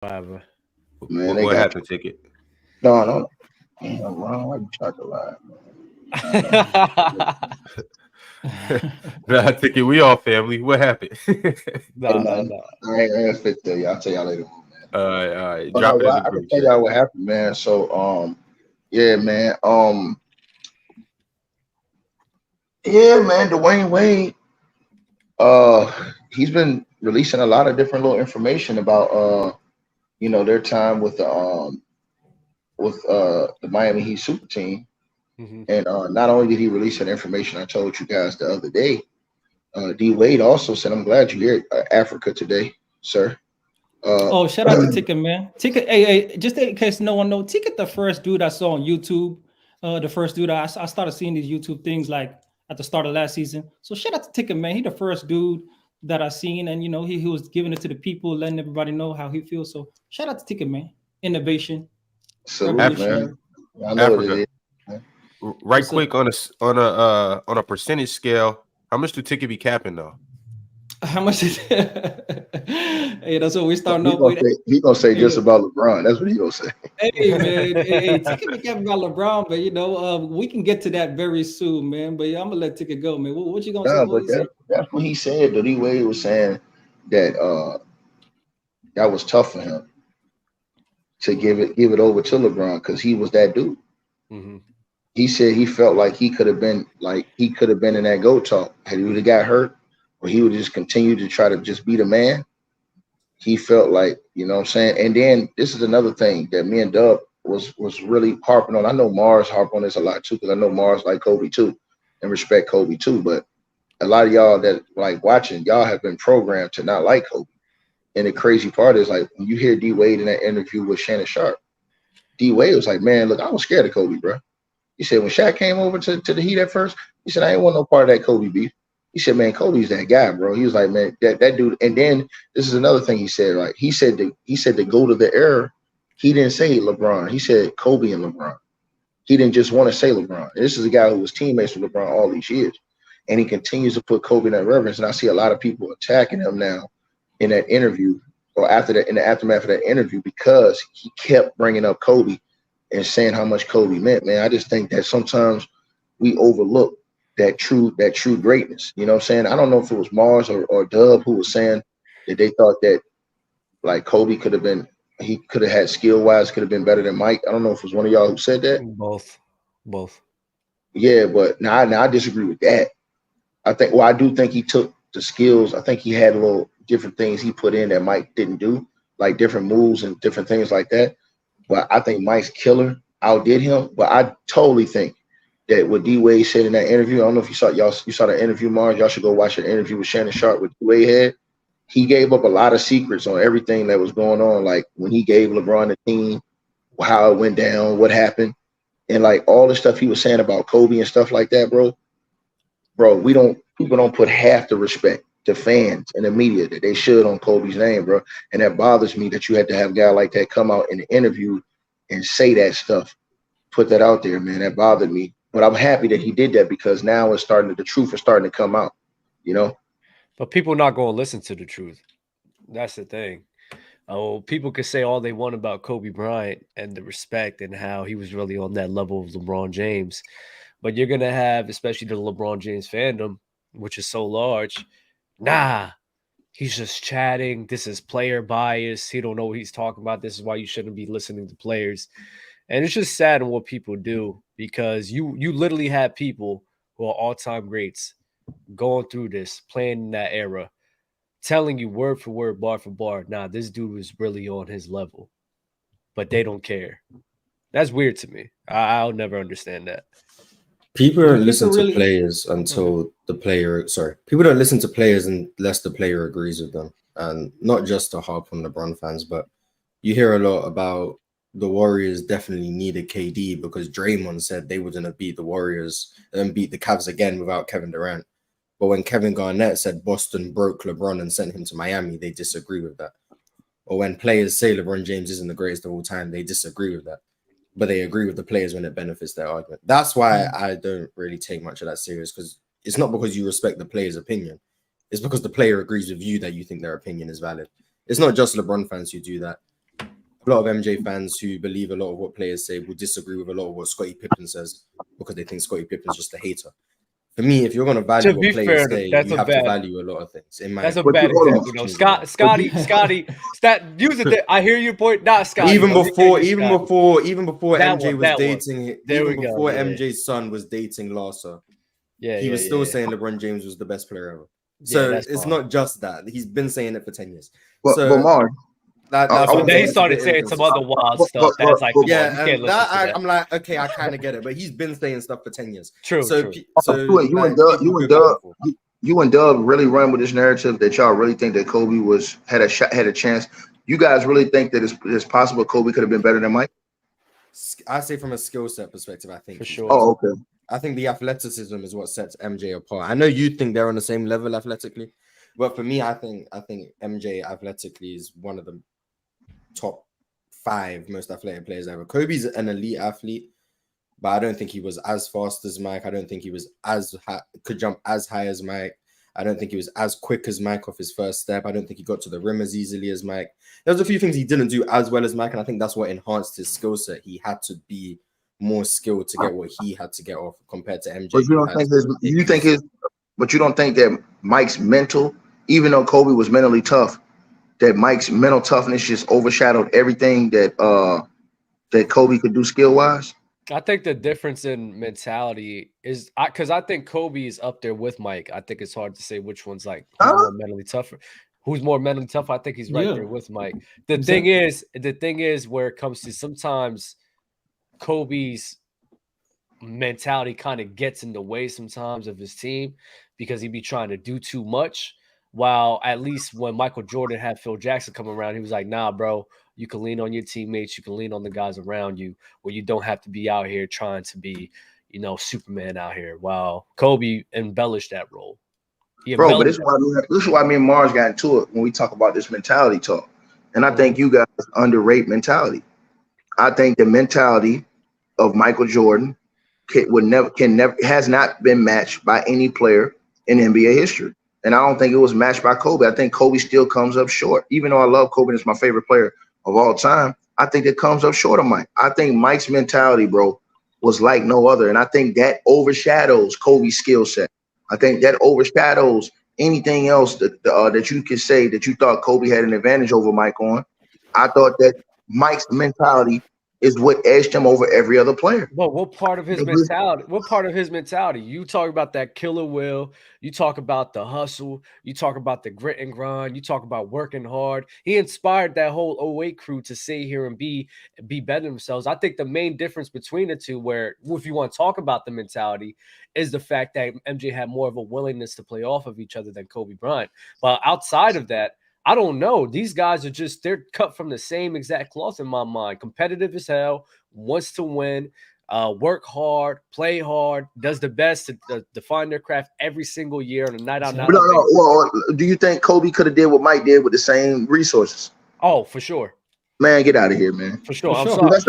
Whatever. Man, What happened, Ticket? no. Damn, Ron, why you try to lie, Nah, Ticket, we all family. What happened? Hey, Nah, man, nah. I ain't fit there. Y'all tell y'all later on, man. All right. But Drop it in well, the I can group tell chat. y'all what happened, man. So, yeah, man, Dwayne Wade, he's been releasing a lot of different little information about, their time with the Miami Heat super team. Mhm. And not only did he release that information, I told you guys the other day. D Wade also said, "I'm glad you're here, Africa today, sir." Uh, Oh, shout out to Ticket, man. Ticket, hey, just in case no one know, Ticket, the first dude I saw on YouTube. The first dude I started seeing these YouTube things like at the start of last season. So shout out to Ticket, man. He the first dude that I seen, and he was giving it to the people, letting everybody know how he feels. So shout out to Ticket, man. Innovation, salute, revolutionary. man. I know what it Africa. is. Man. Right What's up? quick on a percentage scale, how much do Ticket be capping though? How much is Hey, that's what we starting He off gonna with. say he gonna say just Hey, about LeBron. That's what he gonna say. hey, man, hey, Ticket be capping about LeBron, but we can get to that very soon, man. But yeah, I'm gonna let Ticket go, man. What you gonna say? Nah, What but you say? that's what he said. That D Wade was saying that that was tough for him to give it over to LeBron because he was that dude. Mhm. He said he felt like he could have been in that go talk had he would have got hurt, or he would just continue to try to just be the man. He felt like, what I'm saying. And then this is another thing that me and Dub was really harping on. I know Mars harp on this a lot too, because I know Mars like Kobe too, and respect Kobe too. But a lot of y'all that like watching, y'all have been programmed to not like Kobe. And the crazy part is like when you hear D Wade in that interview with Shannon Sharpe, D Wade was like, "Man, look, I was scared of Kobe, bro." He said when Shaq came over to the Heat at first, he said I ain't want no part of that Kobe beef. He said, "Man, Kobe's that guy, bro." He was like, "Man, that dude." And then this is another thing he said. Right? He said to go to the era. He didn't say LeBron. He said Kobe and LeBron. He didn't just want to say LeBron. This is a guy who was teammates with LeBron all these years, and he continues to put Kobe in that reverence. And I see a lot of people attacking him now in that interview or after that in the aftermath of that interview because he kept bringing up Kobe and saying how much Kobe meant. Man, I just think that sometimes we overlook that true greatness. You know what I'm saying? I don't know if it was Mars or Dub who was saying that they thought that like Kobe could have been he could have had skill wise could have been better than Mike. I don't know if it was one of y'all who said that. Both. Yeah, but now I disagree with that. I do think he took the skills. I think he had a little different things he put in that Mike didn't do, like different moves and different things like that. But I think Mike's killer outdid him. But I totally think that what D Wade said in that interview, I don't know if you saw the interview, Mars. Y'all should go watch the interview with Shannon Sharpe with D Wade had. He gave up a lot of secrets on everything that was going on, like when he gave LeBron the team, how it went down, what happened, and like all the stuff he was saying about Kobe and stuff like that, bro. Bro, we don't people don't put half the respect to fans and the media that they should on Kobe's name, bro. And that bothers me that you had to have a guy like that come out in the interview and say that stuff, put that out there, man. That bothered me. But I'm happy that he did that because now the truth is starting to come out, you know? But people not going to listen to the truth. That's the thing. Oh, people could say all they want about Kobe Bryant and the respect and how he was really on that level of LeBron James. But you're going to have, especially the LeBron James fandom, which is so large, nah, he's just chatting. This is player bias. He don't know what he's talking about. This is why you shouldn't be listening to players. And it's just sad in what people do because you literally have people who are all-time greats going through this, playing in that era, telling you word for word, bar for bar, nah, this dude is really on his level, but they don't care. That's weird to me. I'll never understand that. People Do don't people listen to really? players Okay. until the player. Sorry, people don't listen to players unless the player agrees with them, and not just to harp on LeBron fans, but you hear a lot about the Warriors definitely needed KD because Draymond said they wouldn't have beat the Warriors and beat the Cavs again without Kevin Durant. But when Kevin Garnett said Boston broke LeBron and sent him to Miami, they disagree with that. Or when players say LeBron James isn't the greatest of all time, they disagree with that. But they agree with the players when it benefits their argument. That's why I don't really take much of that serious because it's not because you respect the player's opinion. It's because the player agrees with you that you think their opinion is valid. It's not just LeBron fans who do that. a lot of MJ fans who believe a lot of what players say will disagree with a lot of what Scottie Pippen says because they think Scottie Pippen's just a hater. For me, if you're going to value what players say, you have to value a lot of things. That's a bad example. No, Scotty, use it. I hear your point. Not Scotty. Even before MJ was dating, MJ's son was dating Larsa. Yeah, he was still saying LeBron James was the best player ever. So it's not just that. He's been saying it for 10 years. But Mark, then he started saying some other wild stuff. That's like, I'm like, okay, I kind of get it, but he's been saying stuff for 10 years. True. So you and Dub really run with this narrative that y'all really think that Kobe had a chance. You guys really think that it's possible Kobe could have been better than Mike? I say from a skill set perspective, I think for sure. Oh, okay. I think the athleticism is what sets MJ apart. I know you think they're on the same level athletically, but for me, I think MJ athletically is one of the top 5 most athletic players ever. Kobe's an elite athlete, but I don't think he was as fast as Mike. I don't think he was could jump as high as Mike. I don't think he was as quick as Mike off his first step. I don't think he got to the rim as easily as Mike. There was a few things he didn't do as well as Mike, and I think that's what enhanced his skill set. He had to be more skilled to get what he had to get off compared to MJ. But you don't think that Mike's mental, even though Kobe was mentally tough, that Mike's mental toughness just overshadowed everything that Kobe could do skill wise? I think the difference in mentality is because I think Kobe is up there with Mike. I think it's hard to say which one's like more mentally tougher. Who's more mentally tough? I think he's right there with Mike. The thing is where it comes to sometimes Kobe's mentality kind of gets in the way sometimes of his team because he'd be trying to do too much. While at least when Michael Jordan had Phil Jackson come around, he was like, nah, bro, you can lean on your teammates. You can lean on the guys around you where you don't have to be out here trying to be, Superman out here. While Kobe embellished that role. But this is why me and Mars got into it when we talk about this mentality talk. And I think you guys underrate mentality. I think the mentality of Michael Jordan has not been matched by any player in NBA history. And I don't think it was matched by Kobe. I think Kobe still comes up short. Even though I love Kobe and it's my favorite player of all time, I think it comes up short of Mike. I think Mike's mentality, bro, was like no other. And I think that overshadows Kobe's skill set. I think that overshadows anything else that you could say that you thought Kobe had an advantage over Mike on. I thought that Mike's mentality is what edged him over every other player. Well, what part of his mentality? What part of his mentality? You talk about that killer will. You talk about the hustle. You talk about the grit and grind. You talk about working hard. He inspired that whole 08 crew to sit here and be better themselves. I think the main difference between the two, where if you want to talk about the mentality, is the fact that MJ had more of a willingness to play off of each other than Kobe Bryant. But outside of that, I don't know. These guys are they're cut from the same exact cloth in my mind. Competitive as hell, wants to win, work hard, play hard, does the best to define their craft every single year on a night out. Well, do you think Kobe could have did what Mike did with the same resources? Oh, for sure. Man, get out of here, man. For sure. I'm sorry. That's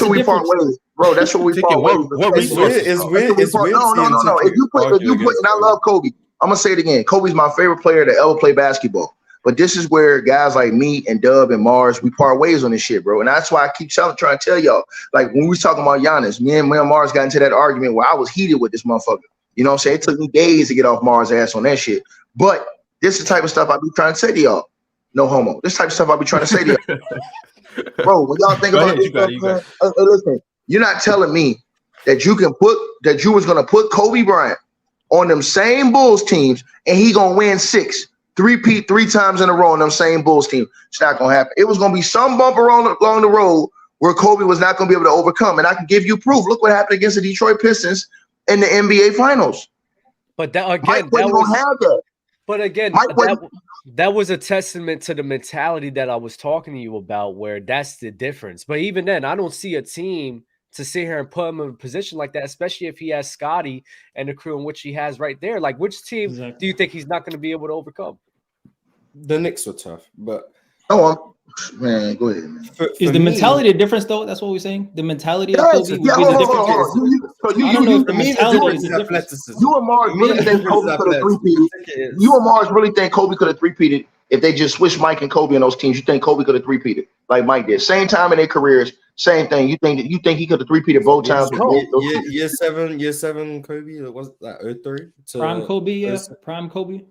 what we part ways, bro. That's what we part ways. It's weird. No. If you put, and I love Kobe. I'm gonna say it again. Kobe's my favorite player to ever play basketball. But this is where guys like me and Dub and Mars, we part ways on this shit, bro. And that's why I keep trying to tell y'all. Like when we was talking about Giannis, me and Mars got into that argument where I was heated with this motherfucker. You know what I'm saying? It took me days to get off Mars' ass on that shit. But this is the type of stuff I be trying to say to y'all. No homo. This type of stuff I be trying to say to y'all. Bro, when y'all think about this stuff, listen, you're not telling me that you was gonna put Kobe Bryant on them same Bulls teams and he gonna win 3 times in a row on them same Bulls team. It's not gonna happen. It was gonna be some bumper along the road where Kobe was not gonna be able to overcome. And I can give you proof. Look what happened against the Detroit Pistons in the NBA Finals. But that was a testament to the mentality that I was talking to you about, where that's the difference. But even then, I don't see a team to sit here and put him in a position like that, especially if he has Scotty and the crew in which he has right there. Like, which team do you think he's not going to be able to overcome? The Knicks were tough, but man, go ahead, man. Is the mentality a difference though? That's what we're saying. The mentality of Kobe would be the difference. I don't know if the mentality is a difference. You and Mars really think Kobe could have three-peated. You and Mars really think Kobe could have three-peated if they just switched Mike and Kobe in those teams, you think Kobe could have three-peated like Mike did? Same time in their careers, same thing. You think he could have three-peated both times? Year seven, Kobe. Was that 03? Prime Kobe, yeah. Prime Kobe.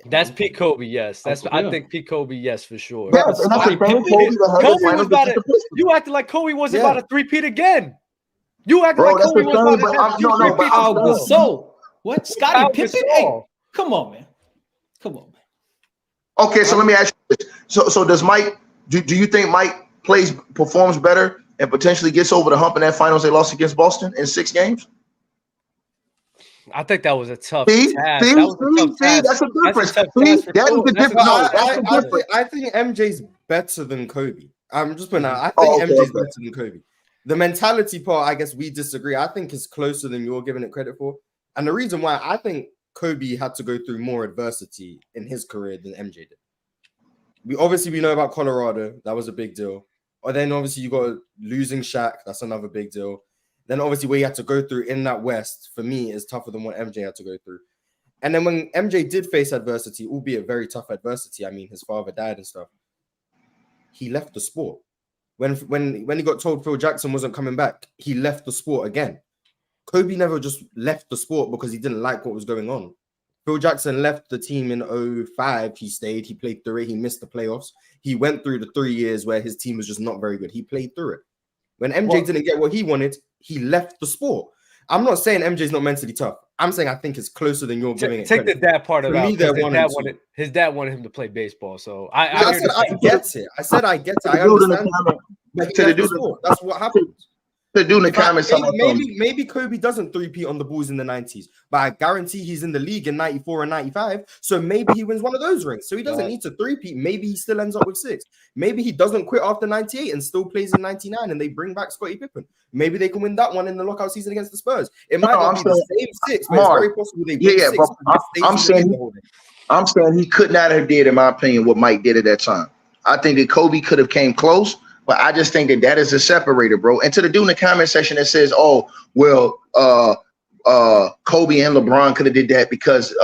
That's peak Kobe, yes. I think peak Kobe, yes, for sure. Yeah, and that's the same Kobe was about it. You acted like Kobe wasn't about to three-peat again. You acted like Kobe was about to three-peat. So what? Scottie Pippen? Hey, come on, man. Okay, so let me ask you this. So does Mike? Do you think Mike performs better and potentially gets over the hump in that finals they lost against Boston in 6 games? I think that was a tough task. That's a difference. That's the difference. I think MJ's better than Kobe. I'm just putting out. I think MJ's better than Kobe. The mentality part, I guess we disagree. I think is closer than you're giving it credit for. And the reason why I think Kobe had to go through more adversity in his career than MJ did. We know about Colorado. That was a big deal. Or then obviously you got losing Shaq. That's another big deal. Then obviously what you had to go through in that West, for me, is tougher than what MJ had to go through. And then when MJ did face adversity, albeit very tough adversity, I mean, his father died and stuff, he left the sport. When he got told Phil Jackson wasn't coming back, he left the sport again. Kobe never just left the sport because he didn't like what was going on. Phil Jackson left the team in 2005. He stayed. He played through it. He missed the playoffs. He went through the 3 years where his team was just not very good. He played through it. When MJ didn't get what he wanted, he left the sport. I'm not saying MJ's not mentally tough. I'm saying I think it's closer than you're giving it. Take the dad part of it. His dad wanted him to play baseball. So I get it. I said I get it. I understand. That's what happens. To do in the comments, maybe Kobe doesn't three-peat on the Bulls in the 90s, but I guarantee he's in the league in 94 and 95. So maybe he wins one of those rings. So he doesn't need to three-peat. Maybe he still ends up with 6. Maybe he doesn't quit after 98 and still plays in 99 and they bring back Scottie Pippen. Maybe they can win that one in the lockout season against the Spurs. It might not be the same 6, but it's very possible they win 6. I'm saying he could not have did, in my opinion, what Mike did at that time. I think that Kobe could have came close. But I just think that is a separator, bro. And to the dude in the comment section that says, oh, well, Kobe and LeBron could have did that because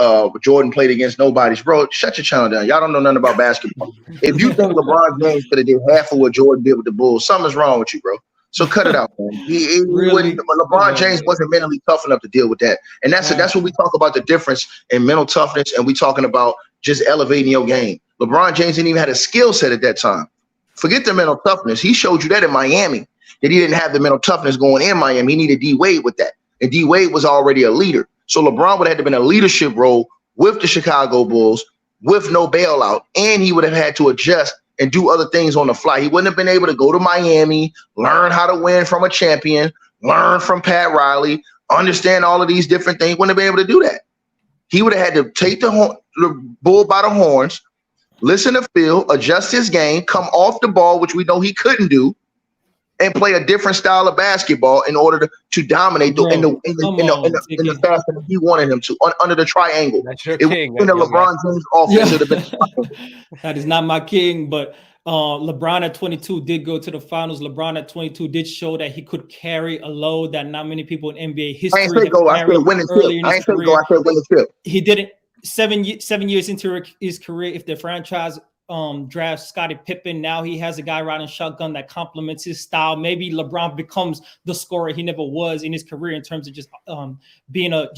Jordan played against nobodies. Bro, shut your channel down. Y'all don't know nothing about basketball. If you think LeBron James could have did half of what Jordan did with the Bulls, something's wrong with you, bro. So cut it out, man. LeBron James wasn't mentally tough enough to deal with that. And that's what we talk about, the difference in mental toughness, and we talking about just elevating your game. LeBron James didn't even have a skill set at that time. Forget the mental toughness. He showed you that in Miami, that he didn't have the mental toughness going in Miami. He needed D Wade with that. And D Wade was already a leader. So LeBron would have had to been a leadership role with the Chicago Bulls, with no bailout, and he would have had to adjust and do other things on the fly. He wouldn't have been able to go to Miami, learn how to win from a champion, learn from Pat Riley, understand all of these different things. He wouldn't have been able to do that. He would have had to take the bull by the horns, listen to Phil, adjust his game, come off the ball, which we know he couldn't do, and play a different style of basketball in order to dominate in the fashion that he wanted him to, under the triangle. That's your king. In the LeBron James offense should have been. That is not my king, but LeBron at 22 did go to the finals. LeBron at 22 did show that he could carry a load that not many people in NBA history I ain't say go. I said win the chip. I ain't say go. I said win the chip. He didn't. 7 years into his career, if the franchise drafts Scottie Pippen, now he has a guy riding shotgun that complements his style. Maybe LeBron becomes the scorer he never was in his career in terms of just being a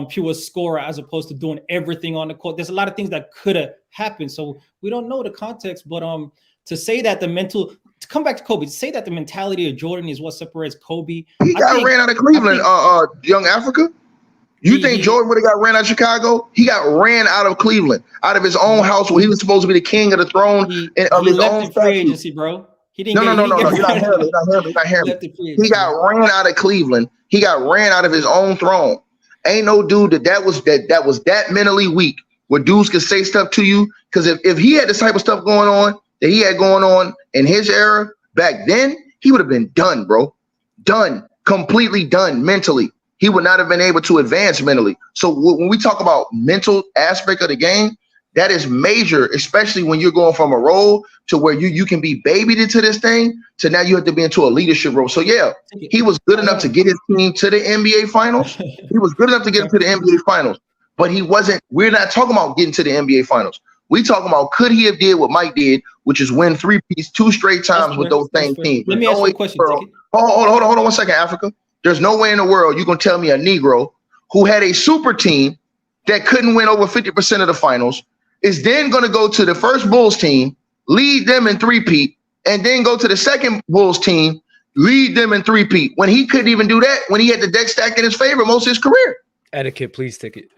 pure scorer as opposed to doing everything on the court. There's a lot of things that could have happened, so we don't know the context. But to say that to come back to Kobe, to say that the mentality of Jordan is what separates Kobe. He got ran out of Cleveland, young Africa. You think Jordan would have got ran out of Chicago? He got ran out of Cleveland, out of his own house where he was supposed to be the king of the throne of his own free agency, bro. He didn't. No. You're not hearing me. He got ran out of Cleveland. He got ran out of his own throne. Ain't no dude that was that mentally weak where dudes could say stuff to you. Because if he had this type of stuff going on that he had going on in his era back then, he would have been done, bro. Done. Completely done mentally. He would not have been able to advance mentally. So when we talk about mental aspect of the game, that is major, especially when you're going from a role to where you can be babied into this thing to now you have to be into a leadership role. So yeah, he was good enough to get his team to the NBA finals. He was good enough to get him to the NBA finals, but he wasn't. We're not talking about getting to the NBA finals. We talking about could he have did what Mike did, which is win 3-peats 2 straight times with those same teams. Let me ask you a question. Hold on 1 second, Africa. There's no way in the world you're gonna tell me a Negro who had a super team that couldn't win over 50% of the finals is then gonna go to the first Bulls team, lead them in 3-peat, and then go to the second Bulls team, lead them in 3-peat when he couldn't even do that when he had the deck stacked in his favor most of his career. Etiquette, please, Ticket.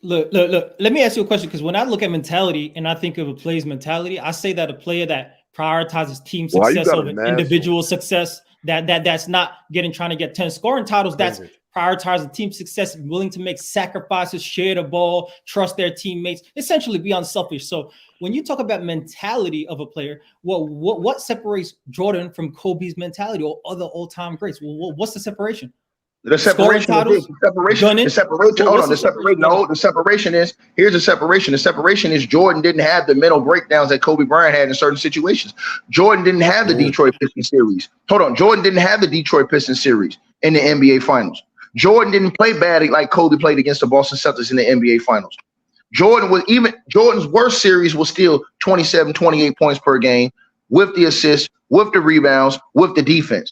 Look. Let me ask you a question, because when I look at mentality and I think of a player's mentality, I say that a player that prioritizes team success over individual success, that's not trying to get 10 scoring titles, that's prioritizing team success, willing to make sacrifices, share the ball, trust their teammates, essentially be unselfish. So when you talk about mentality of a player, what separates Jordan from Kobe's mentality or other all-time greats? What's the separation? The separation is here's the separation. The separation is Jordan didn't have the mental breakdowns that Kobe Bryant had in certain situations. Jordan didn't have the Detroit Pistons series. Jordan didn't have the Detroit Pistons series in the NBA Finals. Jordan didn't play bad like Kobe played against the Boston Celtics in the NBA Finals. Jordan's worst series was still 27, 28 points per game with the assists, with the rebounds, with the defense.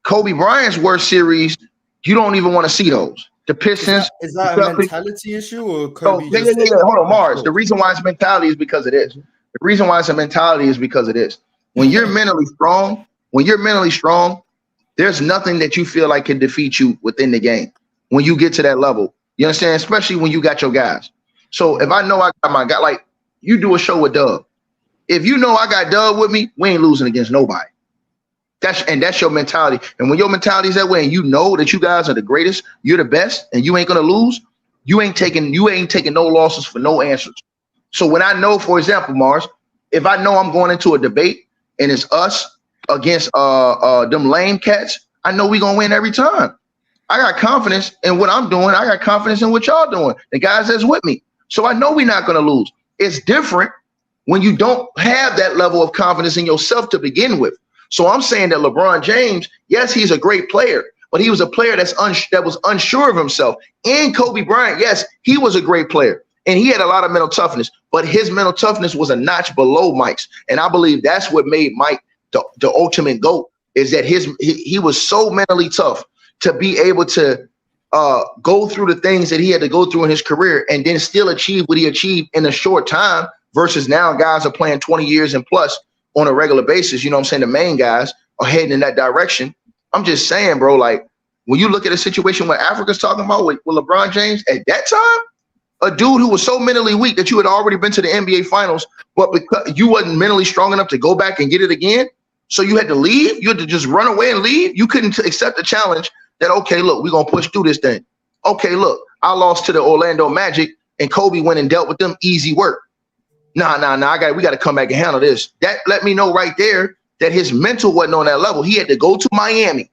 Kobe Bryant's worst series, you don't even want to see those. The Pistons. Is that a mentality issue or Kobe? Hold on, Mars. The reason why it's mentality is because it is. The reason why it's a mentality is because it is. When you're mentally strong, there's nothing that you feel like can defeat you within the game when you get to that level. You understand? Especially when you got your guys. So if I know I got my guy, like you do a show with Dub. If you know I got Dub with me, we ain't losing against nobody. That's your mentality. And when your mentality is that way and you know that you guys are the greatest, you're the best, and you ain't gonna lose, you ain't taking no losses for no answers. So when I know, for example, Mars, if I know I'm going into a debate and it's us against them lame cats, I know we gonna win every time. I got confidence in what I'm doing. I got confidence in what y'all doing. The guys that's with me. So I know we're not gonna lose. It's different when you don't have that level of confidence in yourself to begin with. So I'm saying that LeBron James, yes, he's a great player, but he was a player that was unsure of himself. And Kobe Bryant, yes, he was a great player, and he had a lot of mental toughness, but his mental toughness was a notch below Mike's. And I believe that's what made Mike the ultimate GOAT, is that he was so mentally tough to be able to go through the things that he had to go through in his career and then still achieve what he achieved in a short time, versus now guys are playing 20 years and plus on a regular basis. You know what I'm saying? The main guys are heading in that direction. I'm just saying, bro, like when you look at a situation where Africa's talking about with LeBron James at that time, a dude who was so mentally weak that you had already been to the NBA Finals, but because you wasn't mentally strong enough to go back and get it again, so you had to leave. You had to just run away and leave. You couldn't accept the challenge that, okay, look, we're going to push through this thing. Okay, look, I lost to the Orlando Magic and Kobe went and dealt with them, easy work. Nah, we got to come back and handle this. That let me know right there that his mental wasn't on that level. He had to go to Miami,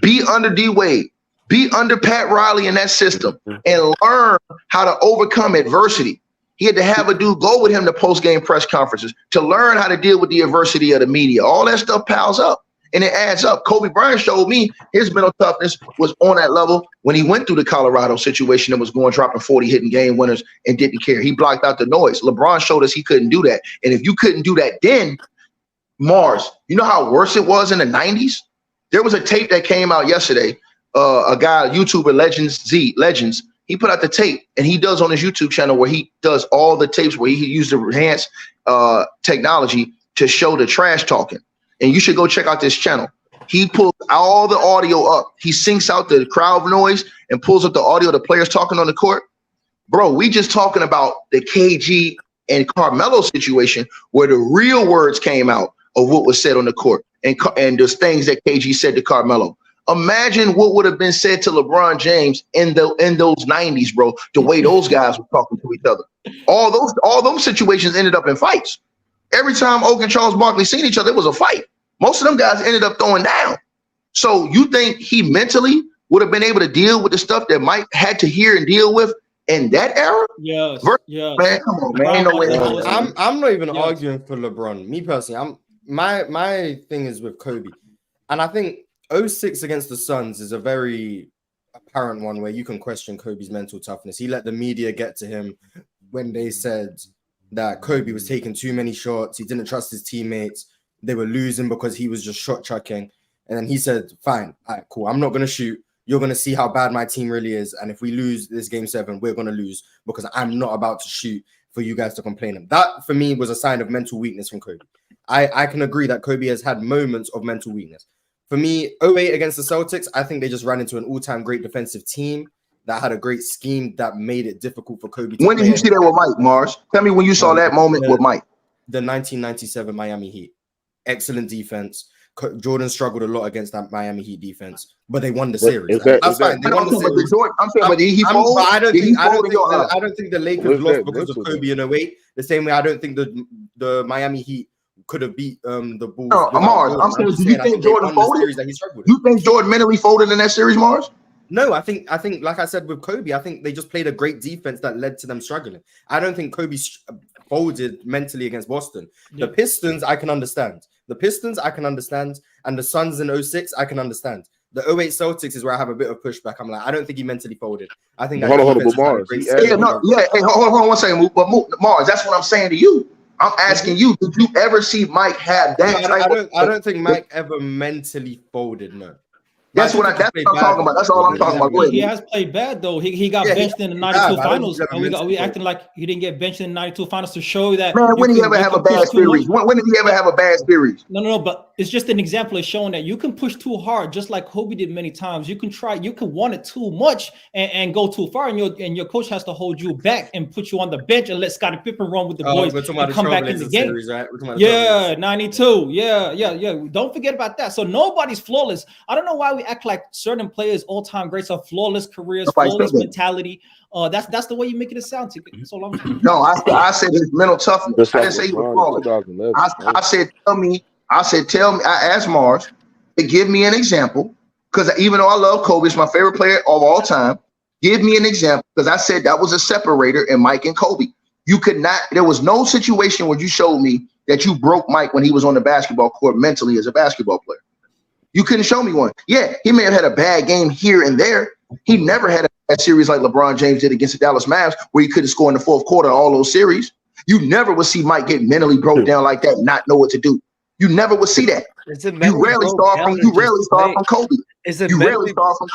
be under D Wade, be under Pat Riley in that system, and learn how to overcome adversity. He had to have a dude go with him to post-game press conferences to learn how to deal with the adversity of the media. All that stuff piles up and it adds up. Kobe Bryant showed me his mental toughness was on that level when he went through the Colorado situation and was dropping 40 hitting game winners and didn't care. He blocked out the noise. LeBron showed us he couldn't do that. And if you couldn't do that then, Mars, you know how worse it was in the 90s? There was a tape that came out yesterday. A guy, YouTuber Legends, he put out the tape, and he does on his YouTube channel where he does all the tapes where he used the enhanced technology to show the trash talking. And you should go check out this channel. He pulls all the audio up. He syncs out the crowd noise and pulls up the audio of the players talking on the court. Bro, we just talking about the KG and Carmelo situation where the real words came out of what was said on the court and those things that KG said to Carmelo. Imagine what would have been said to LeBron James in those 90s, bro, the way those guys were talking to each other. All those situations ended up in fights. Every time Oak and Charles Barkley seen each other, it was a fight. Most of them guys ended up throwing down. So you think he mentally would have been able to deal with the stuff that Mike had to hear and deal with in that era? Yes. Man, come on, man. Ain't no way. I'm not even arguing for LeBron. Me personally, my thing is with Kobe. And I think 06 against the Suns is a very apparent one where you can question Kobe's mental toughness. He let the media get to him when they said that Kobe was taking too many shots. He didn't trust his teammates. They were losing because he was just shot chucking. And then he said, fine, all right, cool. I'm not going to shoot. You're going to see how bad my team really is. And if we lose this game 7, we're going to lose because I'm not about to shoot for you guys to complain. And that, for me, was a sign of mental weakness from Kobe. I can agree that Kobe has had moments of mental weakness. For me, 08 against the Celtics, I think they just ran into an all-time great defensive team that had a great scheme that made it difficult for Kobe to When did you see that with Mike, Mars? Tell me when you saw that moment with Mike. The 1997 Miami Heat. Excellent defense. Jordan struggled a lot against that Miami Heat defense, but they won the series. That's fine. They won the series. I don't think the Lakers lost because of Kobe in 08. The same way I don't think the Miami Heat could have beat the Bulls. No, Mars, I'm saying, do you think Jordan folded? You think Jordan mentally folded in that series, Mars? No, I think, like I said with Kobe, I think they just played a great defense that led to them struggling. I don't think Kobe folded mentally against Boston. Yeah. The Pistons, I can understand. And the Suns in 06, I can understand. The 08 Celtics is where I have a bit of pushback. I'm like, I don't think he mentally folded. I think hold on, Mars. Hey, hold on one second. But Mars, that's what I'm saying to you. I'm asking you, did you ever see Mike have that? I don't think Mike ever mentally folded, no. That's what I'm talking about. That's all I'm talking about. He has played bad though. He got benched in the 92 finals. Are we acting like he didn't get benched in the 92 finals to show that? Man, when did he ever have a bad series? When did he ever have a bad series? No. But it's just an example of showing that you can push too hard, just like Kobe did many times. You can want it too much and go too far, and your coach has to hold you back and put you on the bench and let Scottie Pippen run with the boys and come back in the game. Series, right? Yeah, 92. Yeah. Don't forget about that. So nobody's flawless. I don't know why we act like certain players, all-time greats, have flawless careers, flawless mentality. That's the way you make it sound. That's all I'm saying. No, I said his mental toughness. I didn't say he was flawless. I said, tell me. I asked Mars to give me an example, because even though I love Kobe, he's my favorite player of all time. Give me an example, because I said that was a separator in Mike and Kobe. You could not. There was no situation where you showed me that you broke Mike when he was on the basketball court mentally as a basketball player. You couldn't show me one. Yeah, he may have had a bad game here and there. He never had a bad series like LeBron James did against the Dallas Mavs, where he couldn't score in the fourth quarter in all those series. You never would see Mike get mentally broke down like that, not know what to do. You never would see that. You rarely saw from Kobe. Is it mentally broken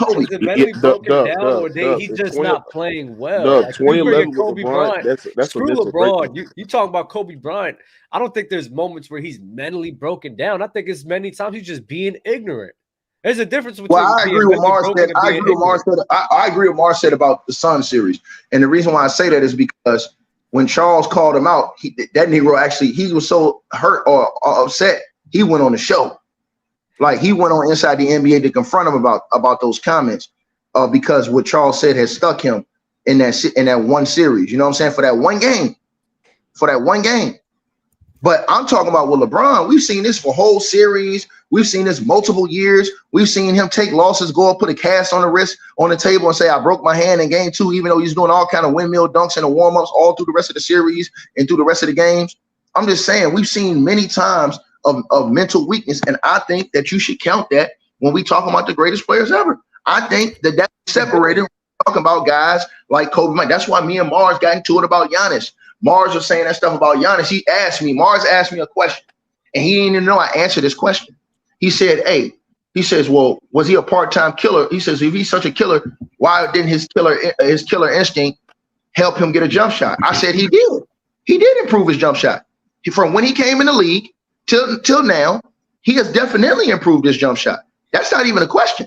down, or he's just not playing well? Like, 2011 Kobe Bryant. That's screw LeBron. You talk about Kobe Bryant. I don't think there's moments where he's mentally broken down. I think it's many times he's just being ignorant. There's a difference between. Well, I agree with Mars said. I agree with Mars said about the Sun series, and the reason why I say that is because when Charles called him out, that Negro actually, he was so hurt or upset, he went on the show. Like, he went on Inside the NBA to confront him about those comments, because what Charles said has stuck him in that one series. You know what I'm saying? For that one game. But I'm talking about with LeBron. We've seen this for whole series. We've seen this multiple years. We've seen him take losses, go up, put a cast on the wrist on the table and say, I broke my hand in game 2, even though he's doing all kind of windmill dunks in the warm-ups all through the rest of the series and through the rest of the games. I'm just saying, we've seen many times of mental weakness, and I think that you should count that when we talk about the greatest players ever. I think that's separated. We're talking about guys like Kobe Bryant. That's why me and Mars got into it about Giannis. Mars was saying that stuff about Giannis. Mars asked me a question, and he didn't even know I answered this question. He said, well, was he a part-time killer? He says, if he's such a killer, why didn't his killer instinct help him get a jump shot? I said he did. He did improve his jump shot. From when he came in the league till now, he has definitely improved his jump shot. That's not even a question.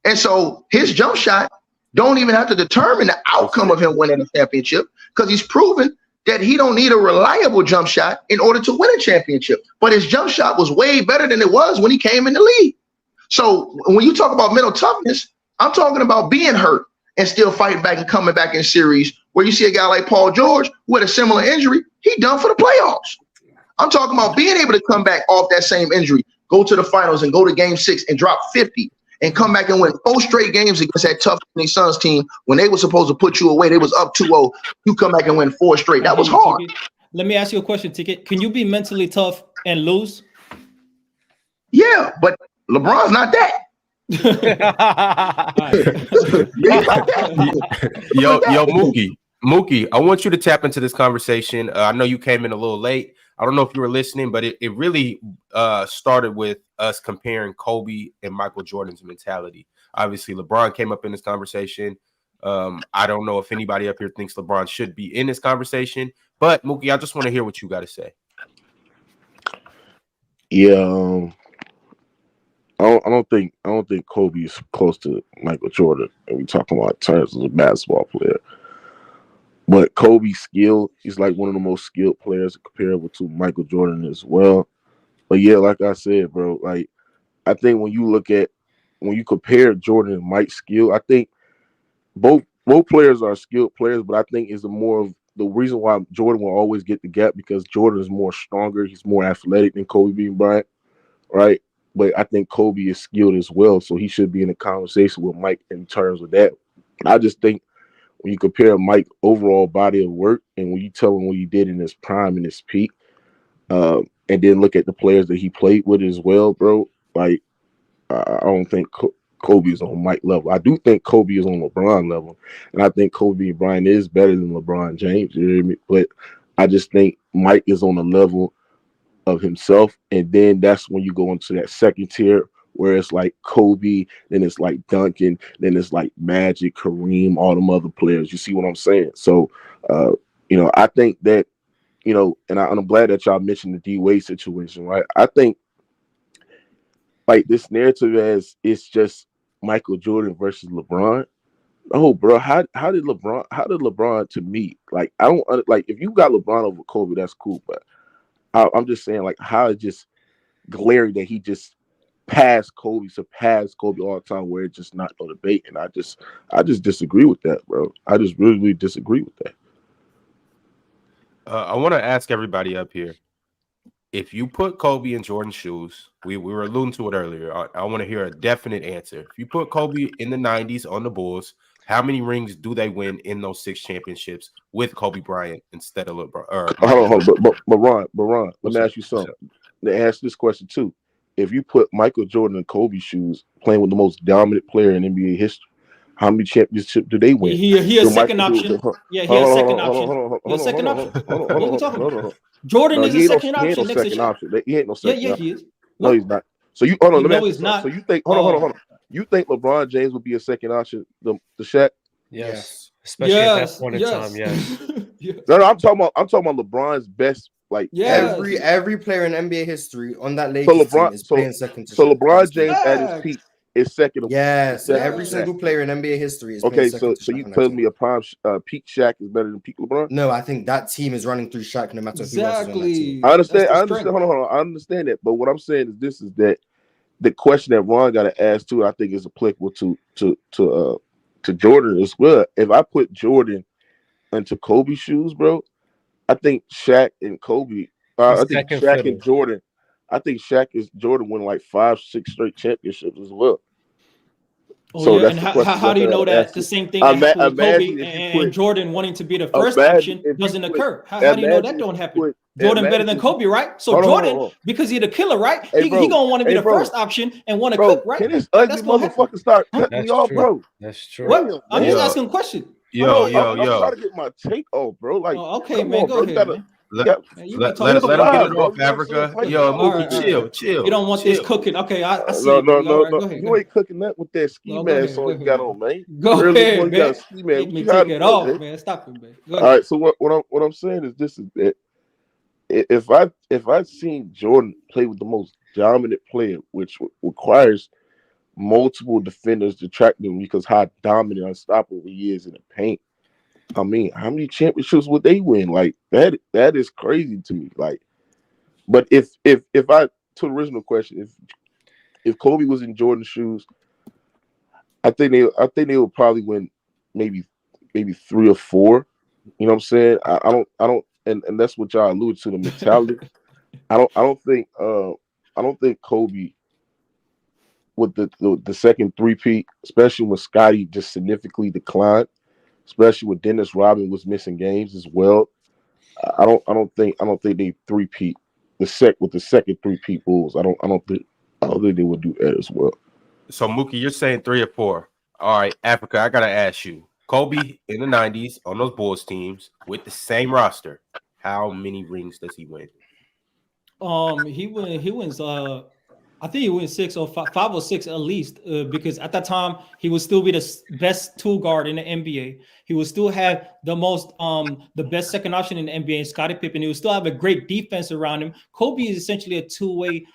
And so his jump shot don't even have to determine the outcome of him winning a championship, because he's proven that he don't need a reliable jump shot in order to win a championship. But his jump shot was way better than it was when he came in the league. So when you talk about mental toughness, I'm talking about being hurt and still fighting back and coming back in series where you see a guy like Paul George with a similar injury, he done for the playoffs. I'm talking about being able to come back off that same injury, go to the finals and go to game 6 and drop 50 and come back and win 4 straight games against that tough Suns team when they were supposed to put you away. They was up 2-0. You come back and win 4 straight. That was hard. Let me ask you a question, Ticket. Can you be mentally tough and lose? Yeah, but LeBron's not that. Yo, Mookie. Mookie, I want you to tap into this conversation. I know you came in a little late. I don't know if you were listening, but it really started with us comparing Kobe and Michael Jordan's mentality. Obviously, LeBron came up in this conversation. I don't know if anybody up here thinks LeBron should be in this conversation, but Mookie, I just want to hear what you got to say. Yeah, I don't think Kobe is close to Michael Jordan, and we talking about in terms of a basketball player. But Kobe's skill, he's like one of the most skilled players comparable to Michael Jordan as well. But yeah, like I said, bro, like I think when you compare Jordan and Mike's skill, I think both players are skilled players, but I think it's more of the reason why Jordan will always get the gap because Jordan is more stronger, he's more athletic than Kobe Bryant, right? But I think Kobe is skilled as well, so he should be in a conversation with Mike in terms of that. I just think when you compare Mike's overall body of work and when you tell him what he did in his prime and his peak, and then look at the players that he played with as well, bro, like I don't think Kobe is on Mike level. I do think Kobe is on LeBron level, and I think Kobe Bryant is better than LeBron James. You hear me? But I just think Mike is on the level of himself, and then that's when you go into that second tier where it's like Kobe, then it's like Duncan, then it's like Magic, Kareem, all them other players. You see what I'm saying? So, I think that, and I'm glad that y'all mentioned the D-Wade situation, right? I think like this narrative as it's just Michael Jordan versus LeBron. Oh, bro, how did LeBron to me, like, I don't, like, if you got LeBron over Kobe, that's cool, but I'm just saying, like, how it's just glaring that he just surpassed Kobe all the time, where it's just not no debate. And I just disagree with that, bro. I just really, really disagree with that. I want to ask everybody up here, if you put Kobe in Jordan's shoes, we were alluding to it earlier. I want to hear a definite answer. If you put Kobe in the 90s on the Bulls, how many rings do they win in those 6 championships with Kobe Bryant instead of LeBron? Hold on. But Ron, let me ask you something. They ask this question too. If you put Michael Jordan in Kobe's shoes, playing with the most dominant player in NBA history, how many championships do they win? He a second option. Yeah, he a second option. He a second option. What we talking about? Jordan is a second option. He ain't no second option. He ain't no second option. Yeah, he is. No, he's not. So you hold on. Let me ask you he's not. So you think hold on. You think LeBron James would be a second option? The Shaq? Yes. Especially at that point in time. Yes. No, I'm talking about LeBron's best. Like every player in NBA history on that Lakers team is playing second to Shaq. So LeBron James at his peak is second. Yes, every single player in NBA history is okay. So you tell me a prime peak Shaq is better than peak LeBron? No, I think that team is running through Shaq no matter who else is on that team. I understand. Hold on. I understand that, but what I'm saying is that the question that Ron got to ask too, I think is applicable to Jordan as well. If I put Jordan into Kobe's shoes, bro, I think Shaq and Kobe. I think Shaq and Jordan. I think Shaq is Jordan win like 5-6 straight championships as well. Oh, so yeah, and how do you know that the same thing that happened with Kobe and Jordan wanting to be the first option doesn't occur? How do you know that don't happen? Jordan better than Kobe, right? So Jordan, because he's the killer, right? He gonna want to be the first option and want to cook, right? Can this ugly motherfucker start cutting me off, bro? That's true. What? I'm just asking a question. I'm trying to get my take off, bro. Like, okay, man, go ahead, man. Let him get it off, Africa. Yo, Mookie, chill. You don't want this cooking. Okay, I see. No. You ain't cooking that with that ski mask on you got on, man. Go ahead, man. Make me take it off, man. Stop it, man. All right, so what I'm saying is this: is that if I've seen Jordan play with the most dominant player, which requires multiple defenders to track them because how dominant, unstoppable he is in the paint. I mean, how many championships would they win? Like that is crazy to me. Like, but if to the original question, if Kobe was in Jordan's shoes, I think they would probably win maybe 3 or 4. You know what I'm saying? I don't and that's what y'all alluded to, the mentality. I don't think Kobe with the second three-peat, especially when Scottie just significantly declined, especially when Dennis Rodman was missing games as well. I don't think they three-peat with the second three-peat Bulls. I don't think they would do that as well. So Mookie, you're saying 3 or 4. All right, Africa, I gotta ask you. Kobe in the 90s on those Bulls teams with the same roster, how many rings does he win? He wins. I think he wins 5 or 6 at least. Because at that time he would still be the best tool guard in the NBA. He would still have the best second option in the NBA, Scottie Pippen. He would still have a great defense around him. Kobe is essentially a two-way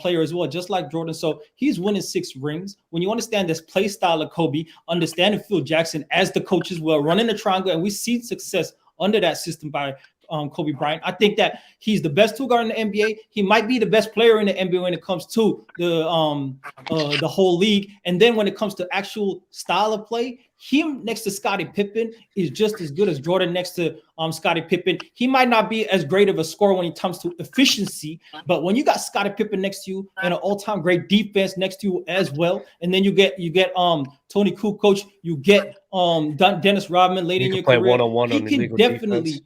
player as well, just like Jordan. So he's winning 6 rings. When you understand this play style of Kobe, understanding Phil Jackson as the coach as well, running the triangle, and we see success under that system by Kobe Bryant. I think that he's the best two guard in the NBA. He might be the best player in the NBA when it comes to the whole league. And then when it comes to actual style of play, him next to Scottie Pippen is just as good as Jordan next to Scottie Pippen. He might not be as great of a scorer when it comes to efficiency, but when you got Scottie Pippen next to you and an all-time great defense next to you as well, and then you get Tony Kukoc, you get Dennis Rodman late in your career. One-on-one on illegal defense.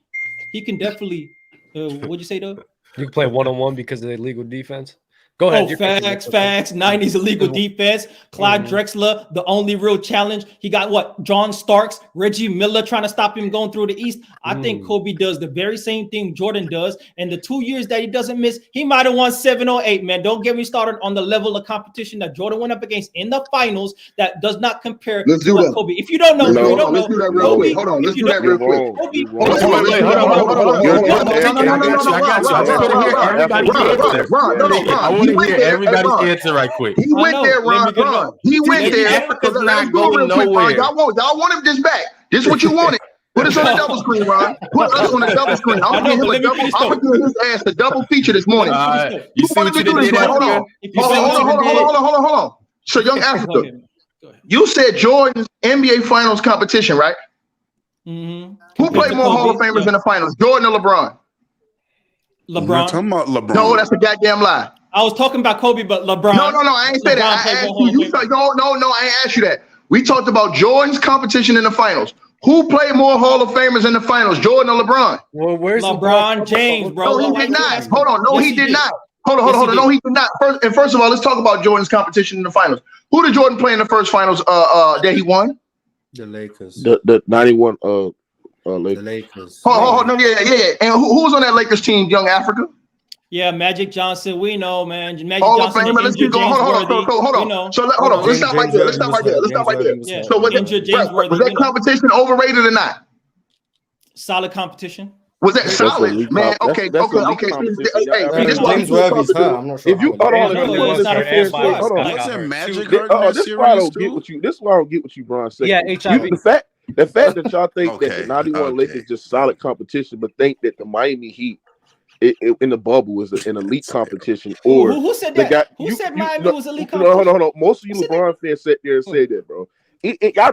He can definitely. What'd you say, though? You can play 1-on-1 because of the illegal defense. Go ahead. Oh, facts. 90s illegal defense. Clyde Drexler, the only real challenge. He got what? John Starks, Reggie Miller trying to stop him going through the East. I think Kobe does the very same thing Jordan does. And the 2 years that he doesn't miss, he might have won 7 or 8, man. Don't get me started on the level of competition that Jordan went up against in the finals. That does not compare to what Kobe. If you don't know, let's do that real quick. Hold on, let's do that real quick. I want to hear everybody's answer right quick. He went there, Ron. He went there. Africa's not going nowhere. Y'all want him this back. This is what you wanted. Put us on the double screen, Ron. Put us on the double screen. I'm gonna give his ass a double feature this morning. You see what you did? Hold on. So, Young Africa, you said Jordan's NBA Finals competition, right? Mm-hmm. Who played more Hall of Famers in the finals, Jordan or LeBron? LeBron. Talking about LeBron. No, that's a goddamn lie. I was talking about Kobe, but LeBron. No, I ain't say that. I asked you. No, I ain't asked you that. We talked about Jordan's competition in the finals. Who played more Hall of Famers in the finals, Jordan or LeBron? Well, where's LeBron James, bro? No, he did not. Hold on. No, he did not. Hold on. No, he did not. First of all, let's talk about Jordan's competition in the finals. Who did Jordan play in the first finals that he won? The Lakers. The 91 The Lakers. Lakers. Oh, no, yeah. And who was on that Lakers team, Young Africa? Yeah, Magic Johnson. We know, man. Magic Hall of Johnson. Famer. Let's keep going. Hold on. So hold on. Let's stop right there. Yeah. So was that competition overrated or not? Solid competition. Was that solid, man? Okay. James Worthy's hurt. I'm not sure. If you hold on, Wasn't Magic hurt in that this is why I series don't get too? what you. This is why I don't get what you, Bron, said. Yeah, HIV. The fact that y'all think that Okay, the 91 okay. Lakers just solid competition, but think that the Miami Heat in the bubble is an elite competition, or Who said the that? guy- Who you- said you- Miami no, was elite Hold competition? on. Most of you Who said LeBron fans sat there and said that, bro. Y'all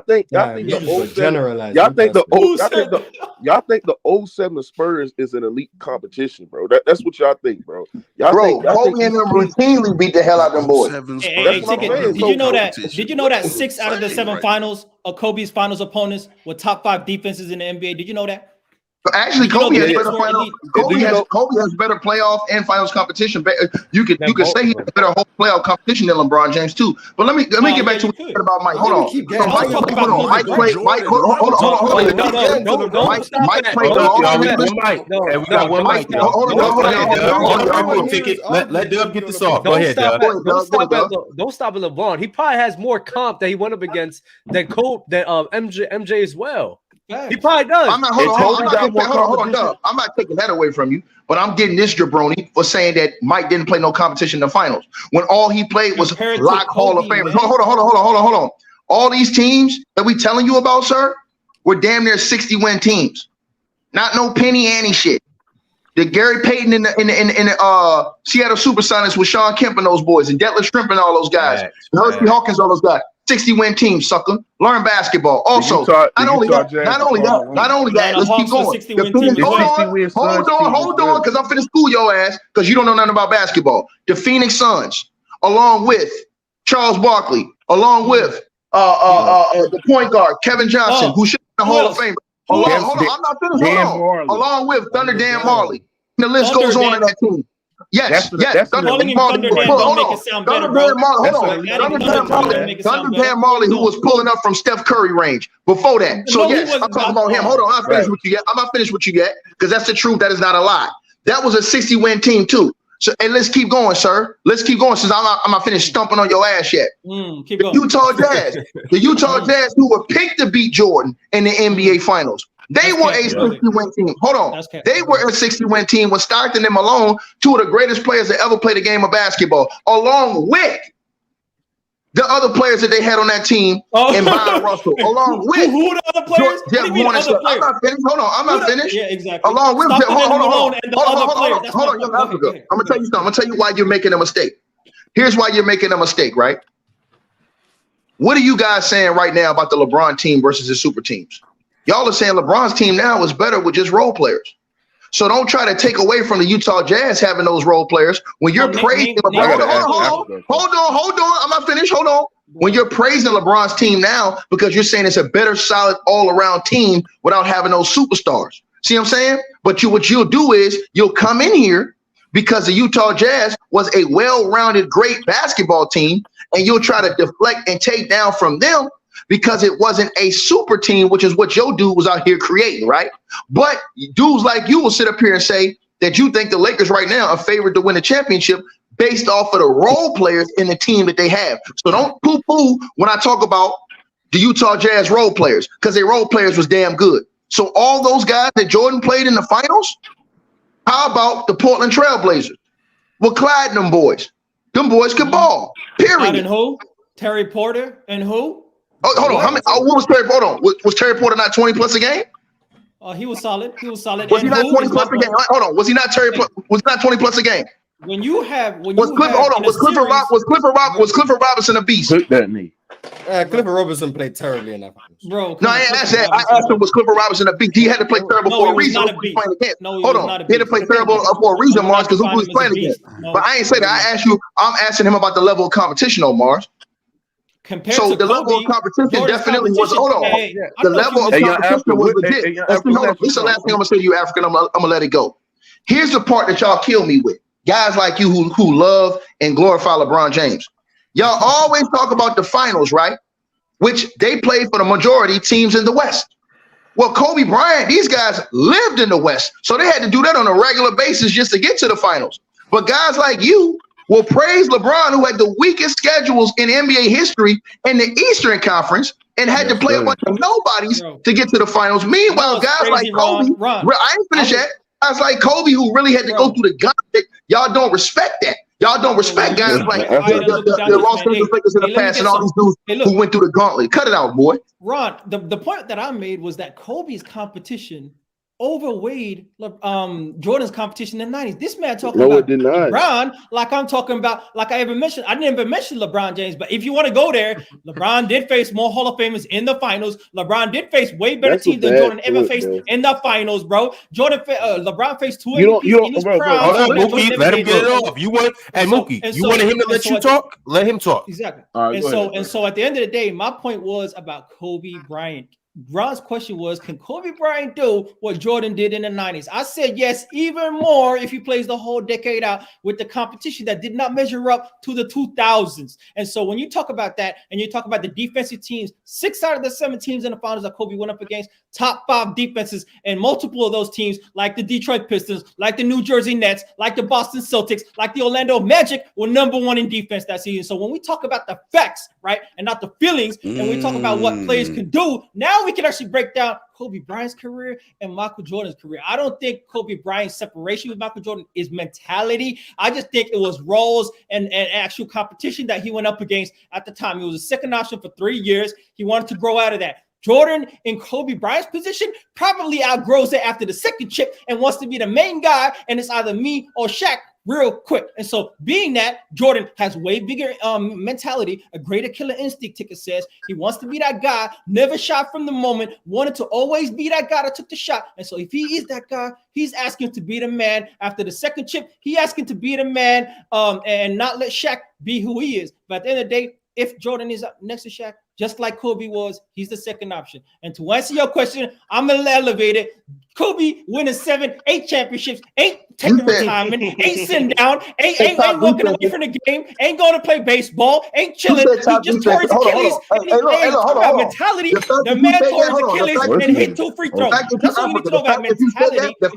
think the 07 Spurs is an elite competition, bro. That's what y'all think, bro. Kobe and them routinely beat the hell out of them boys. Hey, what I'm saying. did you know that? Did you know that 6 out of the 7 finals of Kobe's finals opponents were top 5 defenses in the NBA? Did you know that? Actually, Kobe has better elite? Kobe has better playoff and finals competition. You could say he has better whole playoff competition than LeBron James too. But let me get back to what you said about Mike. Hold on. Mike played. Mike played. We got one mic. Let Dub get this off. Go ahead, Dub. Don't stop at LeBron. He probably has more comp that he went up against than MJ as well. He probably does. I'm not. Hold on, Dub. I'm not taking that away from you, but I'm getting this jabroni for saying that Mike didn't play no competition in the finals when all he played was lock Hall of Famers. Hold on. All these teams that we telling you about, sir, were damn near 60-win teams. Not no penny ante shit. The Gary Payton in the Seattle Supersonics with Sean Kemp and those boys, and Detlef Schrempf and all those guys, and Hersey Hawkins, all those guys. 60-win team, sucker. Learn basketball. Also, not only that. Let's keep going. Hold on, because I'm finna school your ass because you don't know nothing about basketball. The Phoenix Suns, along with Charles Barkley, along with the point guard Kevin Johnson, who should be in the Hall of Fame. Hold on, I'm not finished. Along with Thunder Dan Marley. The list goes on in that team. Yes. Calling him Thunder Dan don't make it sound better, bro. Thunder Marley, who was pulling up from Steph Curry range before that. So yes, I'm talking about him. Hold on, I'm not finished with you yet, because that's the truth. That is not a lie. That was a 60-win team too. So, and let's keep going, sir. Let's keep going, since I'm not finished stumping on your ass yet. Keep going. The Utah Jazz, who were picked to beat Jordan in the NBA Finals. They were a 60-win team. Hold on. They were a 60-win team with Stockton and Malone, two of the greatest players that ever played a game of basketball, along with the other players that they had on that team, and Byron Russell, along with who the other players? I'm not finished. Hold on. I'm not finished. Yeah, exactly. Along with Hold on, young Africa. I'm gonna tell you something. I'm gonna tell you why you're making a mistake. Here's why you're making a mistake, right? What are you guys saying right now about the LeBron team versus the super teams? Y'all are saying LeBron's team now is better with just role players. So don't try to take away from the Utah Jazz having those role players when you're praising LeBron. Hold on. I'm not finished. Hold on. When you're praising LeBron's team now because you're saying it's a better, solid, all-around team without having those superstars. See what I'm saying? But what you'll do is you'll come in here because the Utah Jazz was a well-rounded, great basketball team, and you'll try to deflect and take down from them because it wasn't a super team, which is what your dude was out here creating, right? But dudes like you will sit up here and say that you think the Lakers right now are favored to win the championship based off of the role players in the team that they have. So don't poo-poo when I talk about the Utah Jazz role players, because their role players was damn good. So all those guys that Jordan played in the finals, how about the Portland Trailblazers? Well, Clyde and them boys. Them boys could ball, period. And who? Terry Porter and who? Oh, hold on. What was Terry Porter? Hold on. Was Terry Porter not 20 plus a game? He was solid. Was he not 20 plus a game? Hold on. Was he not 20 plus a game? Was Clifford Robinson a beast? Took that knee. Clifford Robinson played terribly in that. Bro, no, I asked that. I asked him, was Clifford Robinson a beast? He had to play terrible for a reason. He had to play terrible for a reason, Mars, because who was playing against? But I ain't say that. I asked you. I'm asking him about the level of competition, though, Mars. So the level of competition definitely was. Hold on, the level of competition was legit. This is the last thing I'm gonna say to you, African. I'm gonna let it go. Here's the part that y'all kill me with. Guys like you who love and glorify LeBron James. Y'all always talk about the finals, right? Which they played for the majority teams in the West. Well, Kobe Bryant, these guys lived in the West, so they had to do that on a regular basis just to get to the finals. But guys like you will praise LeBron, who had the weakest schedules in NBA history in the Eastern Conference and had to play a bunch of nobodies to get to the finals. Meanwhile, guys like Kobe, I ain't finished yet. Guys like Kobe, who really had to go through the gauntlet, y'all don't respect that. Y'all don't respect guys like the Los Angeles Lakers in the past and all these dudes who went through the gauntlet. Cut it out, boy. Ron, the point that I made was that Kobe's competition overweighed Jordan's competition in the 90s. This man talking about LeBron like I'm talking about, like I didn't even mention LeBron James, but if you want to go there, LeBron did face more Hall of Famers in the finals. LeBron did face way better teams than Jordan ever faced in the finals, bro. LeBron faced two MVPs in his prime. Mookie, let him get it off. You wanted him to let you talk? Let him talk. Exactly. So at the end of the day, my point was about Kobe Bryant. Ron's question was, can Kobe Bryant do what Jordan did in the 90s? I said yes, even more if he plays the whole decade out with the competition that did not measure up to the 2000s. And so when you talk about that and you talk about the defensive teams, 6 out of the 7 teams in the finals that Kobe went up against, top 5 defenses, and multiple of those teams like the Detroit Pistons, like the New Jersey Nets, like the Boston Celtics, like the Orlando Magic were #1 in defense that season. So when we talk about the facts, right, and not the feelings, and we talk about what players can do, now we can actually break down Kobe Bryant's career and Michael Jordan's career. I don't think Kobe Bryant's separation with Michael Jordan is mentality. I just think it was roles and actual competition that he went up against at the time. He was a second option for 3 years. He wanted to grow out of that. Jordan in Kobe Bryant's position probably outgrows it after the second chip and wants to be the main guy, and it's either me or Shaq real quick. And so being that Jordan has way bigger mentality, a greater killer instinct, Ticket says, he wants to be that guy, never shot from the moment, wanted to always be that guy that took the shot. And so if he is that guy, he's asking to be the man after the second chip. He asking to be the man and not let Shaq be who he is. But at the end of the day, if Jordan is up next to Shaq, just like Kobe was. He's the second option. And to answer your question, I'm going to elevate it. Kobe winning 7, 8 championships, ain't taking retirement, ain't sitting down, ain't walking away from the game, ain't going to play baseball, ain't chilling. He just tore his Achilles. Mentality. The man tore his Achilles and hit 2 free throws. That's all you need to know about mentality. The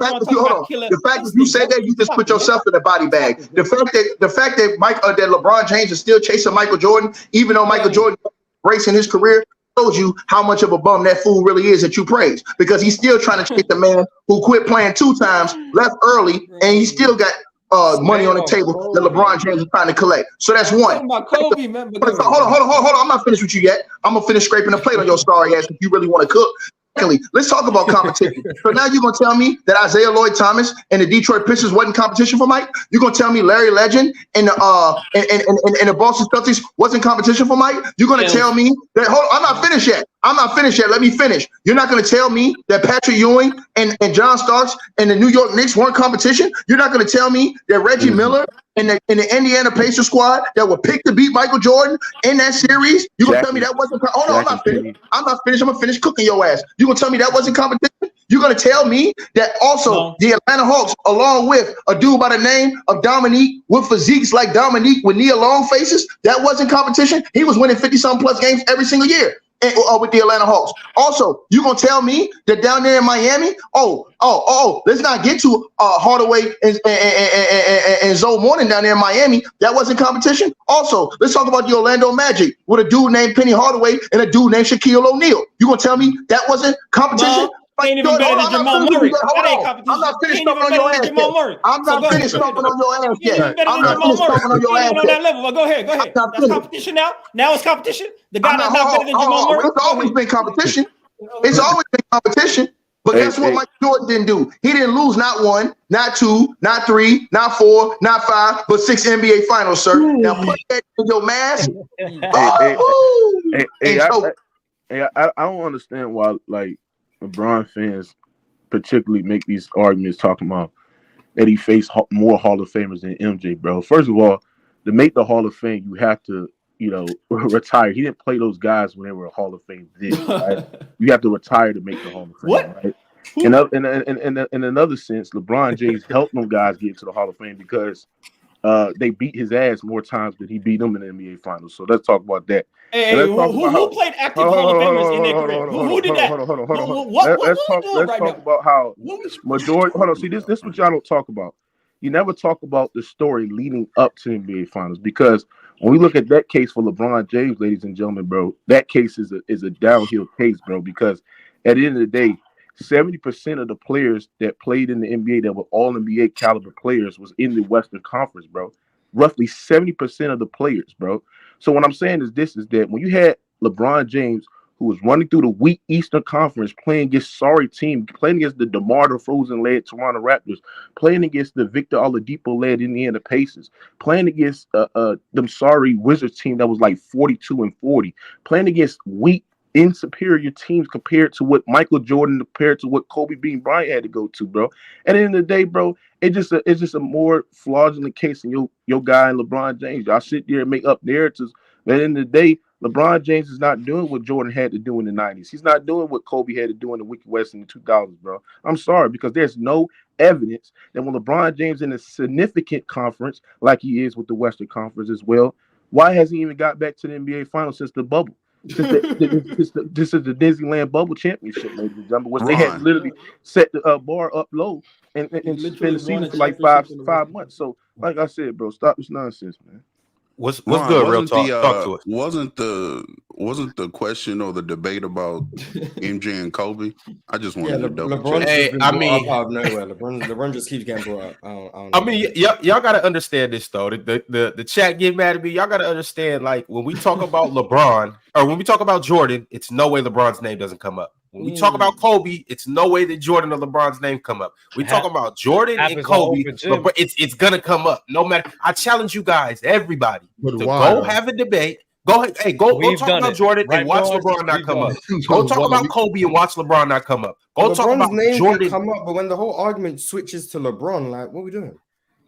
fact that you said that, you just put yourself in a body bag. The fact that that LeBron James is still chasing Michael Jordan, even though Michael Jordan racing his career, shows you how much of a bum that fool really is that you praise, because he's still trying to chase the man who quit playing 2 times, left early, and he still got money on the table that LeBron James is trying to collect. So that's one. Kobe, man. Hold on. I'm not finished with you yet. I'm gonna finish scraping the plate on your sorry ass if you really want to cook. Let's talk about competition. So now you're gonna tell me that Isaiah Lloyd Thomas and the Detroit Pistons wasn't competition for Mike? You're gonna tell me Larry Legend and the Boston Celtics wasn't competition for Mike? You're gonna tell me that? Hold on, I'm not finished yet. Let me finish. You're not gonna tell me that Patrick Ewing and John Starks and the New York Knicks weren't competition? You're not gonna tell me that Reggie Miller and the Indiana Pacers squad that were picked to beat Michael Jordan in that series? You gonna tell me that wasn't? Hold on, I'm not finished. I'm gonna finish cooking your ass. You gonna tell me that wasn't competition? You're gonna tell me that also the Atlanta Hawks, along with a dude by the name of Dominique with physiques like Dominique with Nia Long faces, that wasn't competition? He was winning 50-something plus games every single year with the Atlanta Hawks. Also, you gonna tell me that down there in Miami, let's not get to Hardaway and Zoe Morning down there in Miami. That wasn't competition. Also, let's talk about the Orlando Magic with a dude named Penny Hardaway and a dude named Shaquille O'Neal. You gonna tell me that wasn't competition? Ain't even better than Jamal Murray. That ain't competition. I'm not finished talking on your ass yet. I'm not finished talking on your ass yet. I'm not finished talking on your ass yet. That level. Well, go ahead. That's competition now. Now it's competition. The guy that's not better than Jamal Murray. It's always been competition. It's always been competition. But guess what Michael Jordan didn't do? He didn't lose not 1, not 2, not 3, not 4, not 5, but 6 NBA finals, sir. Now put that in your mask. I don't understand why LeBron fans particularly make these arguments talking about that he faced more Hall of Famers than MJ, bro. First of all, to make the Hall of Fame, you have to, retire. He didn't play those guys when they were a Hall of Fame then, right? You have to retire to make the Hall of Fame, what? Right? In another sense, LeBron James helped them guys get into the Hall of Fame because they beat his ass more times than he beat them in the NBA Finals. So let's talk about that. Who played active Hall of Famers in their career? Who did that? Let's talk about how majority. Hold on. See, this is what y'all don't talk about. You never talk about the story leading up to NBA Finals, because when we look at that case for LeBron James, ladies and gentlemen, bro, that case is a downhill case, bro, because at the end of the day, 70% of the players that played in the NBA that were all NBA caliber players was in the Western Conference, bro. Roughly 70% of the players, bro. So what I'm saying is that when you had LeBron James, who was running through the weak Eastern Conference, playing against sorry team, playing against the DeMar DeRozan-led Toronto Raptors, playing against the Victor Oladipo-led Indiana Pacers, playing against them sorry Wizards team that was like 42-40, playing against weak, insuperior teams compared to what Michael Jordan, compared to what Kobe Bean Bryant had to go to, bro. At the end of the day, bro, it's just a more fraudulent case than your guy and LeBron James. Y'all sit there and make up narratives, but at the end of the day, LeBron James is not doing what Jordan had to do in the 90s. He's not doing what Kobe had to do in the Wicked West in the 2000s, bro. I'm sorry, because there's no evidence that when LeBron James in a significant conference, like he is with the Western Conference as well, why hasn't he even got back to the NBA Finals since the bubble? This is the Disneyland Bubble Championship, ladies and gentlemen, where they had literally set the bar up low and spend the season for like five months. So, like I said, bro, stop this nonsense, man. What's good, real talk? Talk to us. Wasn't the question or the debate about MJ and Kobe? I just wanted to double check. Hey, I mean, out of nowhere. LeBron just keeps getting brought up. I mean, y'all gotta understand this though. The chat get mad at me. Y'all gotta understand, like, when we talk about LeBron or when we talk about Jordan, it's no way LeBron's name doesn't come up. When we talk about Kobe, it's no way that Jordan or LeBron's name come up. We talk about Jordan and Kobe, it's gonna come up. No matter. I challenge you guys, everybody, to go have a debate. Go ahead, go talk about Jordan and watch LeBron not come up. Go talk about Kobe and watch LeBron not come up. Go talk about Jordan come up, but when the whole argument switches to LeBron, like, what are we doing?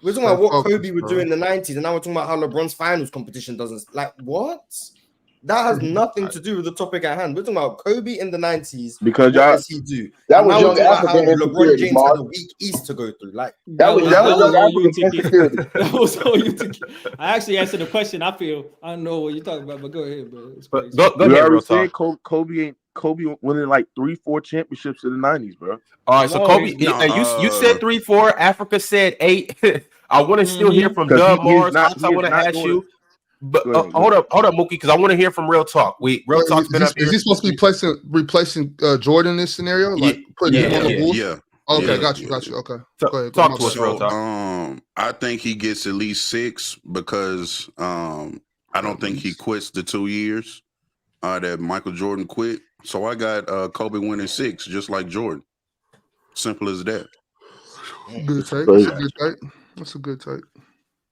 We're talking about what Kobe would do in the 90s, and now we're talking about how LeBron's finals competition doesn't. Like, what? That has nothing to do with the topic at hand. We're talking about Kobe in the 90s. Because what does he do? That And was now young we're talking about how African LeBron insecurity, James had Mark. a weak East to go through. Like That was young African insecurity. That was all you took. I actually answered the question. I don't know what you're talking about, but go ahead, bro. It's But crazy. go You ahead, already real said talk. Kobe winning like 3-4 championships in the 90s, bro. All right, so No, Kobe, no, you said 3-4. Africa said 8. I want to still hear from 'Cause Dub he is Mars. not- I he want is to not ask doing you. But Go ahead, hold up, Mookie, because I want to hear from Real Talk. Real Talk's been up here. Is he supposed to be replacing Jordan in this scenario? Like putting him on the Bulls? Yeah. Okay, Yeah. got you. Okay. So, Go ahead. talk to us, Real So, Talk. I think he gets at least 6 because I don't think he quits the 2 years that Michael Jordan quit. So I got Kobe winning 6, just like Jordan. Simple as that. Good take. Crazy. That's a good take.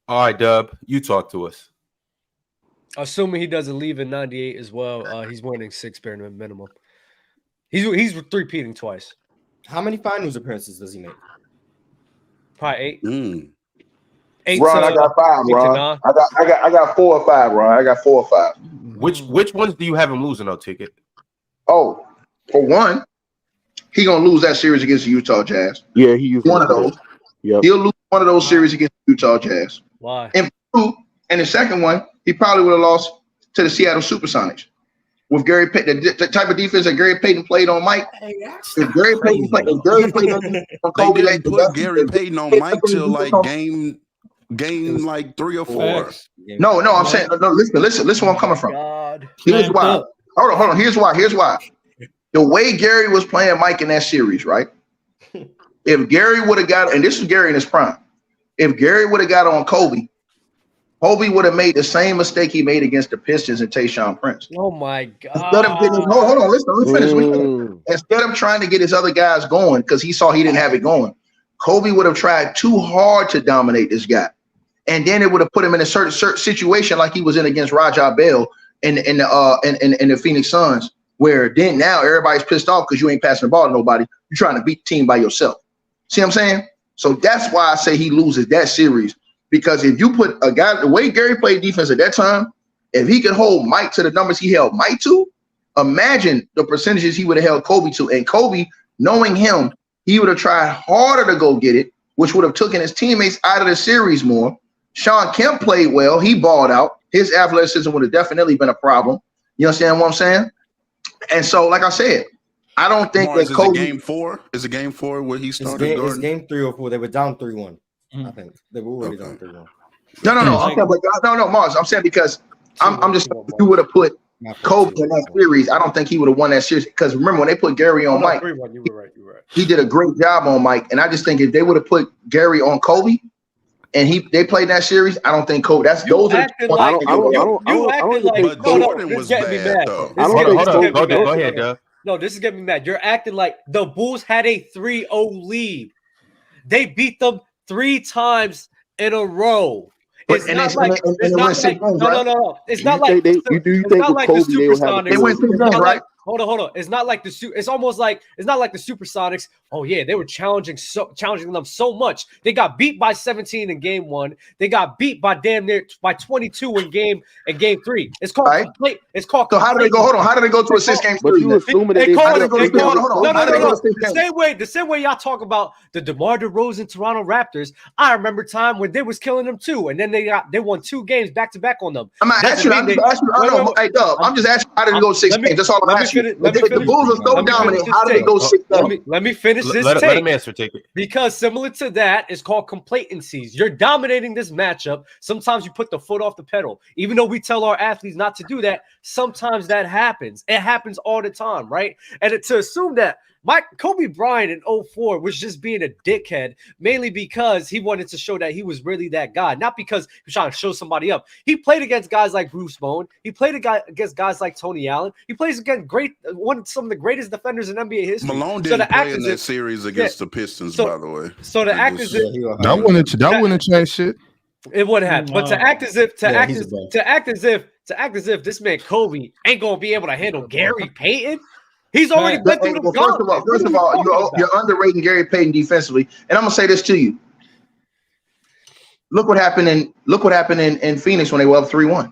All right, Dub, you talk to us. Assuming he doesn't leave in 98 as well, he's winning 6 bare minimum. He's repeating twice. how many finals appearances does he make? Probably 8. 8 Ron, I got 5, 8 to Ron. 9. I got 4 or 5, Ron. I got 4 or 5. Which ones do you have him losing, though, Ticket? Oh, for one, he gonna lose that series against the Utah Jazz. Yeah, he used One of those. Yep. He'll lose one of those series against the Utah Jazz. Why? And the second one, he probably would have lost to the Seattle Supersonics with Gary Payton, the type of defense that Gary Payton played on Mike. If Gary Payton played on Kobe, They didn't put Gary Payton on Mike till like game like 3 or 4. Facts. No, I'm saying no. Listen where I'm coming from. God. Here's why. Hold on. Here's why. The way Gary was playing Mike in that series, right? If Gary would have got, and this is Gary in his prime, if Gary would have got on Kobe would have made the same mistake he made against the Pistons and Tayshaun Prince. Oh my God. Instead of getting, hold on, listen, let me finish. Instead of trying to get his other guys going because he saw he didn't have it going, Kobe would have tried too hard to dominate this guy, and then it would have put him in a certain situation like he was in against Raja Bell in the Phoenix Suns, where then now everybody's pissed off because you ain't passing the ball to nobody. You're trying to beat the team by yourself. See what I'm saying? So that's why I say he loses that series. Because if you put a guy, the way Gary played defense at that time, if he could hold Mike to the numbers he held Mike to, imagine the percentages he would have held Kobe to. And Kobe, knowing him, he would have tried harder to go get it, which would have taken his teammates out of the series more. Sean Kemp played well. He balled out. His athleticism would have definitely been a problem. You understand what I'm saying? And so, like I said, I don't think that Kobe. Game 4? Is it game 4 where he started? It's game 3 or 4. They were down 3-1. I think they were already down 3-1. No, Mars. I'm saying because I'm just if you would have put Kobe in that series, I don't think he would have won that series. Because remember when they put Gary on Mike, You were right. he did a great job on Mike. And I just think if they would have put Gary on Kobe and they played that series, I don't think Kobe. That's those are. You acted like Jordan was bad though. Go ahead, Doug. No, this is getting me mad. You're acting like the Bulls had a 3-0 lead. They beat them 3 times in a row. It's not like no. It's not like the Supersonics. They went 6 games, right? Hold on. It's not like it's almost like it's not like the Supersonics. Oh yeah, they were challenging them so much. They got beat by 17 in game 1. They got beat by damn near by 22 in game 3. It's called complete. It's called. So how did they go? Hold on. How did they go to a 6-game series? But you assuming that The same way y'all talk about the DeMar DeRozan Toronto Raptors. I remember time when they was killing them too, and then they won 2 games back to back on them. I'm not asking you. I'm just asking how did they go 6 games? That's all I'm asking. The Bulls are so dominant. How did they go 6 games? Let me finish this let take. him answer, take it. Because similar to that is called complacencies. You're dominating this matchup. Sometimes you put the foot off the pedal. Even though we tell our athletes not to do that, sometimes that happens. It happens all the time, right? And to assume that Kobe Bryant in 2004 was just being a dickhead, mainly because he wanted to show that he was really that guy, not because he was trying to show somebody up. He played against guys like Bruce Bowen. He played against guys like Tony Allen. He plays against some of the greatest defenders in NBA history. Malone didn't play in that series against the Pistons, by the way. So to act as if that wouldn't change shit. It wouldn't happen. But to act as if this man Kobe ain't gonna be able to handle Gary Payton. He's already been through the gauntlet. First of all, you're underrating Gary Payton defensively, and I'm gonna say this to you. Look what happened in Phoenix when they were up 3-1.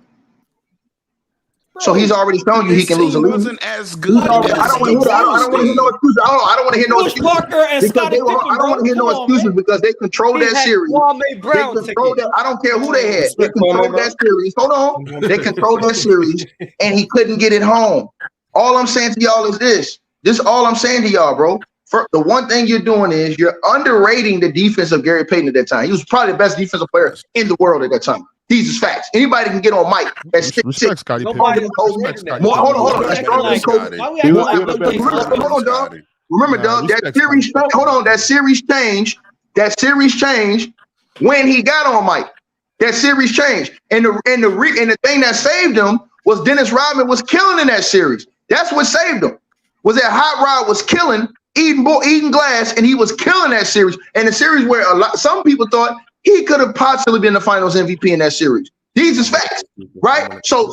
So he's already shown you he can lose a league. Wasn't as good. I don't want to hear no excuses. I don't want to hear no excuses. Parker and Scottie Pippen, I don't want to hear no excuses because they controlled that series. They controlled that. I don't care who they had. They controlled that series. Hold on. They controlled that series, and he couldn't get it home. All I'm saying to y'all is this. This is all I'm saying to y'all, bro. The one thing you're doing is you're underrating the defense of Gary Payton at that time. He was probably the best defensive player in the world at that time. These are facts. Anybody can get on Mike at 6'6". Hold on. Remember, Doug, that series. Hold on, that series changed. That series changed when he got on Mike. That series changed, and the thing that saved him was Dennis Rodman was killing in that series. That's what saved him. Was that Hot Rod was killing, eating glass, and he was killing that series. And the series where some people thought he could have possibly been the Finals MVP in that series. These is facts, right? So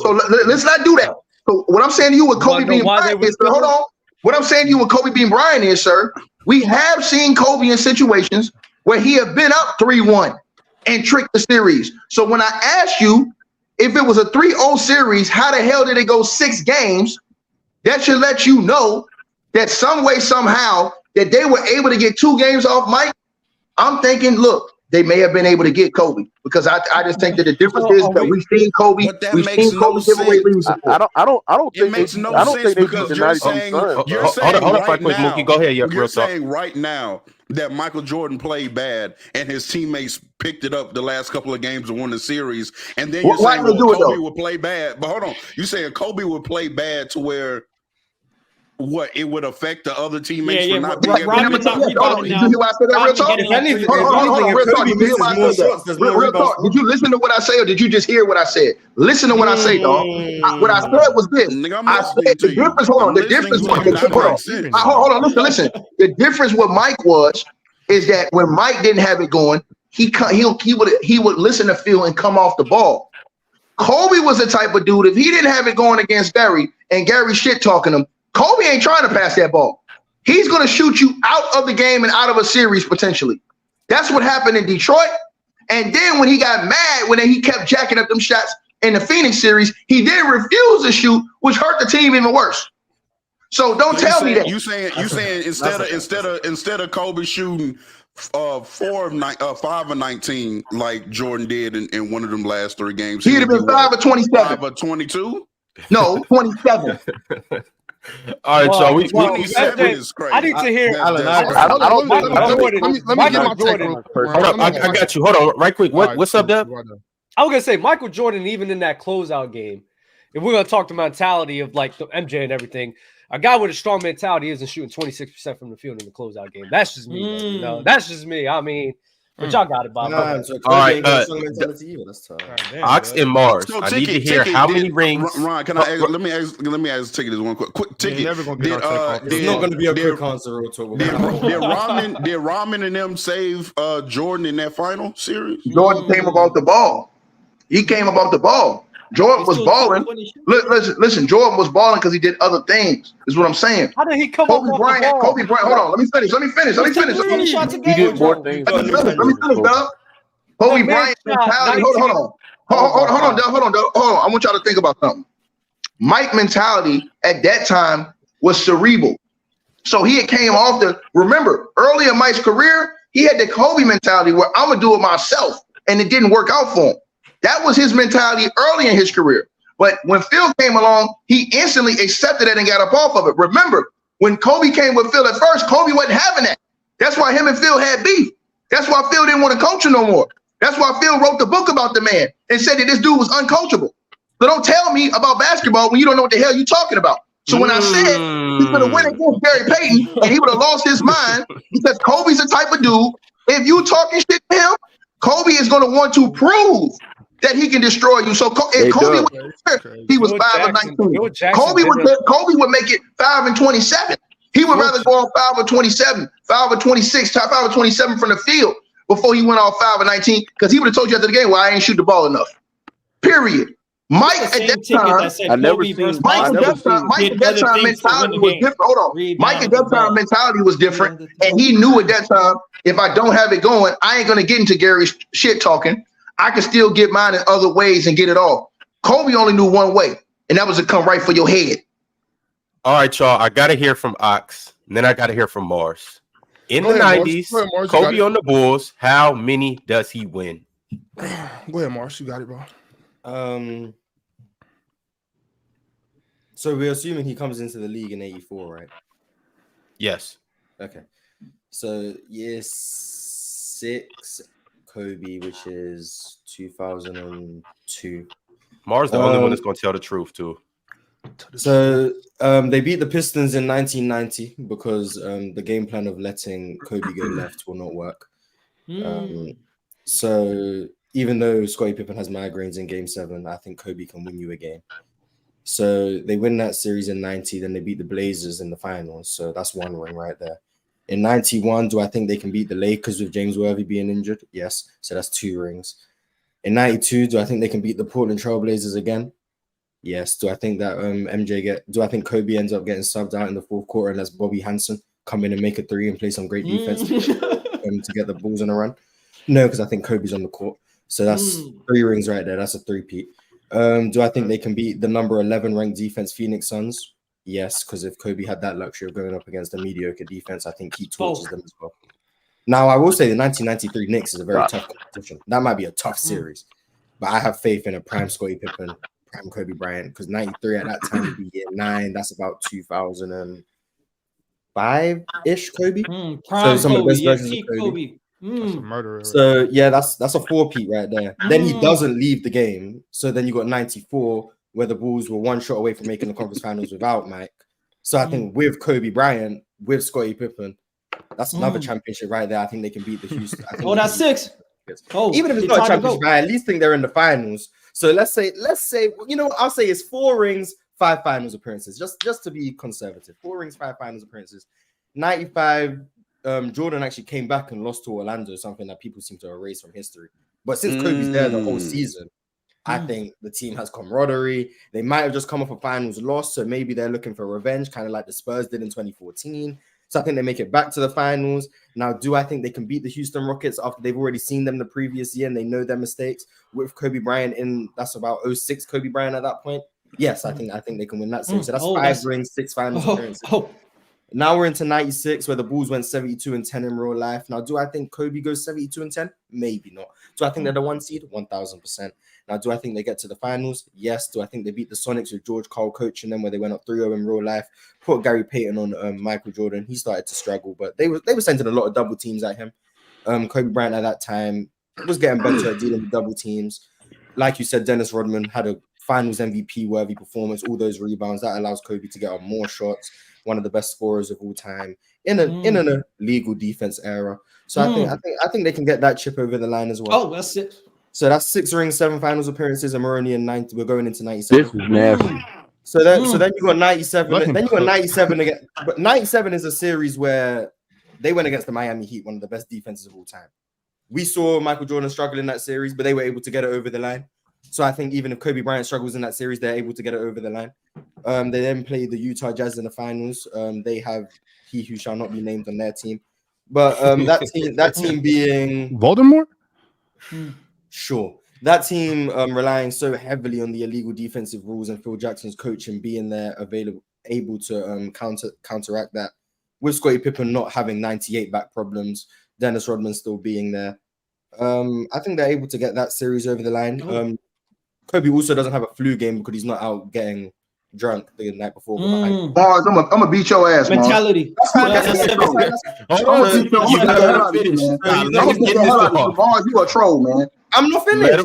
let's not do that. So what I'm saying to you with Kobe being Bryant is, hold on. What I'm saying to you with Kobe being Bryant is, sir, we have seen Kobe in situations where he have been up 3-1 and tricked the series. So when I asked you if it was a 3-0 series, how the hell did it go 6 games? That should let you know that some way, somehow, that they were able to get 2 games off Mike. I'm thinking, look, they may have been able to get Kobe because I just think that the difference is that we've seen Kobe. But that makes no sense. I don't think it makes no sense because you're saying Go ahead, you're saying right now that Michael Jordan played bad and his teammates picked it up the last couple of games and won the series, and then you're saying Kobe would play bad. But hold on, you're saying Kobe would play bad to where what it would affect the other teammates for not being able to get real talk. Did you listen to what I say or did you just hear what I said? Listen to what I say, dog. What I said was this. I said the difference. Hold on. The difference. Hold on. Listen. The difference with Mike is that when Mike didn't have it going, he would listen to Phil and come off the ball. Kobe was the type of dude, if he didn't have it going against Gary and Gary shit talking him, Kobe ain't trying to pass that ball. He's going to shoot you out of the game and out of a series potentially. That's what happened in Detroit. And then when he got mad, when he kept jacking up them shots in the Phoenix series, he did refuse to shoot, which hurt the team even worse. So don't tell me that. You saying instead of Kobe shooting 5 of 19 like Jordan did in one of them last 3 games, he'd have been 5 of 27. 5 of 22? No, 27. All right, so we 27 is crazy. I need to hear. Let me get my take. Hold up, I got you. Hold on, right quick. What's up, Deb? I was gonna say Michael Jordan, even in that closeout game, if we're gonna talk the mentality of like the MJ and everything, a guy with a strong mentality isn't shooting 26% from the field in the closeout game. That's just me. You know, that's just me. I mean, but y'all got it, Bob. All right, Ox and Mars. So, I need to hear how many rings. Ron, can I ask, let me ask Ticket this one quick. Ticket. Never gonna get it's not going to be a quick answer. Did Ramen and them save Jordan in that final series? Jordan came about the ball. He came about the ball. Jordan was balling. Listen, Jordan was balling because he did other things. Is what I'm saying. How did he come Kobe Bryant. Hold on. Let me finish. He did more things. Let me finish, Doug. Kobe Bryant mentality. Hold on, Doug. I want y'all to think about something. Mike mentality at that time was cerebral. So he had came off remember, early in Mike's career, he had the Kobe mentality where I'm going to do it myself. And it didn't work out for him. That was his mentality early in his career. But when Phil came along, he instantly accepted it and got up off of it. Remember, when Kobe came with Phil at first, Kobe wasn't having that. That's why him and Phil had beef. That's why Phil didn't want to coach him no more. That's why Phil wrote the book about the man and said that this dude was uncoachable. So don't tell me about basketball when you don't know what the hell you're talking about. So when I said he's going to win against Gary Payton and he would have lost his mind because Kobe's the type of dude, if you talking shit to him, Kobe is going to want to prove that he can destroy you. So if Kobe was there, he was 5 of 19. Kobe would make it 5 and 27. He would rather go off 5 of 27, 5 of 26, 5 of 27 from the field before he went off 5 of 19 because he would have told you after the game, well, I ain't shoot the ball enough. Period. Mike at that time, Mike at that time mentality was different. Hold on. Mike at that time mentality was different. And he knew at that time, if I don't have it going, I ain't going to get into Gary's shit talking. I can still get mine in other ways and get it off. Kobe only knew one way. and that was to come right for your head. All right, y'all. I gotta hear from Ox, and then I gotta hear from Mars. In Go the ahead, 90s, Mars. Go ahead, Mars, you got Kobe it. on the Bulls. How many does he win? Go ahead, Mars. You got it, bro. So we're assuming he comes into the league in 84, right? Yes. Okay. So year 6, Kobe, which is 2002. Mars, the only one that's gonna tell the truth too. So they beat the Pistons in 1990 because the game plan of letting Kobe go left will not work. So even though Scottie Pippen has migraines in Game 7, I think Kobe can win you a game. So they win that series in 90, then they beat the Blazers in the finals. So that's one ring right there. In 91, do I think they can beat the Lakers with James Worthy being injured? Yes. So that's 2 rings. In 92, do I think they can beat the Portland Trailblazers again? Yes. Do I think that do I think Kobe ends up getting subbed out in the 4th quarter unless Bobby Hansen come in and make a 3 and play some great defense to get the Bulls on a run? No, because I think Kobe's on the court. So that's 3 rings right there. That's a 3-peat. Do I think they can beat the number 11 ranked defense Phoenix Suns? Yes, because if Kobe had that luxury of going up against a mediocre defense, I think he torches them as well. Now, I will say the 1993 Knicks is a very tough competition. That might be a tough series, but I have faith in a prime Scottie Pippen, prime Kobe Bryant, because 93 at that time would be year 9. That's about 2005-ish Kobe. So some of the best versions of Kobe. That's a murderer. So yeah, that's a 4-peat right there. Then he doesn't leave the game. So then you got 94, where the Bulls were 1 shot away from making the conference finals without Mike. So I think with Kobe Bryant, with Scottie Pippen, that's another championship right there. I think they can beat the Houston. That's 6. Even if it's not a championship, I at least think they're in the finals. So let's say, you know, I'll say it's 4 rings, 5 finals appearances, just to be conservative. 4 rings, 5 finals appearances. 95. Jordan actually came back and lost to Orlando, something that people seem to erase from history. But since Kobe's there the whole season, I think the team has camaraderie. They might have just come off a finals loss, so maybe they're looking for revenge, kind of like the Spurs did in 2014. So I think they make it back to the finals. Now, do I think they can beat the Houston Rockets after they've already seen them the previous year and they know their mistakes? With Kobe Bryant that's about 06 Kobe Bryant at that point. Yes, I think they can win that series. So that's 5 rings, 6 finals appearances. Now we're into 96, where the Bulls went 72-10 in real life. Now, do I think Kobe goes 72-10? Maybe not. Do I think they're the 1 seed? 1,000%. Now, do I think they get to the finals? Yes. Do I think they beat the Sonics with George Karl coaching them, where they went up 3-0 in real life? Put Gary Payton on Michael Jordan. He started to struggle, but they were sending a lot of double teams at him. Kobe Bryant at that time was getting better at dealing with double teams. Like you said, Dennis Rodman had a finals MVP worthy performance, all those rebounds. That allows Kobe to get on more shots. One of the best scorers of all time in an illegal defense era. So I think they can get that chip over the line as well. Oh, that's it. So that's 6 rings, 7 finals appearances, and we're only in 90. We're going into 97. This is nasty. So then you got 97. Then you got 97 again. But 97 is a series where they went against the Miami Heat, one of the best defenses of all time. We saw Michael Jordan struggle in that series, but they were able to get it over the line. So I think even if Kobe Bryant struggles in that series, they're able to get it over the line. They then play the Utah Jazz in the finals. They have he who shall not be named on their team. But that team being Voldemort? Sure. That team relying so heavily on the illegal defensive rules and Phil Jackson's coaching being there able to counteract that. With Scottie Pippen not having 98 back problems, Dennis Rodman still being there. I think they're able to get that series over the line. Kobe also doesn't have a flu game because he's not out getting drunk the night before. Mars, I'm gonna beat your ass, Mars. Mentality. Mars, you a troll, man. I'm not finished.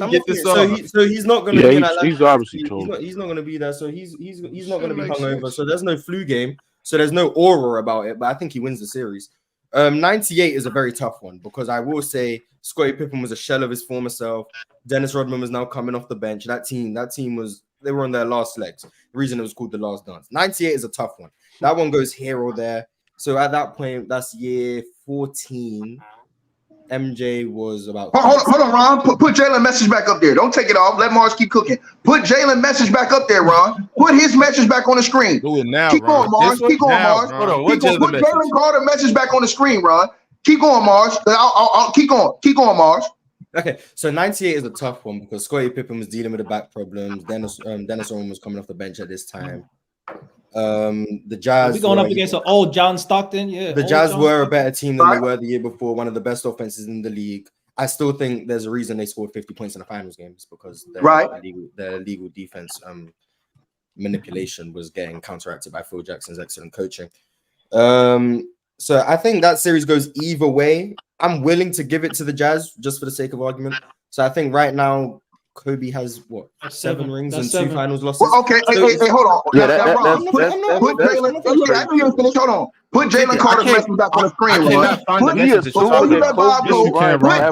So he's not gonna. He's obviously trolled. He's not gonna be there. So he's not gonna be hungover. So there's no flu game. So there's no aura about it. But I think he wins the series. 98 is a very tough one because I will say Scottie Pippen was a shell of his former self. Dennis Rodman was now coming off the bench. That team they were on their last legs. The reason it was called the last dance. 98 is a tough one. That one goes here or there. So at that point, that's year 14. MJ was about. Hold on, Ron. Put Jalen message back up there. Don't take it off. Let Mars keep cooking. Put Jalen message back up there, Ron. Put his message back on the screen. Do it now. Keep going, Mars. Keep going, Mars. Hold on. Put Jalen Carter message back on the screen, Ron. Keep going, Mars. I'll keep going. Keep going, Mars. Okay, so 98 is a tough one because Scottie Pippen was dealing with the back problems. Dennis Rodman was coming off the bench at this time. The Jazz we going up against an old John Stockton. Yeah, the Jazz were a better team than they were the year before. One of the best offenses in the league. I still think there's a reason they scored 50 points in the finals games because their illegal defense manipulation was getting counteracted by Phil Jackson's excellent coaching. So I think that series goes either way. I'm willing to give it to the Jazz just for the sake of argument. So I think right now Kobe has what 7 rings and 2 finals losses. Well, okay, So hey, hold on. Yeah, That's wrong. Put Jalen. I knew you were finished. Hold on. Put Jalen Carter's message back on the screen. I cannot find the message that you're Before you talking let about. Bob go, put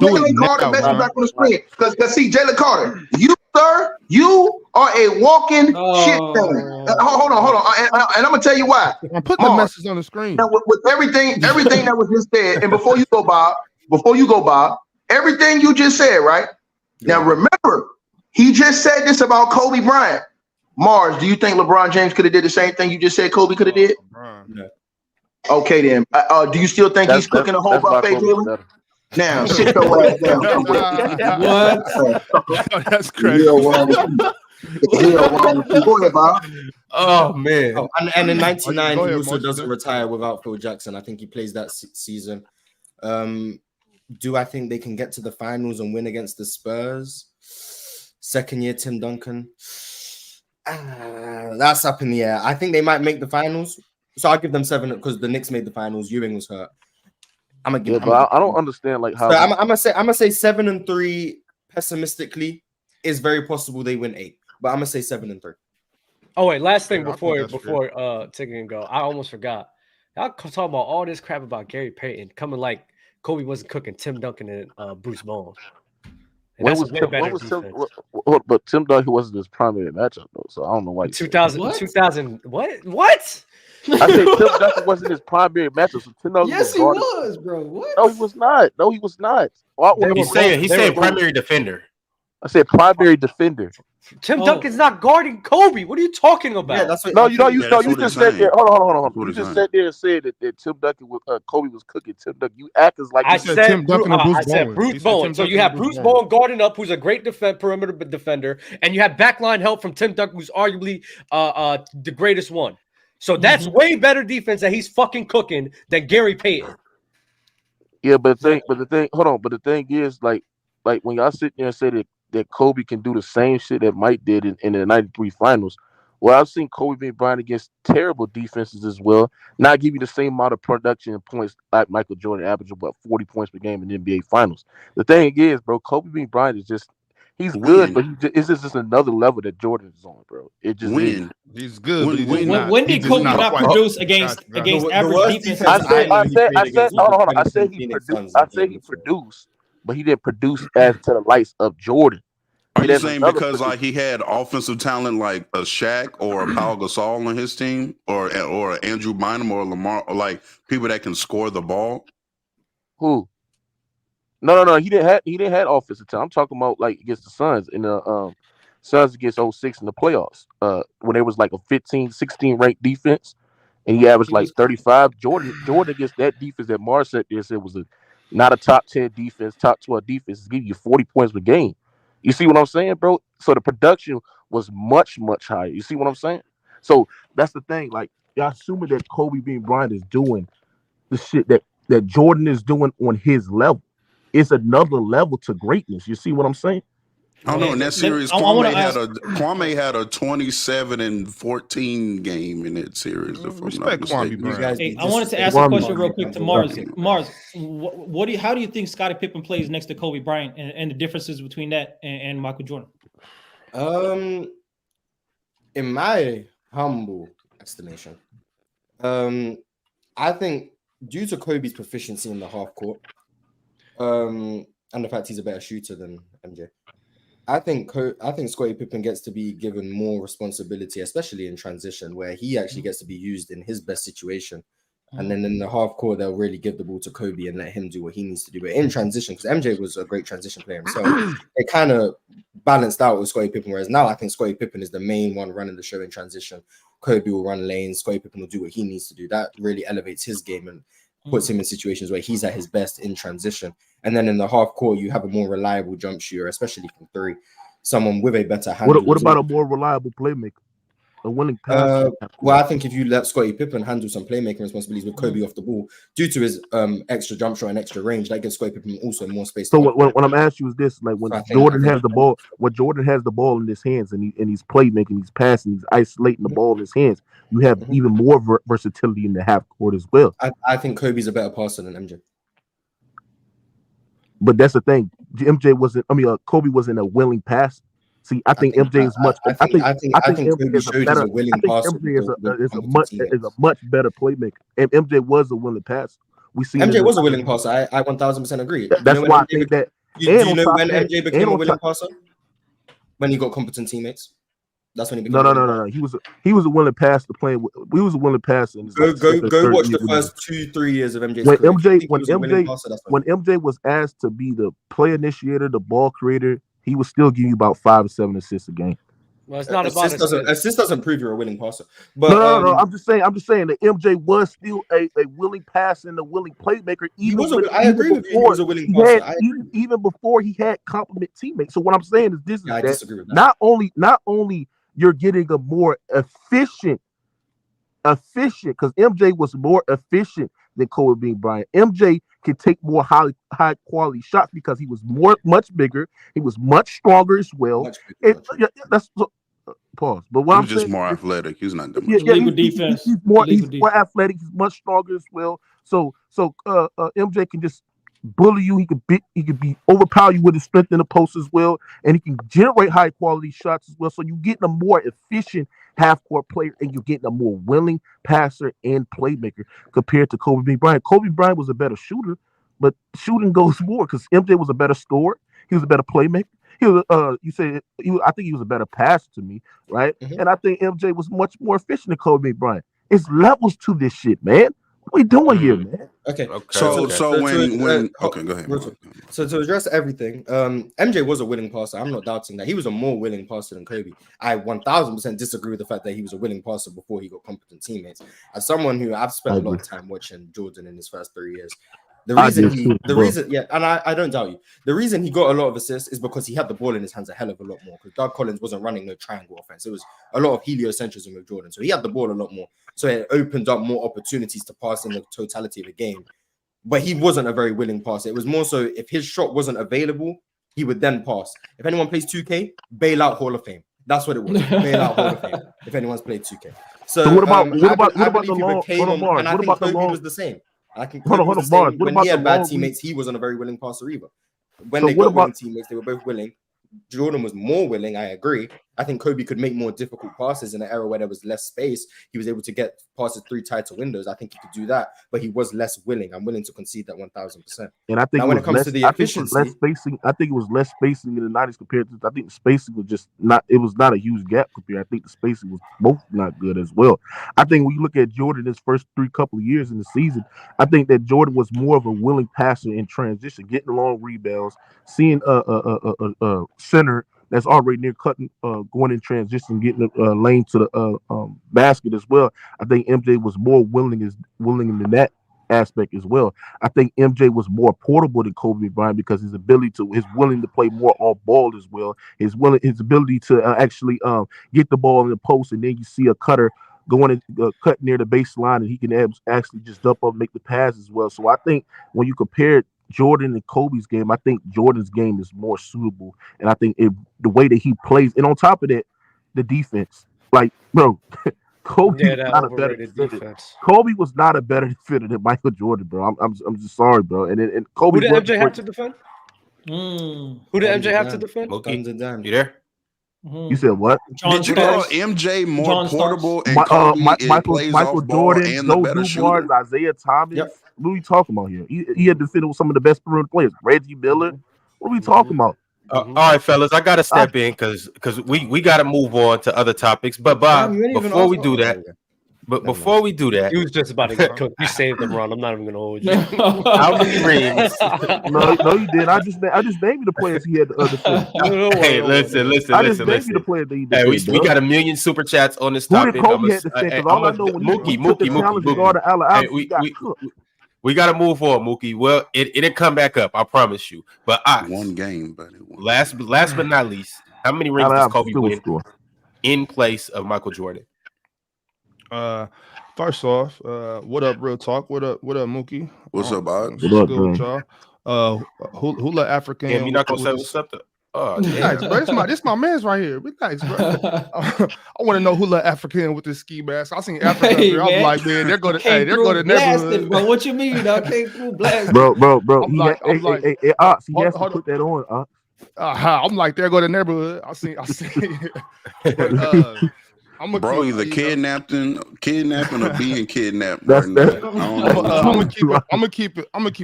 Jalen Carter's message back on the screen. Because see, Jalen Carter, you sir, you are a walking shit thing. Hold on, and I'm gonna tell you why. Put the message on the screen. Now, with everything that was just said, and before you go, Bob, everything you just said, right? Now remember, he just said this about Kobe Bryant. Mars, do you think LeBron James could have did the same thing you just said Kobe could have did? No. Okay, then. Do you still think he's cooking a whole buffet, Jalen? Now, sit your ass down. What? That's crazy. Go ahead, Bob. Oh man. Oh, and in '99, Go ahead, he also Mark. doesn't retire without Phil Jackson. I think he plays that season. Do I think they can get to the finals and win against the Spurs? Second year, Tim Duncan. That's up in the air. I think they might make the finals. So I'll give them 7 because the Knicks made the finals. Ewing was hurt. I'm gonna give. I don't understand like how. So I'm gonna say 7-3. Pessimistically, it's very possible they win 8, but I'm gonna say 7-3. Oh wait, last thing Yeah, I before think that's fair. Ticket and go. I almost forgot. Y'all talking about all this crap about Gary Payton coming like Kobe wasn't cooking Tim Duncan and Bruce Bowen. And When that's was a way Tim, better when was Tim, defense. but Tim Duncan wasn't his primary matchup though, so I don't know why. 2000 what? I said Tim Duncan wasn't his primary matchup. So Tim Duncan Yes, he guarded- was, bro. What? No, he was not. No, he was not. He's saying primary defender. I said primary defender. Tim Duncan's not guarding Kobe. What are you talking about? Yeah, that's what. No, you that's you what just they're said there. saying. Hold on. what You they're just saying. sat there and said that Tim Duncan was Kobe was cooking Tim Duncan. You act as like I you said Tim Duncan and Bruce I said Bowen. Bruce He said Bowen. Tim So you Duncan have and Bruce Bruce Bowen. Bowen guarding up, who's a great perimeter defender, and you have backline help from Tim Duncan, who's arguably the greatest one. So that's way better defense that he's fucking cooking than Gary Payton. Yeah, but the thing is like when y'all sit there and say that Kobe can do the same shit that Mike did in the '93 finals. Well, I've seen Kobe being Bryant against terrible defenses as well, not give you the same amount of production and points like Michael Jordan averaging about 40 points per game in the NBA finals. The thing is, bro, Kobe being Bryant is just he's good, but it's just another level that Jordan is on, bro. It just is. He's good. But he's just When, not, when he's did just Kobe not not quite- produce against The average worst defense? defense I said he produced, but he didn't produce as to the likes of Jordan. Are you There's saying another because producer. like he had offensive talent like a Shaq or a Pau Gasol on his team, or Andrew Bynum or Lamar, or like people that can score the ball? Who? No. He didn't have offensive talent. I'm talking about like against the Suns in the Suns against 06 in the playoffs. When there was like a 15, 16 ranked defense, and he averaged like 35. Jordan against that defense that Mars said was not a top 10 defense, top 12 defense, give you 40 points per game. You see what I'm saying, bro? So the production was much, much higher. You see what I'm saying? So that's the thing. Like, y'all assuming that Kobe being Bryant is doing the shit that Jordan is doing on his level. It's another level to greatness. You see what I'm saying? I don't know. In that series, Kwame had a 27 and 14 game in that series. If I'm not Respect Kwame mistaken. Bryant. Hey, I wanted to ask a question real quick to Mars. Mars, how do you think Scottie Pippen plays next to Kobe Bryant, and the differences between that and Michael Jordan? In my humble estimation, I think due to Kobe's proficiency in the half court, and the fact he's a better shooter than MJ, I think Scottie Pippen gets to be given more responsibility, especially in transition, where he actually gets to be used in his best situation. And then in the half court, they'll really give the ball to Kobe and let him do what he needs to do. But in transition, because MJ was a great transition player himself, it kind of balanced out with Scottie Pippen. Whereas now I think Scottie Pippen is the main one running the show in transition. Kobe will run lanes. Scottie Pippen will do what he needs to do. That really elevates his game. And puts him in situations where he's at his best in transition. And then in the half court, you have a more reliable jump shooter, especially from three. Someone with a better handle. What about a more reliable playmaker? A willing passer? Well, I think if you let Scottie Pippen handle some playmaking responsibilities with Kobe off the ball, due to his extra jump shot and extra range, that gives Scottie Pippen also more space. So what I'm asking you is this: like when Jordan has the ball, in his hands and he's playmaking, he's passing, he's isolating the ball in his hands, you have even more versatility in the half court as well. I think Kobe's a better passer than MJ. But that's the thing. Kobe wasn't a willing passer. See, I think MJ is much. I think Kobe is a better. MJ is a much better playmaker, and MJ was a willing passer. MJ was a willing passer. I 1000% agree. That's why I think that. Do you know when MJ became a willing passer? When he got competent teammates. That's when he became. No. He was a willing passer playing. He was a willing passer. Go watch the first 2-3 years of MJ's when MJ was asked to be the play initiator, the ball creator, he was still giving you about 5 or 7 assists a game. Well, it's not about assist doesn't prove you're a willing passer. But no. I'm just saying that MJ was still a willing passer and a willing playmaker. I agree with you. He was a willing passer. Even before he had competent teammates. So what I'm saying is this: I disagree with that. Not only you're getting a more efficient, because MJ was more efficient than Kobe Bryant. MJ can take more high quality shots because he was much bigger. He was much stronger as well. Pause. But what I'm just saying, more athletic. He's not that much. Defense. He's more athletic. He's much stronger as well. So MJ can just bully you. He could overpower you with his strength in the post as well, and he can generate high quality shots as well. So you're getting a more efficient half court player, and you're getting a more willing passer and playmaker compared to Kobe Bryant. Kobe Bryant was a better shooter, but shooting goes more because MJ was a better scorer. He was a better playmaker. He was I think he was a better passer to me, right? And I think MJ was much more efficient than Kobe Bryant. It's levels to this shit, man. What we doing here, man? Okay. So when okay, go ahead. So to address everything, MJ was a willing passer. I'm not doubting that. He was a more willing passer than Kobe. I 1000% disagree with the fact that he was a willing passer before he got competent teammates. As someone who I've spent a lot of time watching Jordan in his first 3 years, the reason, and I don't doubt you. The reason he got a lot of assists is because he had the ball in his hands a hell of a lot more. Because Doug Collins wasn't running no triangle offense. It was a lot of heliocentrism with Jordan. So he had the ball a lot more. So it opened up more opportunities to pass in the totality of the game. But he wasn't a very willing passer. It was more so if his shot wasn't available, he would then pass. If anyone plays 2K, bail out Hall of Fame. That's what it was. Bail out Hall of Fame. If anyone's played 2K. So what about the long? And I think Kobe was the same. I can hold on, Mars. When he had bad teammates, he wasn't a very willing passer either. When they got willing teammates, they were both willing. Jordan was more willing, I agree. I think Kobe could make more difficult passes in an era where there was less space. He was able to get passes through tighter windows. I think he could do that, but he was less willing. I'm willing to concede that 1000%. And I think now, when it comes to the efficiency, less spacing. I think it was less spacing in the 90s compared to. I think the spacing was just not. It was not a huge gap compared. I think the spacing was both not good as well. I think when you look at Jordan his first couple of years in the season, I think that Jordan was more of a willing passer in transition, getting long rebounds, seeing a center that's already near cutting, going in transition, getting a lane to the basket as well. I think MJ was more willing in that aspect as well. I think MJ was more portable than Kobe Bryant because his willing to play more off ball as well. His ability to actually get the ball in the post, and then you see a cutter going and cut near the baseline, and he can actually just dump up, make the pass as well. So I think when you compare Jordan and Kobe's game, I think Jordan's game is more suitable, and I think the way that he plays, and on top of that, the defense. Like, bro, Kobe was not a better defender. Kobe was not a better defender than Michael Jordan, bro. I'm just sorry, bro. And Kobe. Who did MJ have to defend? Who did MJ have to defend? You there? You said what? Did you call MJ more portable and Kobe Michael Jordan, and the better shooter? Isaiah Thomas. Yep. What are we talking about here? He had defended with some of the best perimeter players. Reggie Miller. What are we talking about? All right, fellas, I gotta step in because we gotta move on to other topics. But Bob, before we do that, he was just about to get cooked. You saved him, Ron. I'm not even gonna hold you. How many rings? No, you did. I just named you the players he had to defend. Hey, listen. I just named you the players that he defended. We got 1 million super chats on this topic. Who did Kobe had to defend? Because all I know when he took the challenge to guard Allen Iverson, he got cooked. We got to move on, Mookie. Well, it'll come back up. I promise you. But one game, buddy. Last but not least, how many rings does Kobe win in place of Michael Jordan? First off, what up, Real Talk? What up, Mookie? What's up, Bob? What up, good with y'all? Hula African. Damn, you not gonna say what's up? Relax, bro. This my man's right here. Relax, bro. I want to know who let African with this ski mask. I seen Africa. Hey, I'm like, man, they're going to neighborhood. Bro, what you mean? I came through blast, bro. I'm like, he has to put that on. I'm like, they're going to neighborhood. I see. But, I'm either kidnapping or being kidnapped. I'm gonna keep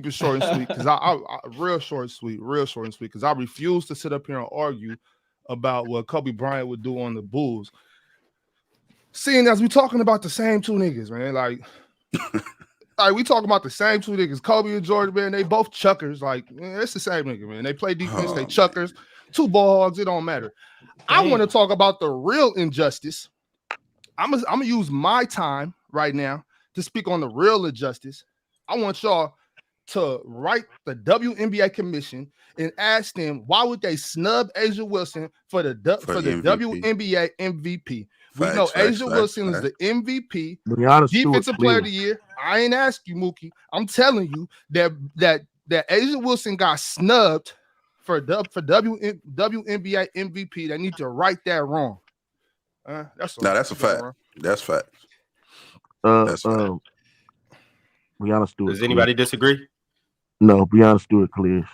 it short and sweet because I real short and sweet because I refuse to sit up here and argue about what Kobe Bryant would do on the Bulls. Seeing as we talking about the same two niggas, man, like we talking about the same two niggas, Kobe and Jordan, man. They both chuckers. Like, man, it's the same nigga, man. They play defense, they chuckers, two ball hogs. It don't matter. I want to talk about the real injustice. I'm gonna use my time right now to speak on the real injustice. I want y'all to write the WNBA commission and ask them why would they snub A'ja Wilson for the WNBA MVP. We know A'ja Wilson is the MVP, defensive player of the year. I ain't ask you, Mookie. I'm telling you that A'ja Wilson got snubbed for WNBA MVP. They need to right that wrong. That's a fact. That's fact. That's fact. Brianna Stewart. Does anybody disagree? No, Brianna Stewart clears.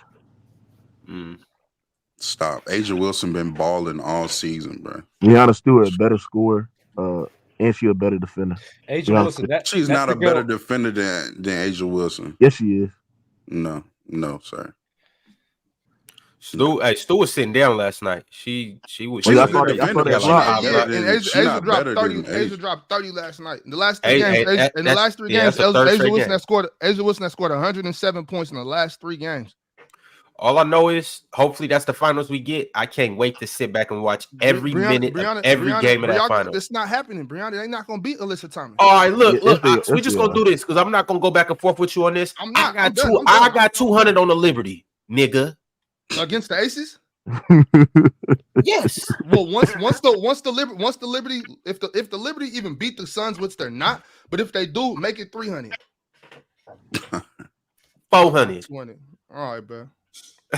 Stop. A'ja Wilson been balling all season, bro. Brianna Stewart, a better scorer, and she a better defender. A'ja Wilson, she's not a better defender than A'ja Wilson. Yes, she is. No, sir. Stu was sitting down last night. She was. A'ja dropped 30 last night. In the last three games, A'ja Wilson has scored 107 points in the last 3 games. All I know is, hopefully, that's the finals we get. I can't wait to sit back and watch every minute of every game of that final. It's not happening, Brianna. They're not going to beat Alyssa Thomas. All right, look. We just gonna do this because I'm not gonna go back and forth with you on this. I got 200 on the Liberty, nigga. Against the Aces? Yes. Well, once the Liberty, if the Liberty even beat the Suns, which they're not, but if they do, make it 300. 400. All right, bro.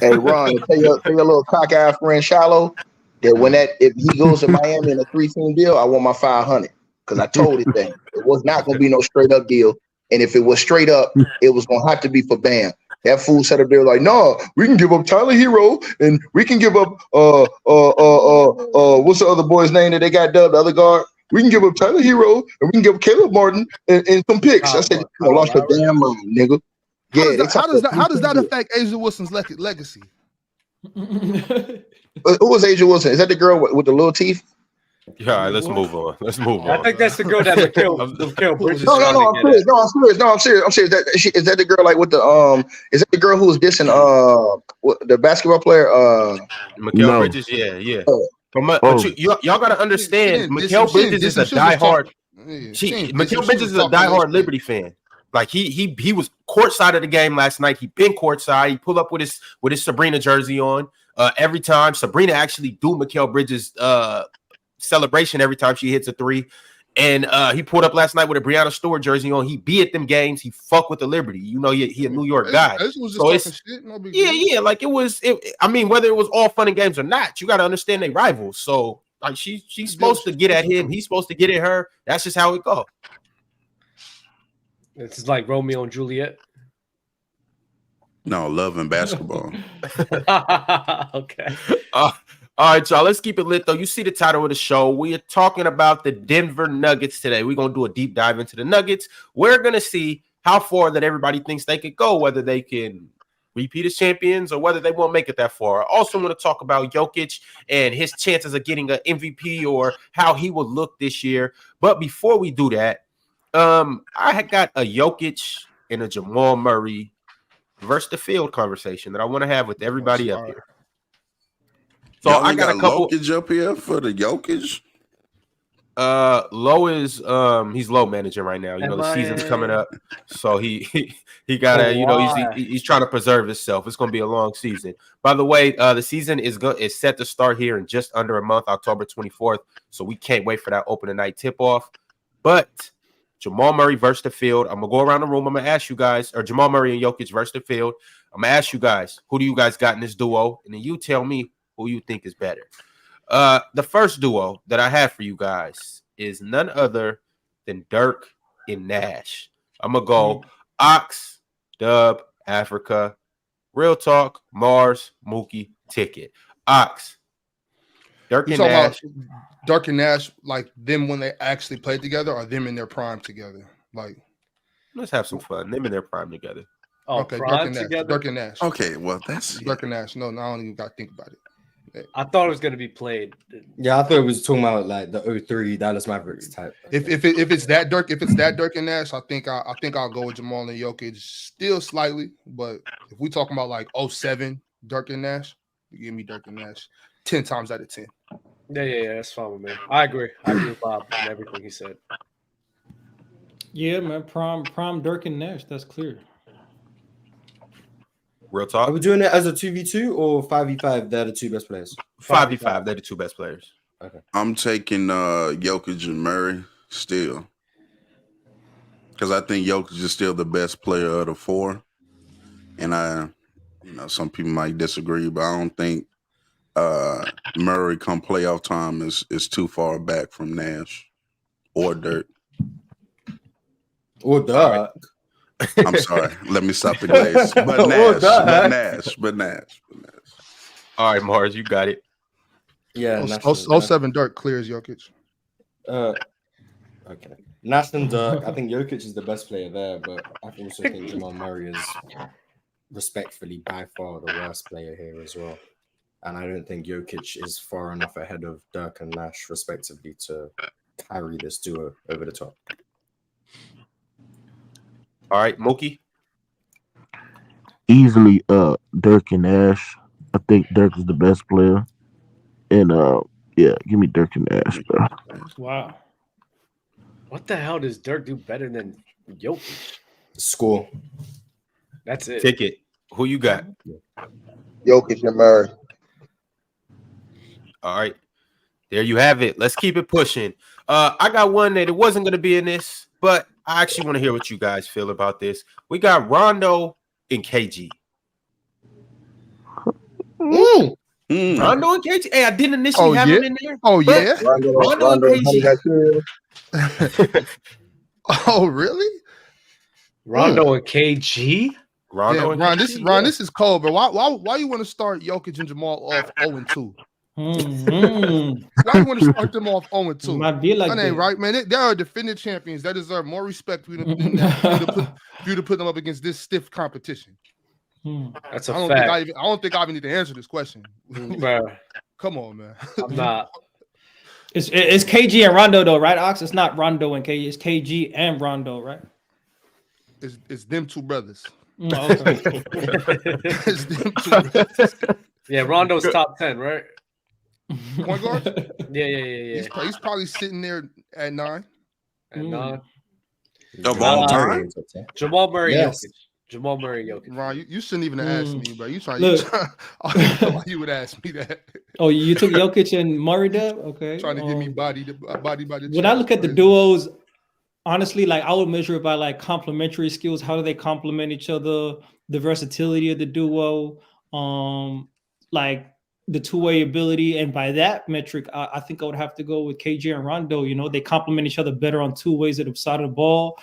Hey, Ron, tell your little cockeyed friend Shallow that if he goes to Miami in a 3-team deal, I want my 500 because I told it that it was not going to be no straight up deal, and if it was straight up, it was going to have to be for Bam. That fool said up there like, no, we can give up Tyler Hero and we can give up what's the other boy's name that they got dubbed, the other guard? We can give up Tyler Hero and we can give up Caleb Martin and some picks. I said, you lost your damn mind, nigga. How does that affect A'ja Wilson's legacy? Who was A'ja Wilson? Is that the girl with the little teeth? Yeah, all right, let's move on. I think that's the girl that Mikal Bridges. No, I'm serious. Is that the girl like with the is that the girl who was dissing the basketball player? Mikal Bridges, yeah. But y'all gotta understand, Mikal Bridges is a diehard. Mikal Bridges is a diehard Liberty fan. Like he was courtside of the game last night. He been courtside. He pulled up with his Sabrina jersey on. Every time Sabrina actually do Mikal Bridges celebration every time she hits a 3, and he pulled up last night with a Brianna Stewart jersey on. He be at them games. He fuck with the Liberty. You know, he a New York guy. So it's like it was. I mean, whether it was all fun and games or not, you got to understand they rivals. So like she's supposed to get at him. He's supposed to get at her. That's just how it goes. It's like Romeo and Juliet. No, love and basketball. Okay. All right, y'all. Let's keep it lit, though. You see the title of the show. We are talking about the Denver Nuggets today. We're going to do a deep dive into the Nuggets. We're going to see how far that everybody thinks they could go, whether they can repeat as champions or whether they won't make it that far. I also want to talk about Jokic and his chances of getting an MVP or how he would look this year. But before we do that, I had got a Jokic and a Jamal Murray versus the field conversation that I want to have with everybody up here. So I got a couple Jokic up here for the Jokic. Low is he's low managing right now. You know, the season's coming up, so he gotta, you know, he's trying to preserve himself. It's gonna be a long season. By the way, the season is set to start here in just under a month, October 24th. So we can't wait for that opening night tip off. But Jamal Murray versus the field. I'm gonna go around the room. I'm gonna ask you guys, or Jamal Murray and Jokic versus the field. I'm gonna ask you guys, who do you guys got in this duo, and then you tell me who you think is better. The first duo that I have for you guys is none other than Dirk and Nash. I'm gonna go Ox, Dub, Africa, Real Talk, Mars, Mookie, Ticket. Ox, Dirk and Nash. Dirk and Nash, like them when they actually played together, or them in their prime together? Like, let's have some fun. Them in their prime together. Oh, okay, Dirk and Nash. Dirk and Nash. Okay, well that's Dirk and Nash. No, I don't even got to think about it. I thought it was gonna be played. Yeah, I thought it was talking about like the 03 Dallas Mavericks type. If it's that Dirk, and Nash, I think I'll go with Jamal and Jokic still slightly. But if we talking about like 07 Dirk and Nash, you give me Dirk and Nash 10 times out of 10. Yeah, that's fine with me. I agree with Bob and everything he said. Yeah, man, prime Dirk and Nash. That's clear. Real Talk. Are we doing it as a 2v2 or 5v5? They're the two best players. 5v5. They're the two best players. Okay. I'm taking Jokic and Murray still, because I think Jokic is still the best player of the four, and some people might disagree, but I don't think Murray come playoff time is too far back from Nash or Dirk. Or Dirk. I'm sorry. Let me stop the glaze. But Nash. All right, Mars, you got it. Yeah. 07 Dirk clears Jokic. Okay. Nash and Dirk. I think Jokic is the best player there, but I also think Jamal Murray is respectfully by far the worst player here as well. And I don't think Jokic is far enough ahead of Dirk and Nash, respectively, to carry this duo over the top. All right, Mookie. Easily, Dirk and Nash. I think Dirk is the best player, and give me Dirk and Nash, bro. Wow. What the hell does Dirk do better than Jokic? Score. That's it. Ticket. Who you got? Jokic and Murray. All right. There you have it. Let's keep it pushing. I got one that it wasn't going to be in this, but I actually want to hear what you guys feel about this. We got Rondo and KG. Rondo and KG. Hey, I didn't initially have him in there. Oh, yeah? Rondo and KG. Oh, really? Rondo and KG? Ron, this is cold, bro. Why you want to start Jokic and Jamal off 0-2? Why you want to start them off 0-2? Might be like that ain't right, man. They are defending champions. They deserve more respect for you to put them up against this stiff competition. That's a fact. I don't think I even need to answer this question. Come on, man. I'm not. It's KG and Rondo though, right, Ox? It's not Rondo and KG. It's KG and Rondo, right? It's them two brothers. Oh, okay. It's them two brothers. Yeah, Rondo's top 10, right? Point guard? Yeah. He's probably sitting there at 9. At 9. Of all time? Jamal Murray, yes. Jokic. Jamal Murray, Jokic. Ron, you shouldn't even have asked me, bro. I don't know why you would ask me that. Oh, you took Jokic and Murray, Deb? Okay. Trying to give me body by the When I look at the duos, honestly, like I would measure it by like complementary skills. How do they complement each other? The versatility of the duo, like the two-way ability, and by that metric, I think I would have to go with KJ and Rondo. You know, they complement each other better on two ways at the side of the ball.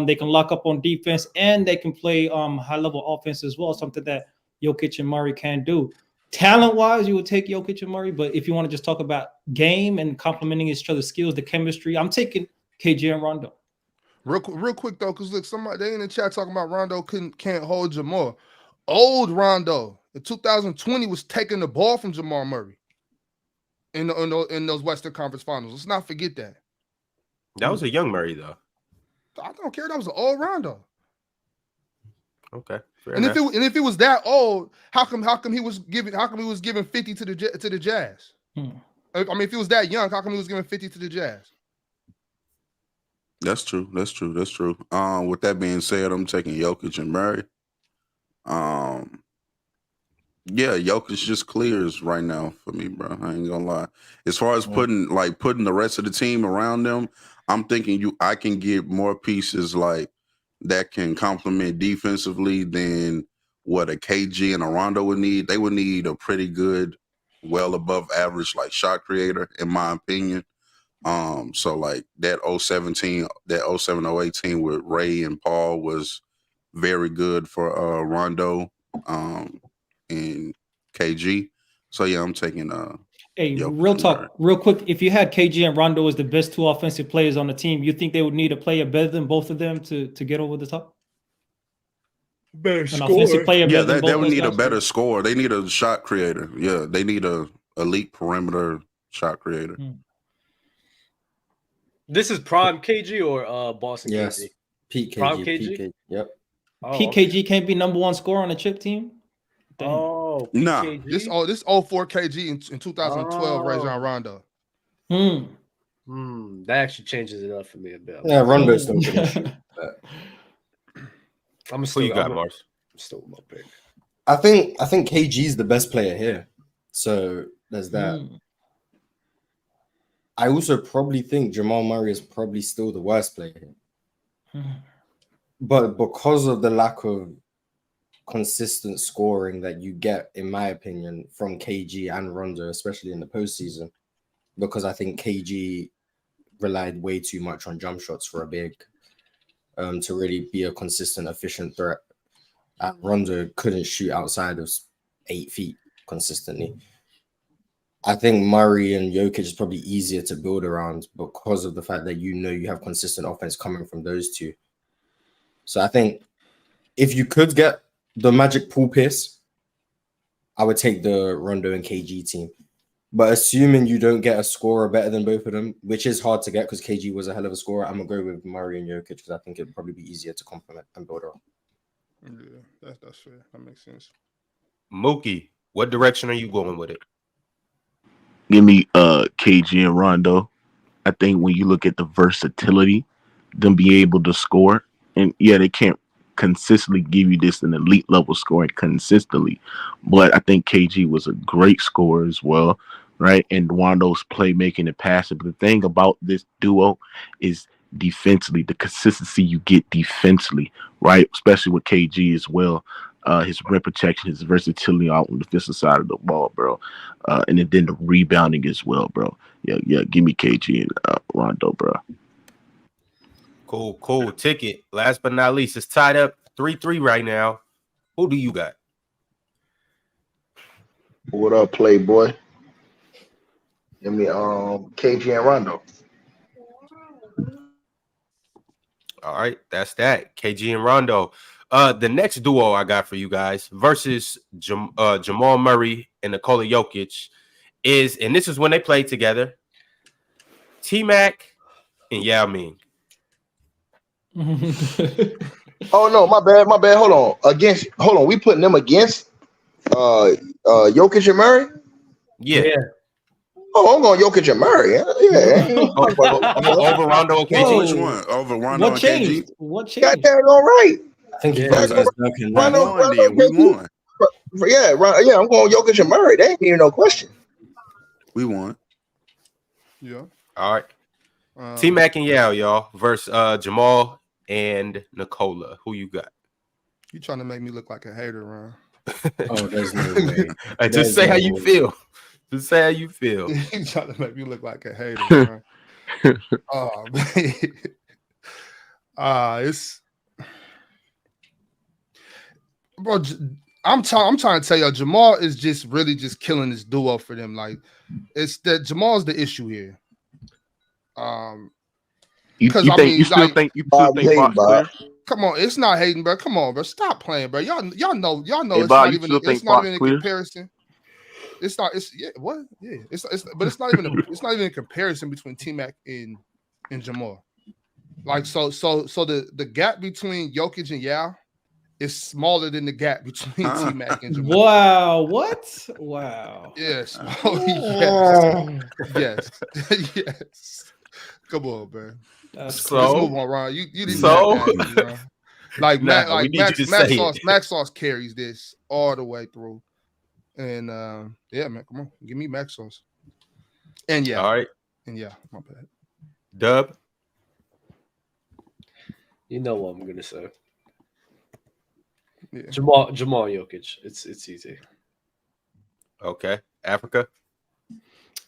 They can lock up on defense, and they can play high-level offense as well. Something that Jokic and Murray can do. Talent-wise, you would take Jokic and Murray, but if you want to just talk about game and complementing each other's skills, the chemistry, I'm taking KJ and Rondo. Real quick though, because look, somebody they in the chat talking about Rondo can't hold Jamal. Old Rondo in 2020 was taking the ball from Jamal Murray in those Western Conference Finals. Let's not forget that. That was a young Murray though. I don't care. That was an old Rondo. Okay. If it was that old, how come he was giving 50 to the Jazz? I mean, if he was that young, how come he was giving 50 to the Jazz? That's true. That's true. That's true. With that being said, I'm taking Jokic and Murray. Yeah, Jokic just clears right now for me, bro. I ain't gonna lie. As far as putting the rest of the team around them, I'm thinking I can get more pieces like that can complement defensively than what a KG and a Rondo would need. They would need a pretty good, well above average like shot creator, in my opinion. So like that 07-08 team with Ray and Paul was very good for Rondo and KG. So yeah, I'm taking Hey, Jokic real and talk, Murray. real quick. If you had KG and Rondo as the best two offensive players on the team, you think they would need a player better than both of them to get over the top? An offensive player Yeah, better than they both would those need a guys? better scorer. They need a shot creator. Yeah, they need a elite perimeter shot creator. This is prime KG or Boston Yes, KG? Pete KG. Prime Pete KG? KG. Yep. PKG can't be number one scorer on a chip team. Damn. Oh, Nah. PKG? This 04 KG in 2012 Rajon Rondo. That actually changes it up for me a bit. Yeah, Rondo still couldn't shoot. But Who you got, Mars? I'm still with my pick. I think KG is the best player here. So there's that. I also probably think Jamal Murray is probably still the worst player here. But because of the lack of consistent scoring that you get, in my opinion, from KG and Rondo, especially in the postseason, because I think KG relied way too much on jump shots for a big to really be a consistent, efficient threat. And Rondo couldn't shoot outside of 8 feet consistently. I think Murray and Jokic is probably easier to build around because of the fact that you have consistent offense coming from those two. So I think if you could get the Magic Paul Pierce, I would take the Rondo and KG team. But assuming you don't get a scorer better than both of them, which is hard to get because KG was a hell of a scorer, I'm going to go with Murray and Jokic because I think it'd probably be easier to complement and build around. Yeah, that's fair. That makes sense. Mookie, what direction are you going with it? Give me KG and Rondo. I think when you look at the versatility, them be able to score, and yeah, they can't consistently give you this an elite level scoring consistently, but I think KG was a great scorer as well, right? And Rondo's playmaking and passing. But the thing about this duo is defensively, the consistency you get defensively, right? Especially with KG as well. His rim protection, his versatility out on the defensive side of the ball, bro. And then the rebounding as well, bro. Yeah, give me KG and Rondo, bro. Cool. Ticket. Last but not least, it's tied up 3-3 right now. Who do you got? What up, Playboy? Give me KG and Rondo. All right, that's that. KG and Rondo. The next duo I got for you guys versus Jamal Murray and Nikola Jokic is, and this is when they played together, T-Mac and Yao Ming. Oh no, my bad. Hold on. We putting them against Jokic and Murray? Yeah. Oh, I'm going Jokic and Murray. Yeah. Over Rondo and KG. Which one? Over Rondo and KG? What changed? Got that all right. I think he goes as Duncan. We won. Yeah, I'm going Jokic and Murray. There ain't even no question. We won. Yeah. All right. T-Mac and Yao, y'all, versus Jamal and Nikola. Who you got? You trying to make me look like a hater, Ron? Oh, there's no way. Just say how you feel. Just say how you feel. You trying to make me look like a hater, Ron. Oh man. It's bro. I'm trying to tell you, Jamal is just really just killing this duo for them. Like, it's that Jamal's the issue here. You still think Fox clear? Come on, it's not hating, bro. Come on, bro. Stop playing, bro. Y'all know. Hey, It's Bob, not you even. still think It's not Fox even in clear? comparison. It's not. It's yeah. What? Yeah. But it's not even. It's not even a comparison between T-Mac and Jamal. Like so the gap between Jokic and Yao is smaller than the gap between T-Mac and Jamal. Wow. What? Wow. Yes. Oh, yes. Yes. Yes. Come on, man. That's Let's So- move on, Ron. You didn't So- have to ask me, Ron. Like Nah, we need you to say it. Max Sauce carries this all the way through. And yeah, man, come on, give me Max Sauce. And yeah, All right, my bad. Dub. You know what I'm gonna say. Yeah. Jamal Jokic. It's easy. Okay, Africa.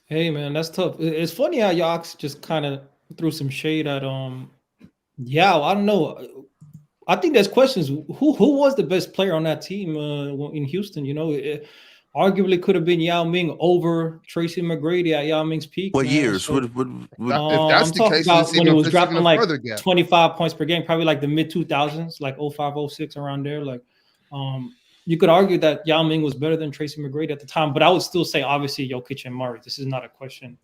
Hey man, that's tough. It's funny how y'all just kind of threw some shade at Yao. I don't know. I think there's questions. Who was the best player on that team in Houston? You know, it arguably could have been Yao Ming over Tracy McGrady at Yao Ming's peak. What man. years? So, If that's I'm the talking case, about it's when it even was dropping a like further gap. 25 points per game, probably like the mid 2000s, like 05, 06, around there. Like, you could argue that Yao Ming was better than Tracy McGrady at the time, but I would still say obviously Jokic and Murray. This is not a question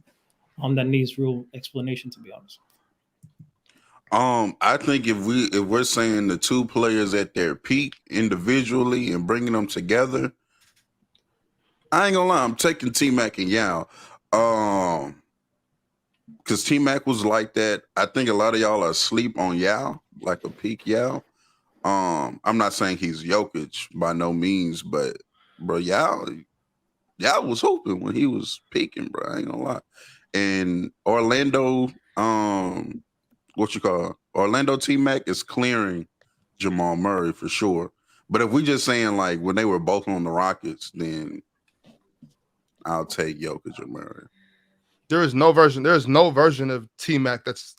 that needs real explanation, to be honest. I think if we're saying the two players at their peak individually and bringing them together, I ain't gonna lie, I'm taking T-Mac and Yao. Because T-Mac was like that. I think a lot of y'all are asleep on Yao, like a peak Yao. I'm not saying he's Jokic by no means, but bro, Yao was hooping when he was peaking, bro. I ain't gonna lie. And Orlando, Orlando T-Mac is clearing Jamal Murray for sure. But if we just saying like when they were both on the Rockets, then I'll take Jokic or Murray. There's no version of T-Mac that's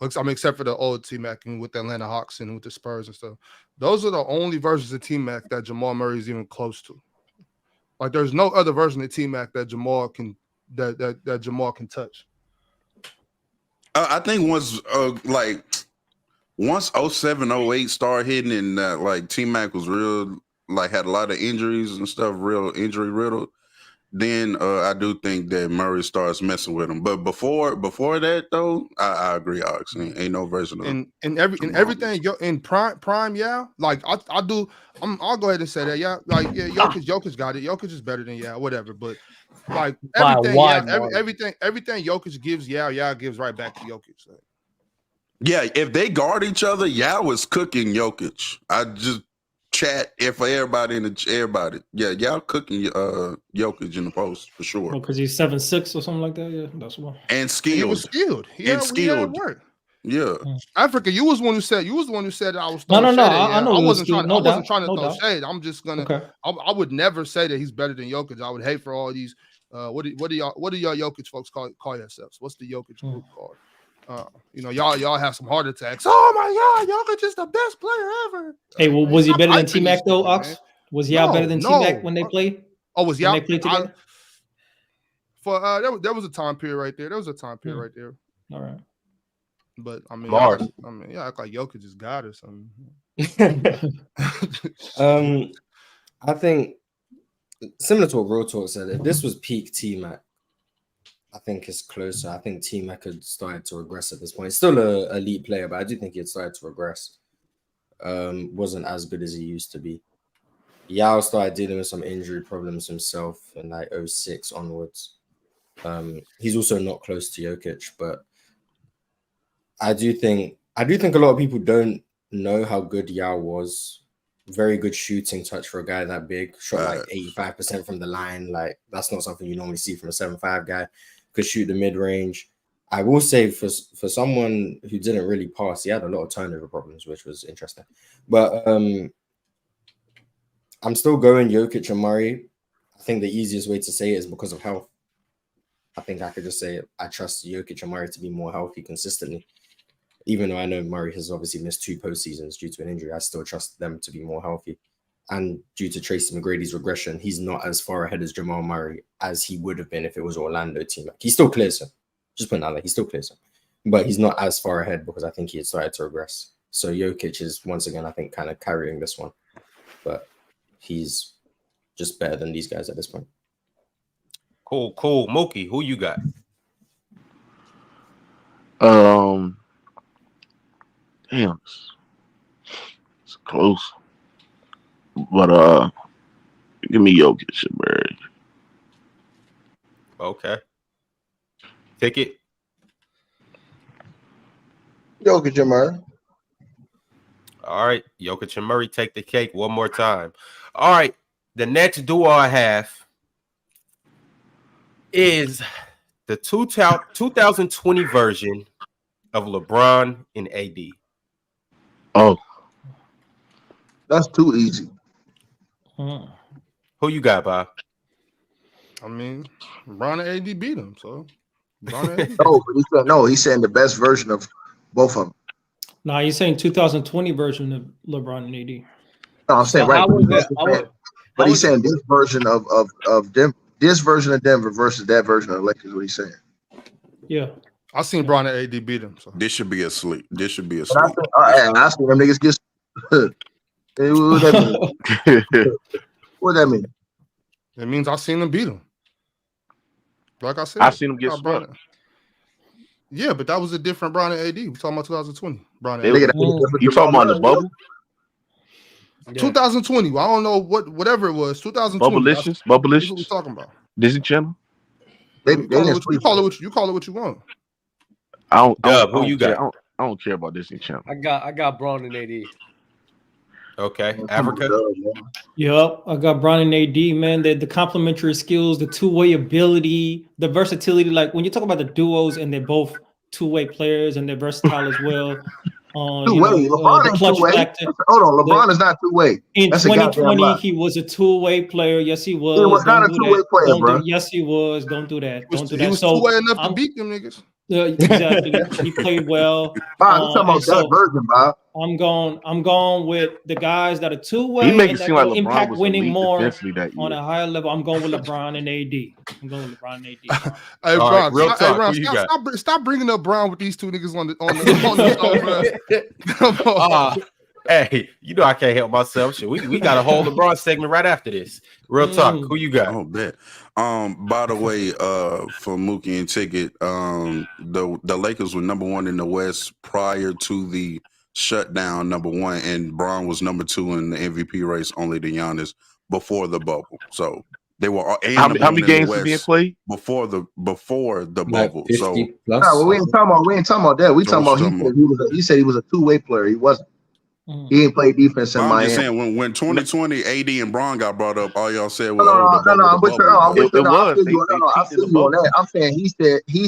looks. I mean, except for the old T-Mac and with the Atlanta Hawks and with the Spurs and stuff. Those are the only versions of T-Mac that Jamal Murray is even close to. Like, there's no other version of T-Mac that Jamal can that Jamal can touch. I think once 07, 08 started hitting and like T-Mac was real, like had a lot of injuries and stuff, real injury riddled. Then I do think that Murray starts messing with him. But before that though, I agree, Ox. Ain't no version of everything in prime, yeah. Like I'll go ahead and say that, yeah. Like Jokic got it. Jokic is better than whatever. But like everything Jokic gives, Yao gives right back to Jokic. Like. Yeah, if they guard each other, Yao is cooking Jokic. I just chat for everybody everybody. Yeah, y'all cooking Jokic in the post for sure. Because he's 7'6" or something like that. Yeah, that's why. And skilled. He was skilled. He had work. Yeah. Africa, you was the one who said that I was no. shade. I know I wasn't trying to throw doubt. shade. I'm just gonna. Okay. I would never say that he's better than Jokic. I would hate for all these. What do y'all Jokic folks call yourselves? What's the Jokic group called? Y'all have some heart attacks. Oh my God, Jokic is the best player ever. Hey, well, was he better than T-Mac though, Ox? Was Yao better than T-Mac when they played? Oh, was Yao? They played together? There was a time period right there. All right. But I mean, Mars. act like Jokic is God or something. I think similar to what Real Talk said, if this was peak T-Mac, I think it's closer. I think T-Mac had started to regress at this point. He's still an elite player, but I do think he had started to regress. Wasn't as good as he used to be. Yao started dealing with some injury problems himself in like 06 onwards. He's also not close to Jokic, but I do think a lot of people don't know how good Yao was. Very good shooting touch for a guy that big. Shot like 85% from the line. Like, that's not something you normally see from a 7'5" guy. Could shoot the mid-range. I will say for someone who didn't really pass, he had a lot of turnover problems, which was interesting. But I'm still going Jokic and Murray. I think the easiest way to say it is because of health. I think I could just say I trust Jokic and Murray to be more healthy consistently. Even though I know Murray has obviously missed 2 postseasons due to an injury, I still trust them to be more healthy. And due to Tracy McGrady's regression, he's not as far ahead as Jamal Murray as he would have been if it was Orlando T-Mac. He still clears him. Just putting that there, he still clears him. But he's not as far ahead because I think he had started to regress. So Jokic is, once again, I think, kind of carrying this one. But he's just better than these guys at this point. Cool. Mookie, who you got? Damn, it's close. But give me Jokic and Murray. Okay. Ticket. Jokic and Murray. All right, Jokic and Murray take the cake one more time. All right, the next duo I have is the 2020 version of LeBron and AD. Oh, That's too easy. Who you got, Bob? I mean, LeBron and AD beat him, so LeBron and AD. No, but he said no. He's saying the best version of both of them. Nah, he's saying 2020 version of LeBron and AD. No, I'm saying So right. how was that? But he's saying this version of this version of Denver versus that version of the Lakers. What he's saying. Yeah. I seen Bron and AD beat him. So. This should be a sleep. This should be a And sleep. I seen them niggas get. Hey, what that mean? What that mean? It means I seen them beat him. Like I said, I seen him get swept. Yeah, but that was a different Bron and AD. We're talking about 2020. Bron They and AD. You talking about the bubble? Yeah. 2020. Well, I don't know whatever it was. 2020. Bubblicious. That's what we're talking about. Disney Channel. You call it what you want. Who you got? I don't care about Disney Channel. I got Braun and AD. Okay, Africa. Yep, I got Bron and AD, man. The complementary skills, the two-way ability, the versatility. Like when you talk about the duos and they're both two-way players and they're versatile as well. Two-way. LeBron ain't two-way. Hold on, LeBron is not two-way. In 2020, he was a two-way player. Yes, he was. He was not a two-way player, bro. Yes, he was. Don't do that. Don't do that. He was two-way enough to beat them niggas. Exactly. He played well. Bob, you talking about that version, Bob? I'm going with the guys that are two-way. He make it seem like LeBron impact was winning more that on a higher level. I'm going with LeBron and AD. I'm going with LeBron and AD. Hey, Bron, real talk, stop bringing up Bron with these two niggas on the show, Hey, you know I can't help myself. Shit, we got a whole LeBron segment right after this. Real talk. Who you got? Oh, bet. By the way, for Mookie and Ticket, the Lakers were number one in the West prior to the shutdown, number one, and Bron was number two in the MVP race, only to Giannis before the bubble. So they were how many games were being played before the bubble. 50 So plus. No, we ain't talking about that. We talking about he said he was a two-way player. He wasn't. He ain't played defense in I'm Miami. just saying when 2020 AD and Bron got brought up, all y'all said was I feel you on that. I'm saying he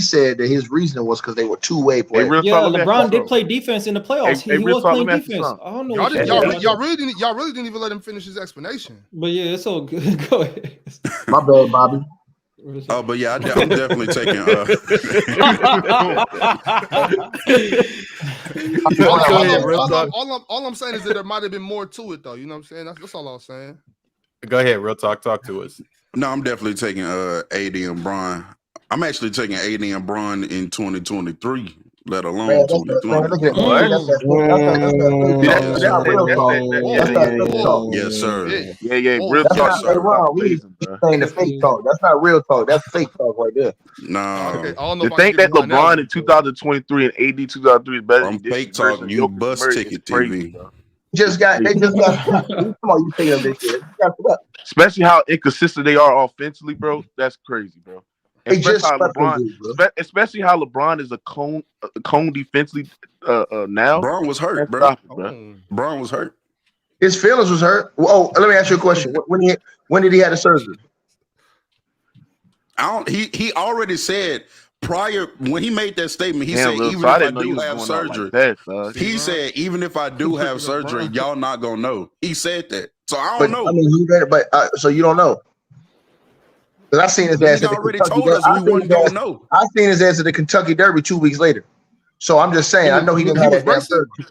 said that his reasoning was because they were two-way players. LeBron did play defense in the playoffs. He was playing defense. I don't know. Y'all really didn't even let him finish his explanation. But yeah, it's all good. Go ahead. My bad, Bobby. Oh, but yeah, I'm definitely taking. All I'm saying is that there might have been more to it, though. You know what I'm saying? That's all I was saying. Go ahead, real talk. Talk to us. No, I'm definitely taking AD and Bron. I'm actually taking AD and Bron in 2023, let alone 2020. Yes, sir. Yeah. Real talk. Saying the fake talk. That's not real talk. That's fake talk right there. No. To think that LeBron in 2023 and AD 2003 is better. I'm fake talking. You bus ticket TV. They just got. Come on, you take them this year. Especially how inconsistent they are offensively, bro. That's crazy, bro. Especially how LeBron is a cone defensively now. Bron was hurt, bro. Bron was hurt. His feelings was hurt. Oh, let me ask you a question. When did he have the surgery? He already said prior when he made that statement. He said even if I do have surgery, he said even if I do have surgery, y'all not gonna know. He said that, so I don't know. I mean, he read it, but so you don't know. Because I seen his ass. He already told us we wouldn't gonna know. I seen his ass at the Kentucky Derby 2 weeks later. So I'm just saying, I know he didn't have that damn surgery.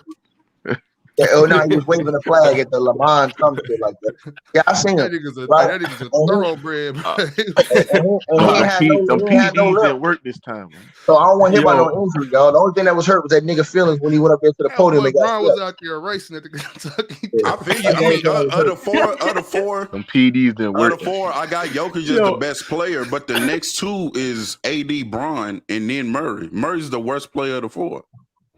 Oh no, he was waving the flag at the Le Mans, some shit like that. Yeah, I seen him. That nigga's a thoroughbred. Them PDs didn't work this time, man. So I don't want to hear about no injury, y'all. The only thing that was hurt was that nigga feelings when he went up there to the podium. Brown was out there racing at the Kentucky. I feel you. I mean, of the four, them PDs didn't work. Of the four, I got Jokic as the best player, but the next two is AD, Bron, and then Murray. Murray's the worst player of the four.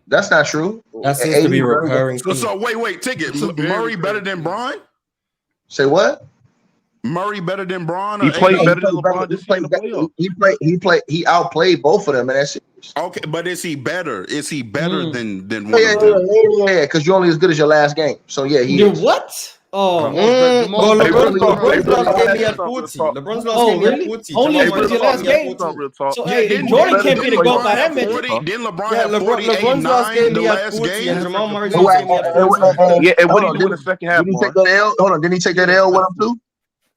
That's not true. That seems to be recurring. So wait, Ticket. Murray better than Bron? Say what? Murray better than Bron? He Or played AD? better than LeBron this year in the playoffs. He outplayed both of them in that series. Okay, but is he better? Is he better than one Yeah, of them? because you're only as good as your last game. So yeah, he You're is. what? Oh, Well, LeBron's Jamal- last game he had Jamal- 40. LeBron's last Oh, game he had really? 40. Only Jamal as good as Murray your last he had game? 40. Real talk. So Yeah, hey, didn't Jordan LeBron- can't be the didn't GOAT LeBron by that have metric. 40? Didn't LeBron Yeah, have 48, LeBron's last 9 game the he had last 40, and game? Jamal Murray's Hold last game he had 40. Yeah, and what on, he do in the second half, Did he take Mark? that L? Hold on, didn't he take that L with him too?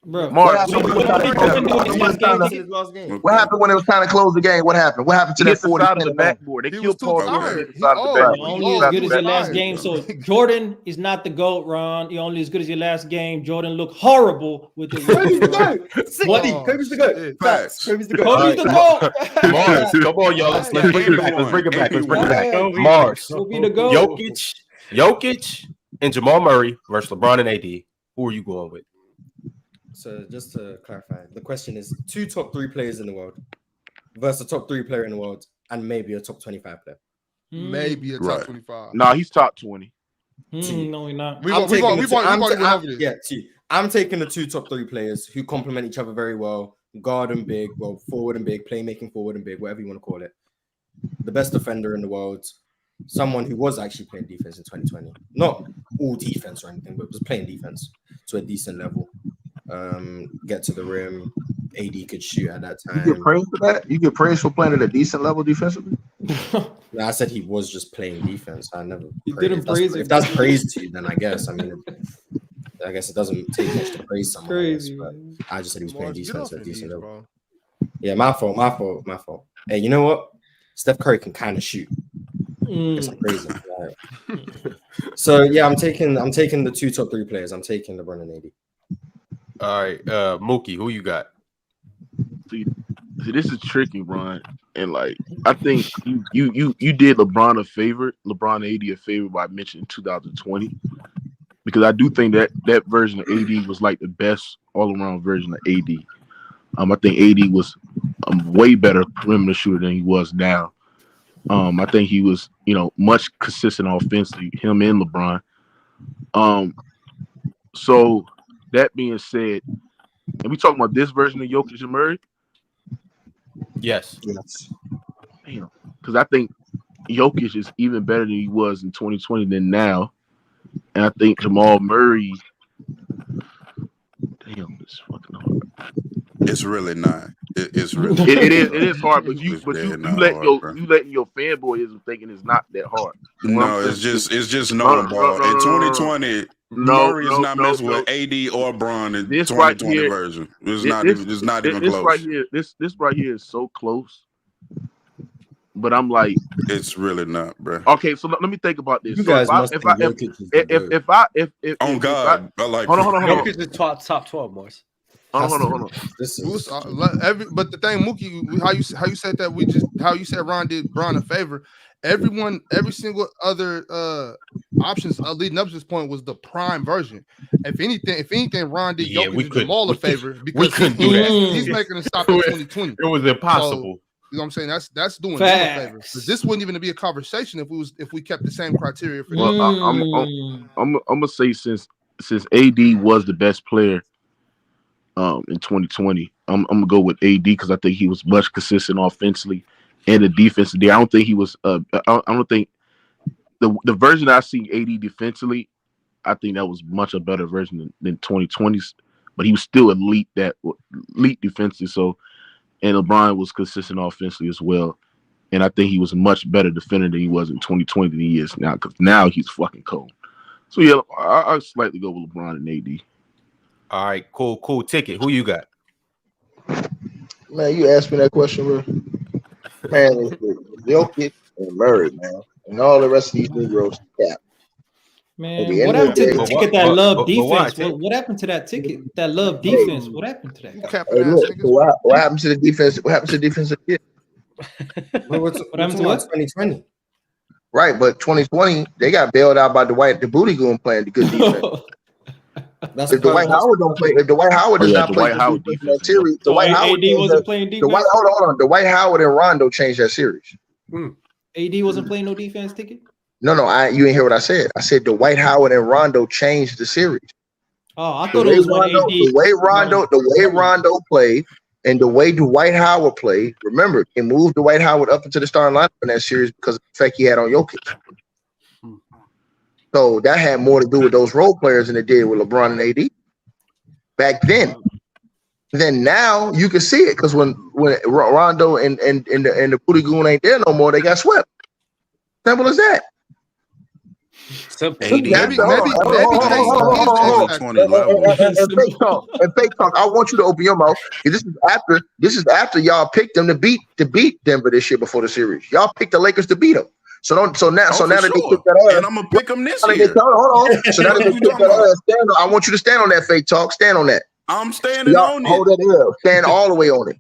Bro, Mark, happened what he do in the second half? What happened when it was time to close the game? What happened? What happened to He that hit the 40? side of the backboard. They He killed was too Paul tired. George. He Side of the old. backboard. You're only as He good as your was last tired. game. So Jordan is not the GOAT, Ron. You're only as good as your last game. Jordan looked horrible with the Kobe's the GOAT. What? Kobe's the GOAT. Facts. Kobe's the GOAT. Kobe's the GOAT. Mars, come on, y'all. Let's bring it back. Let's bring it back. Let's bring it back. Kobe. Mars, Kobe the GOAT. Jokic, and Jamal Murray versus LeBron and AD. Who are you going with? So just to clarify, the question is 2 top 3 players in the world versus a top 3 player in the world and maybe a top 25 player. Maybe a top Right. 25. Nah, he's top 20. No, we're not. We've already went over this. I'm taking the 2 top 3 players who complement each other very well, guard and big, well, forward and big, playmaking forward and big, whatever you want to call it. The best defender in the world, someone who was actually playing defense in 2020. Not all defense or anything, but was playing defense to a decent level. Get to the rim. AD could shoot at that time. You get praise for that? You get praise for playing at a decent level defensively? No, I said he was just playing defense. I never. You didn't praise him. If that's praise to you, then I guess. I mean, I guess it doesn't take much to praise someone. Crazy. But I just said he was playing Mars, get defense off at a your decent knees, level. bro. Yeah, my fault. Hey, you know what? Steph Curry can kind of shoot. It's crazy. Right. So yeah, I'm taking the 2 top 3 players. I'm taking LeBron and AD. All right, Mookie, who you got? See, this is tricky, Ron. And like, I think you did LeBron a favor, LeBron and AD a favor by mentioning 2020, because I do think that version of AD was like the best all around version of AD. I think AD was a way better perimeter shooter than he was now. I think he was, much consistent offensively, him and LeBron. So that being said, and we talking about this version of Jokic and Murray? Yes. Damn, because I think Jokic is even better than he was in 2020 than now, and I think Jamal Murray. Damn, it's fucking hard. It's really not. It's really. It is hard, but you It's really not letting hard, bro. your fanboyism thinking it's not that hard. No, it's just knowing ball. In 2020, Murray is not messing with AD or Bron in This 2020 right here- version. It's not even This close. right here, this right here is so close. But I'm like, It's really not, bro. okay, so let me think about this. You So guys must think Jokic is the GOAT. On God, I like. hold on. Jokic is top 12, Mars. Hold on. This It was, is but the thing, Mookie, how you said that how you said Ron did Bron a favor. Every single other options leading up to this point was the prime version. If anything, Ron did Yeah, Jokic we and could- Jamal a we favor because couldn't do that. he's making a stop in 2020. It was impossible. You know what I'm saying? That's doing them a favor. Facts. 'Cause this wouldn't even be a conversation if we kept the same criteria for Well, this. I'm gonna say since AD was the best player in 2020, I'm gonna go with AD because I think he was much consistent offensively and the defense. I don't think he was. I don't think the version I see AD defensively. I think that was much a better version than 2020's, but he was still elite defensively. So, and LeBron was consistent offensively as well. And I think he was a much better defender than he was in 2020 than he is now, because now he's fucking cold. So yeah, I slightly go with LeBron and AD. All right, cool. Ticket, who you got? Man, you asked me that question, bro. Man, it's Jokic and Murray, man. And all the rest of these Negroes cap. Man, At the end what of happened the to day- the ticket that love but why, defense? Tick? What happened to that ticket that love defense? What happened to Who that? capping Hey, ass look, so niggas? what happened to the defense? What happened to the defensive kid? what happened to what? 2020. Right, but 2020, they got bailed out by Dwight, the booty goon playing the good defense. That's If Dwight Howard don't play, if Dwight Howard does not play Dwight Howard the defense in defense that series, So Dwight Howard AD changed wasn't that- playing defense. Hold on. Dwight Howard and Rondo changed that series. AD wasn't playing no defense ticket. No, you ain't hear what I said. I said Dwight Howard and Rondo changed the series. Oh, I thought it was when AD. The way Rondo played and the way Dwight Howard played. Remember, they moved Dwight Howard up into the starting lineup in that series because of the effect he had on Jokic. So that had more to do with those role players than it did with LeBron and AD back then. Then now you can see it because when Rondo and the Booty Goon ain't there no more, they got swept. Simple as that. Simple. Maybe Fake talk. I want you to open your mouth. This is after y'all picked them to beat Denver this year before the series. Y'all picked the Lakers to beat them. So now that they picked that ass, and I'm gonna pick them this year. Hold on. So now that they picked that ass, I want you to stand on that fake talk. Stand on that. I'm standing on it. Hold that L. Stand all the way on it.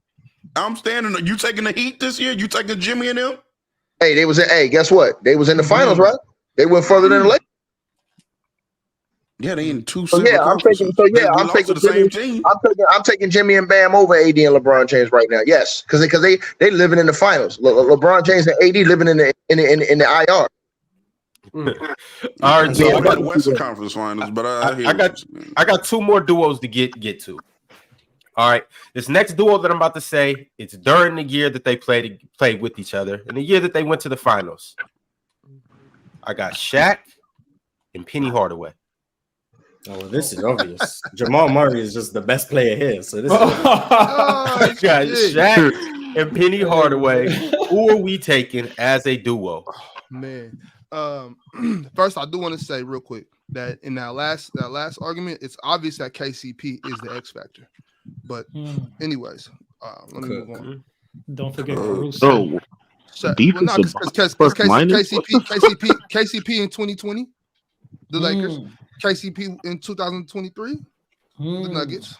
I'm standing. You taking the Heat this year? You taking Jimmy and them? Hey, they was in. Hey, guess what? They was in the finals, right? They went further than the Lakers. Yeah, they in two. I'm taking Jimmy and Bam over AD and LeBron James right now. Yes, because they living in the finals. LeBron James and AD living in the IR. All right, so I got the Western Conference Finals, but I got two more duos to get to. All right, this next duo that I'm about to say, it's during the year that they played with each other, and the year that they went to the finals. I got Shaq and Penny Hardaway. Oh, well, this is obvious. Jamal Murray is just the best player here. So this is I got Shaq and Penny Hardaway. Who are we taking as a duo? Oh, man. First, I do want to say real quick that in that last argument, it's obvious that KCP is the X factor. But anyways, let me move on. Don't forget Caruso. Defensive KCP in 2020, the Lakers. KCP in 2023, the Nuggets.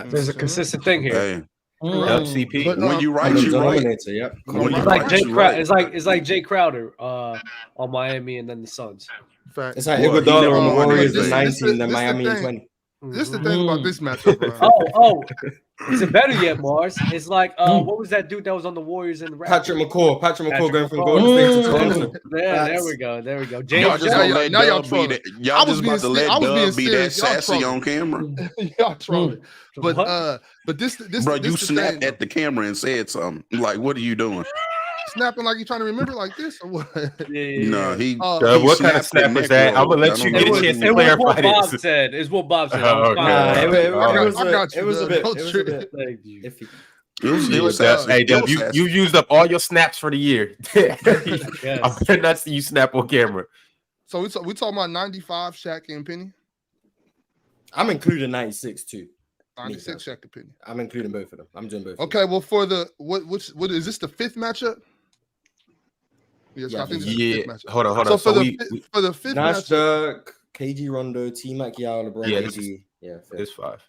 There's a consistent thing here. Hey, CP. But, when you right, you right. Yep. It's like Jay Crowder on Miami and then the Suns. Fact. It's like Iguodala on the Warriors in 19, then Miami in 20. This is the thing about this matchup, bro. Oh, is it better yet, Mars? It's like what was that dude that was on the Warriors and the Patrick McCaw going from Golden State to Toronto. There we go. Y'all just I was about to let Dub be that serious. sassy on camera. Y'all trolling. But this bro, you snapped at the camera and said something. Like, what are you doing? Snapping like you trying to remember like this or what? No, he what kind of snap is that? I'm gonna let you get a chance to clarify this. It's what Bob said. It was a bit iffy. You used up all your snaps for the year. I better not see you snap on camera. So we talking about 95 Shaq and Penny? I'm including 96 too. 96 Shaq and Penny. I'm including both of them. I'm doing both. Okay, well for the what is this the fifth matchup? Yes, I think this is the fifth matchup. Hold on. So for the fifth Nash, matchup, Dirk, KG Rondo, T-Mac, Yao, LeBron, AD. It's 5.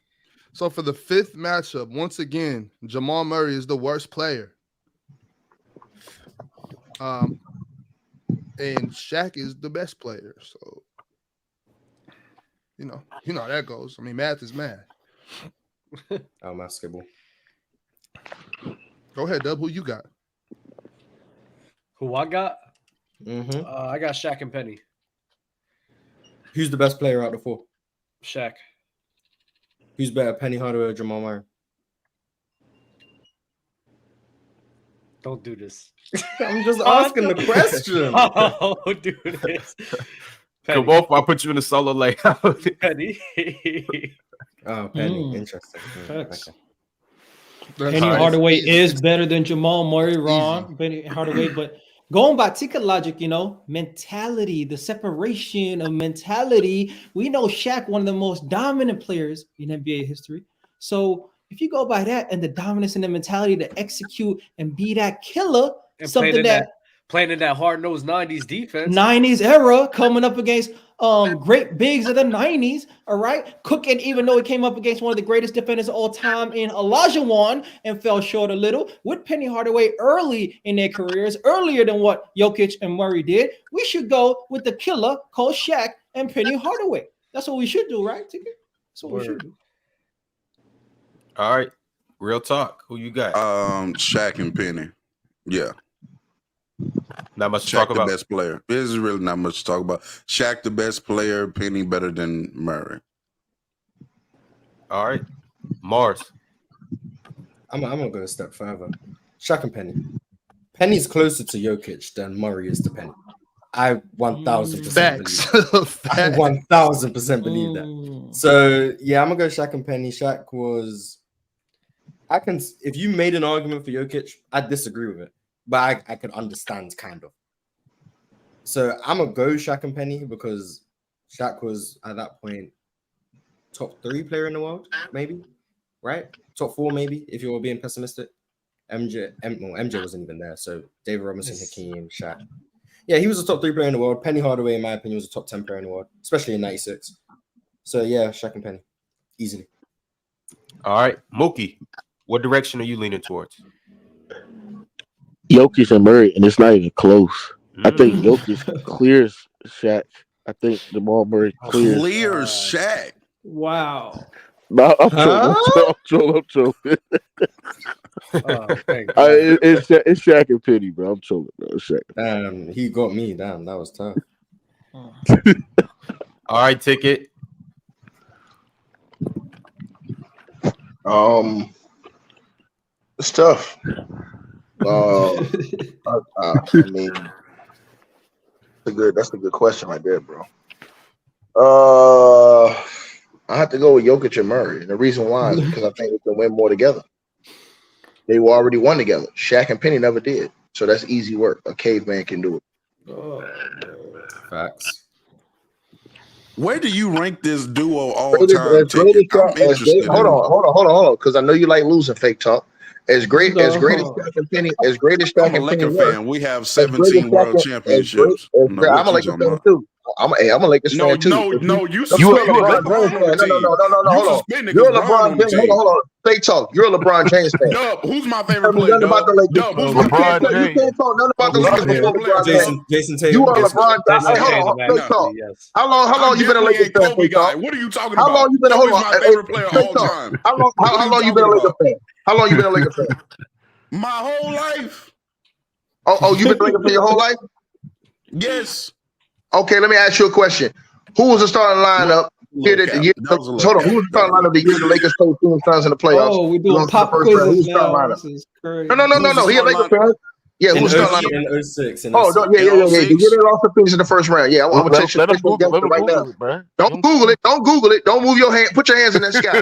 So for the fifth matchup, once again, Jamal Murray is the worst player. And Shaq is the best player. So you know how that goes. I mean, math is math. Oh, my skibble. Go ahead, Dub. Who you got? Who I got? I got Shaq and Penny. Who's the best player out of the four? Shaq. Who's better, Penny Hardaway or Jamal Murray? Don't do this. I'm just asking the question. Oh, do this. Come on, I'll put you in a solo layout. Penny. Oh, Penny. Interesting. Okay. Penny Hardaway is better than Jamal Murray, Ron. Penny Hardaway, but going by ticket logic, mentality, the separation of mentality. We know Shaq, one of the most dominant players in NBA history. So if you go by that and the dominance and the mentality to execute and be that killer, and something playing in that hard-nosed 90s defense. 90s era coming up against great bigs of the 90s, all right? Cooking, even though he came up against one of the greatest defenders of all time in Olajuwon and fell short a little, with Penny Hardaway early in their careers, earlier than what Jokic and Murray did, we should go with the killer called Shaq and Penny Hardaway. That's what we should do, right, Ticket? That's what we should do. All right. Real talk. Who you got? Shaq and Penny. Yeah. Not much to Shaq talk about. The best player. This is really not much to talk about. Shaq the best player. Penny better than Murray. All right, Mars. I'm gonna go a step further. Shaq and Penny. Penny's closer to Jokic than Murray is to Penny. I 1000% believe Facts. that. I 1000% believe that. Mm. So yeah, I'm gonna go Shaq and Penny. Shaq was. If you made an argument for Jokic, I'd disagree with it, but I could understand kind of. So I'm gonna go Shaq and Penny because Shaq was at that point top 3 player in the world, maybe, right? Top 4, maybe, if you were being pessimistic. MJ wasn't even there. So David Robinson, Hakeem, Shaq. Yeah, he was a top 3 player in the world. Penny Hardaway, in my opinion, was a top 10 player in the world, especially in '96. So yeah, Shaq and Penny, easily. All right, Mookie. What direction are you leaning towards? Jokic and Murray, and it's not even close. I think Jokic clears Shaq. I think Jamal Murray clears Shaq. Wow. No, I'm trolling. It's Shaq and Penny, bro. I'm trolling, bro. It's Shaq. He got me. Damn, that was tough. All right, Ticket. It's tough. I mean, that's a good question right there, bro. I have to go with Jokic and Murray. And the reason why is because I think they can win more together. They were already won together. Shaq and Penny never did. So that's easy work. A caveman can do it. Facts. Where do you rank this duo all Hold time? on, because I know you like losing, fake talk. As great as Shaq and Penny, I'm a Lakers fan. We have 17 world championships. I'm a Lakers fan too. I'm a Lakers fan too. No, you LeBron James fan. No, hold on. You're a LeBron James. Hold on. Fake talk. You're a LeBron James fan. Dub, who's my favorite player? Dub, who's LeBron James. You can't talk nothing about the Lakers before LeBron James. Jason Tatum. You are LeBron. Hold on. Fake talk. How long you been a Lakers fan? Fake talk. What are you talking about? How long you been? Hold on. My favorite player all time. How long you been a Lakers fan? How long you been a Lakers fan? My whole life. Oh, you been a Lakers fan your whole life? Yes. Okay, let me ask you a question. Who was the starting lineup? Hold on. Who was the starting lineup the year the Lakers played Phoenix Suns in the playoffs? Oh, we're doing pop quizzes now. This is crazy. No. He a Lakers fan. Yeah, who's starting lineup? In 06. Yeah. The year they lost to Phoenix in the first round. Yeah, I'm gonna take you right now. Don't Google it. Don't Google it. Don't move your hand. Put your hands in that sky.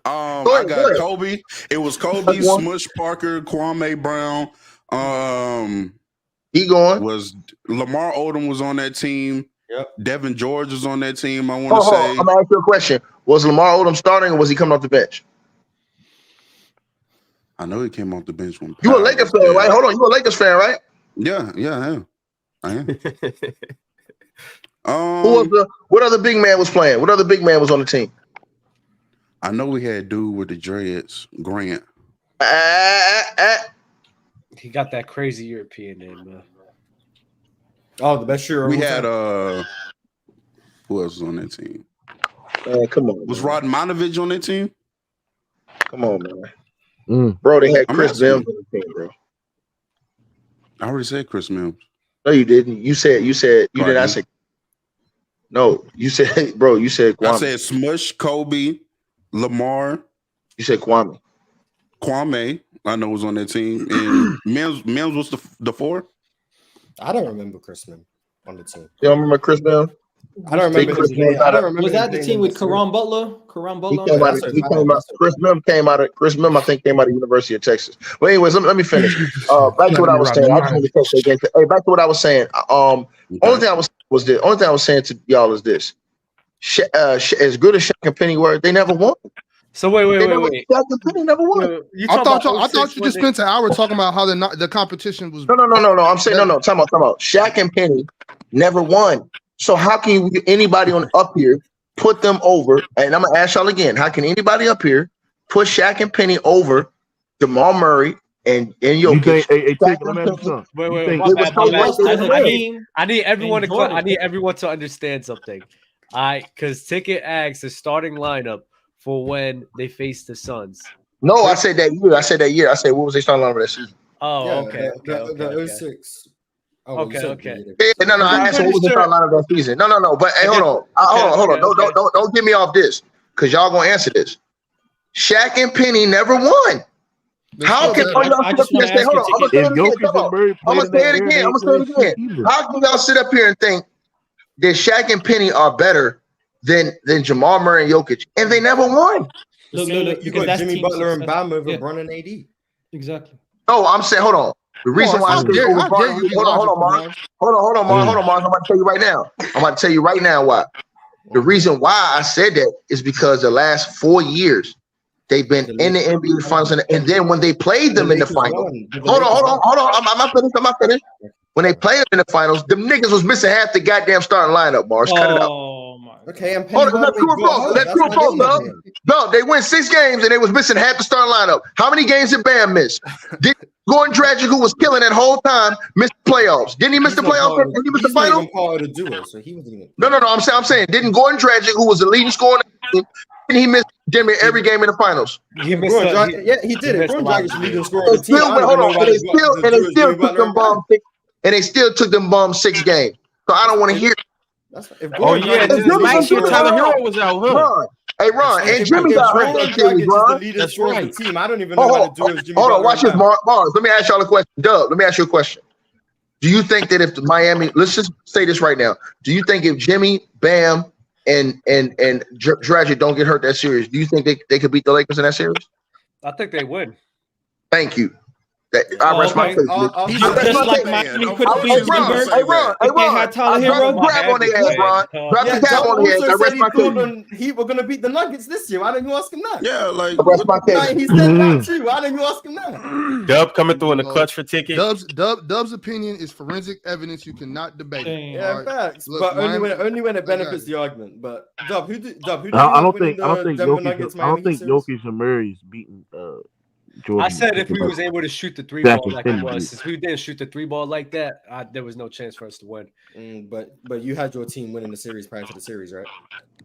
I got Kobe. It was Kobe, Smush Parker, Kwame Brown. He going. Was Lamar Odom was on that team. Yep. Devin George was on that team. I want to say. I'm gonna ask you a question. Was Lamar Odom starting or was he coming off the bench? I know he came off the bench when you a Lakers fan, right? Hold on, you a Lakers fan, right? Yeah, I am. What other big man was playing? What other big man was on the team? I know we had dude with the dreads, Grant. He got that crazy European name, man. Oh, the best shooter. We had who else was on that team? Man, come on. Was Radmanovich on that team? Come on, man. Bro, they had Chris Mims on the team, bro. I already said Chris Mims. No, you didn't. You said you did not say. No, you said, bro. You said Kwame. I said Smush, Kobe, Lamar. You said Kwame. Kwame, I know was on that team, and Mims was the 4. I don't remember Chris Mims on the team. You don't remember Chris Mims? I don't remember his name. I don't remember. Was that the team with Karan Butler? Chris Mims came out of Chris Mims. I think came out of University of Texas. But anyways, let me finish. Back to what I was saying. Back to what I was saying. Only thing I was saying to y'all is this: as good as Shaq and Penny were, they never won. So wait. Shaq and Penny never won. I thought you just spent an hour talking about how the competition was. No. I'm saying no. Time out. Shaq and Penny never won. So how can anybody on up here put them over? And I'm gonna ask y'all again: how can anybody up here put Shaq and Penny over Jamal Murray and Jokic? I need everyone to understand something. Because Ticket asks the starting lineup for when they face the Suns. No, I said that year. I said what was their starting lineup that season? Oh, okay. The 06. Oh, well, you Okay, said okay. B. Yeah, no. I asked him what was the starting lineup that season. No. But hey, hold on. Hold on. Don't get me off this because y'all gonna answer this. Shaq and Penny never won. How can I just want to ask you, Ticket. If Jokic and Murray I'm played gonna in say that it era, again. they ain't winning shit either. How can y'all sit up here and think that Shaq and Penny are better than Jamal Murray and Jokic, and they never won? Look, You because got that's Jimmy team Butler and success. Bam over Yeah. Bron and AD. Exactly. No, I'm saying, hold on. The reason why I say over Bron, hold on, Mark. Hold on, Mark. I'm about to tell you right now. Why. The reason why I said that is because the last 4 years they've been in the NBA finals, and then when they played them in the finals, hold on. I'm not finished. When they played them in the finals, them niggas was missing half the goddamn starting lineup. Mars, cut it out. Oh my. Okay, and Hold Penny on, that's true or false. That's true or false, dog. No, they win 6 games and they was missing half the starting lineup. How many games did Bam miss? Did Gordon Dragic, who was killing that whole time, miss the playoffs? Didn't he miss the playoffs? Didn't he miss the finals? He's not even part of the duo, so he wasn't even. No. I'm saying, didn't Gordon Dragic, who was the leading scorer, didn't he miss damn near every game in the finals? He did. Gordon Dragic leading scorer on They the team. still went, hold on, and they still took them bums 6 games. So I don't want to hear. Oh yeah, last year Tyler Hero was out, huh? Ron, and Jimmy got hurt that series, Ron. That's right. Team. I don't even know how to do it. Hold on, watch this, Mars. Let me ask y'all a question. Dub, let me ask you a question. Do you think that if Miami, let's just say this right now, do you think if Jimmy, Bam, and Dragic don't get hurt that series, do you think they could beat the Lakers in that series? I think they would. Thank you. I rest my case. Just like Miami couldn't beat Denver. Hey, They had Tyler Hero. Grab on their ass, Ron. Grab the grab on their ass. I rest my case. He was gonna beat the Nuggets this year. Why didn't you ask him that? Yeah, like I rest my case. He said that too. Why didn't you ask him that? Dub coming through in the clutch for Ticket. Dub's opinion is forensic evidence you cannot debate. Yeah, facts. But only when it benefits the argument. But Dub, who do I don't think Jokic and Murray's beating Jordan. I said if we was able to shoot the 3 ball like it was, since we didn't shoot the 3 ball like that, there was no chance for us to win. But you had your team winning the series prior to the series, right?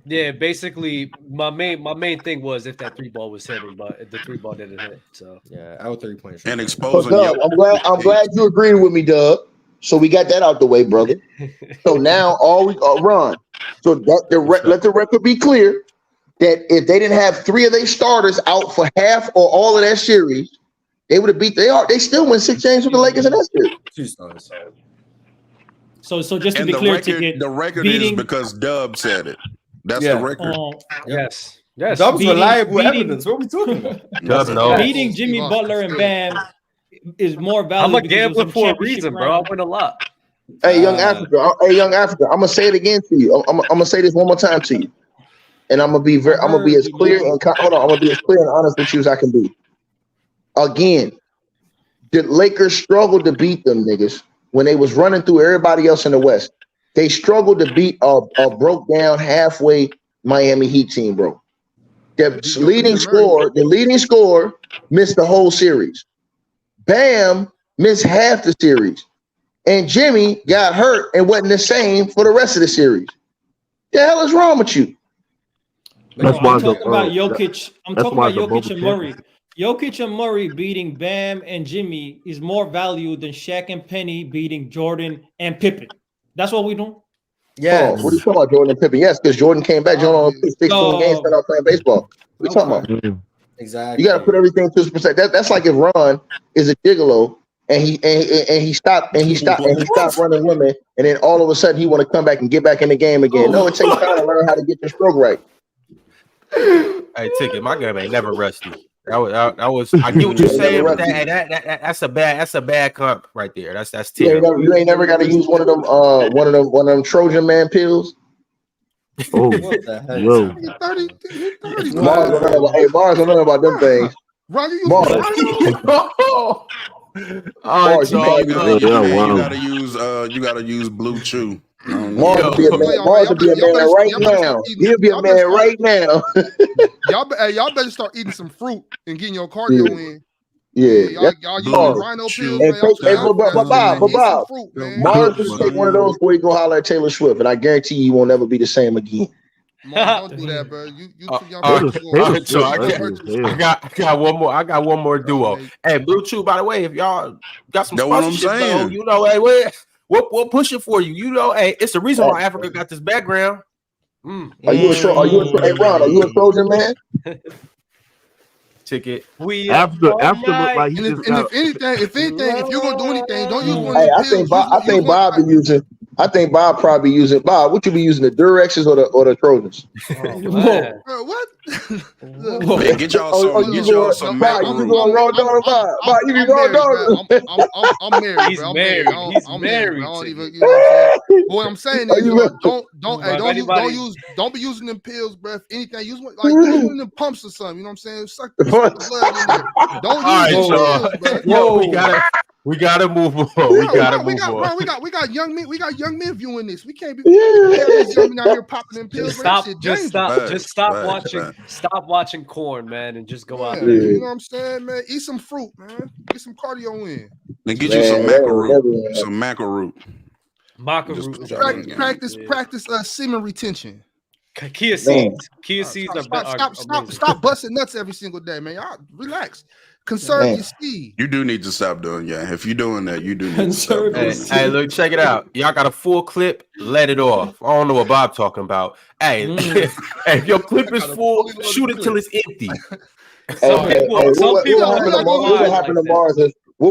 Yeah, basically my main thing was if that 3 ball was hitting, but the 3 ball didn't hit. So yeah, our 3-point shot. And exposing. Dub, I'm glad you agreed with me, Dub. So we got that out the way, brother. So now all we run. So let the record be clear. That if they didn't have 3 of their starters out for half or all of that series, they would have beat. They still win 6 games with the Lakers in that series. 2 starters. So just to be clear, Ticket, the record is because Dub said it. That's the record. Yes. Dub's reliable evidence. What are we talking about? Dub knows. Beating Jimmy Butler and Bam is more valuable. I'm a gambler for a reason, bro. I win a lot. Hey, young Africa. I'm gonna say it again to you. I'm gonna say this one more time to you. And I'm gonna be as clear and I'm gonna be as clear and honest with you as I can be. Again, the Lakers struggled to beat them niggas when they was running through everybody else in the West. They struggled to beat a broke down halfway Miami Heat team, bro. The leading scorer missed the whole series. Bam missed half the series, and Jimmy got hurt and wasn't the same for the rest of the series. The hell is wrong with you? I'm talking about Jokic. I'm talking about Jokic and Murray. Jokic and Murray beating Bam and Jimmy is more value than Shaq and Penny beating Jordan and Pippen. That's what we do. Yeah. What are you talking about, Jordan and Pippen? Yes, because Jordan came back. Jordan only played 16 games without playing baseball. What are you talking about? Exactly. You got to put everything to his perspective. That's like if Ron is a gigolo and he stopped running women, and then all of a sudden he want to come back and get back in the game again. No, it takes time to learn how to get your stroke right. Hey, Ticket, my game ain't never rusty. That was. I get what you're saying, but that's a bad comp right there. That's terrible. You ain't never got to use one of them Trojan man pills. Oh, what the heck? Yo. 30. Mars don't know about them things. You gotta use Blue Chew. Mars will be a man right now. He'll be a man right now. Y'all better start eating some fruit and getting your cardio in. Yeah, y'all use rhino pills. Bob, Mars just take one of those before you go holler at Taylor Swift, and I guarantee you won't ever be the same again. Mars, don't do that, bro. You too young. So I got one more. I got one more duo. Hey, Blue Chew. By the way, if y'all got some sponsorship, you know, hey, We'll push it for you. You know, hey, it's the reason why Africa got this background. Are you a hey Ron? Are you a Trojan man? Ticket. We after look like he just if anything, if you're gonna do anything, don't use one of Hey, the I think Bob be using. I think Bob probably using Bob. What you be using, the Durexes or the Trojans? What? Man, get y'all some macaroon. You going raw dog, Bob? You be raw dog. I'm married. He's bro. married. I'm married. I don't even. You know what I'm saying? But what I'm saying is, don't be using them pills, bro. If anything, use one of them pumps or something. You know what I'm saying? Suck the blood in there. Don't use pills, bro. Yo, we gotta move on. We got young men. We got young men viewing this. We can't be these young men out here popping them pills. Stop watching corn, man, and just go out there. You know what I'm saying, man? Eat some fruit, man. Get some cardio in. Then get you some macaroon. Some macaroon. Practice semen retention. Chia seeds. Chia seeds are stop busting nuts every single day, man. Y'all relax. Conserve your seed. You do need to stop doing that. If you're doing that, you do need to stop doing that. Hey, look, check it out. Y'all got a full clip, let it off. I don't know what Bob talking about. Hey, if your clip is full, shoot it till it's empty. What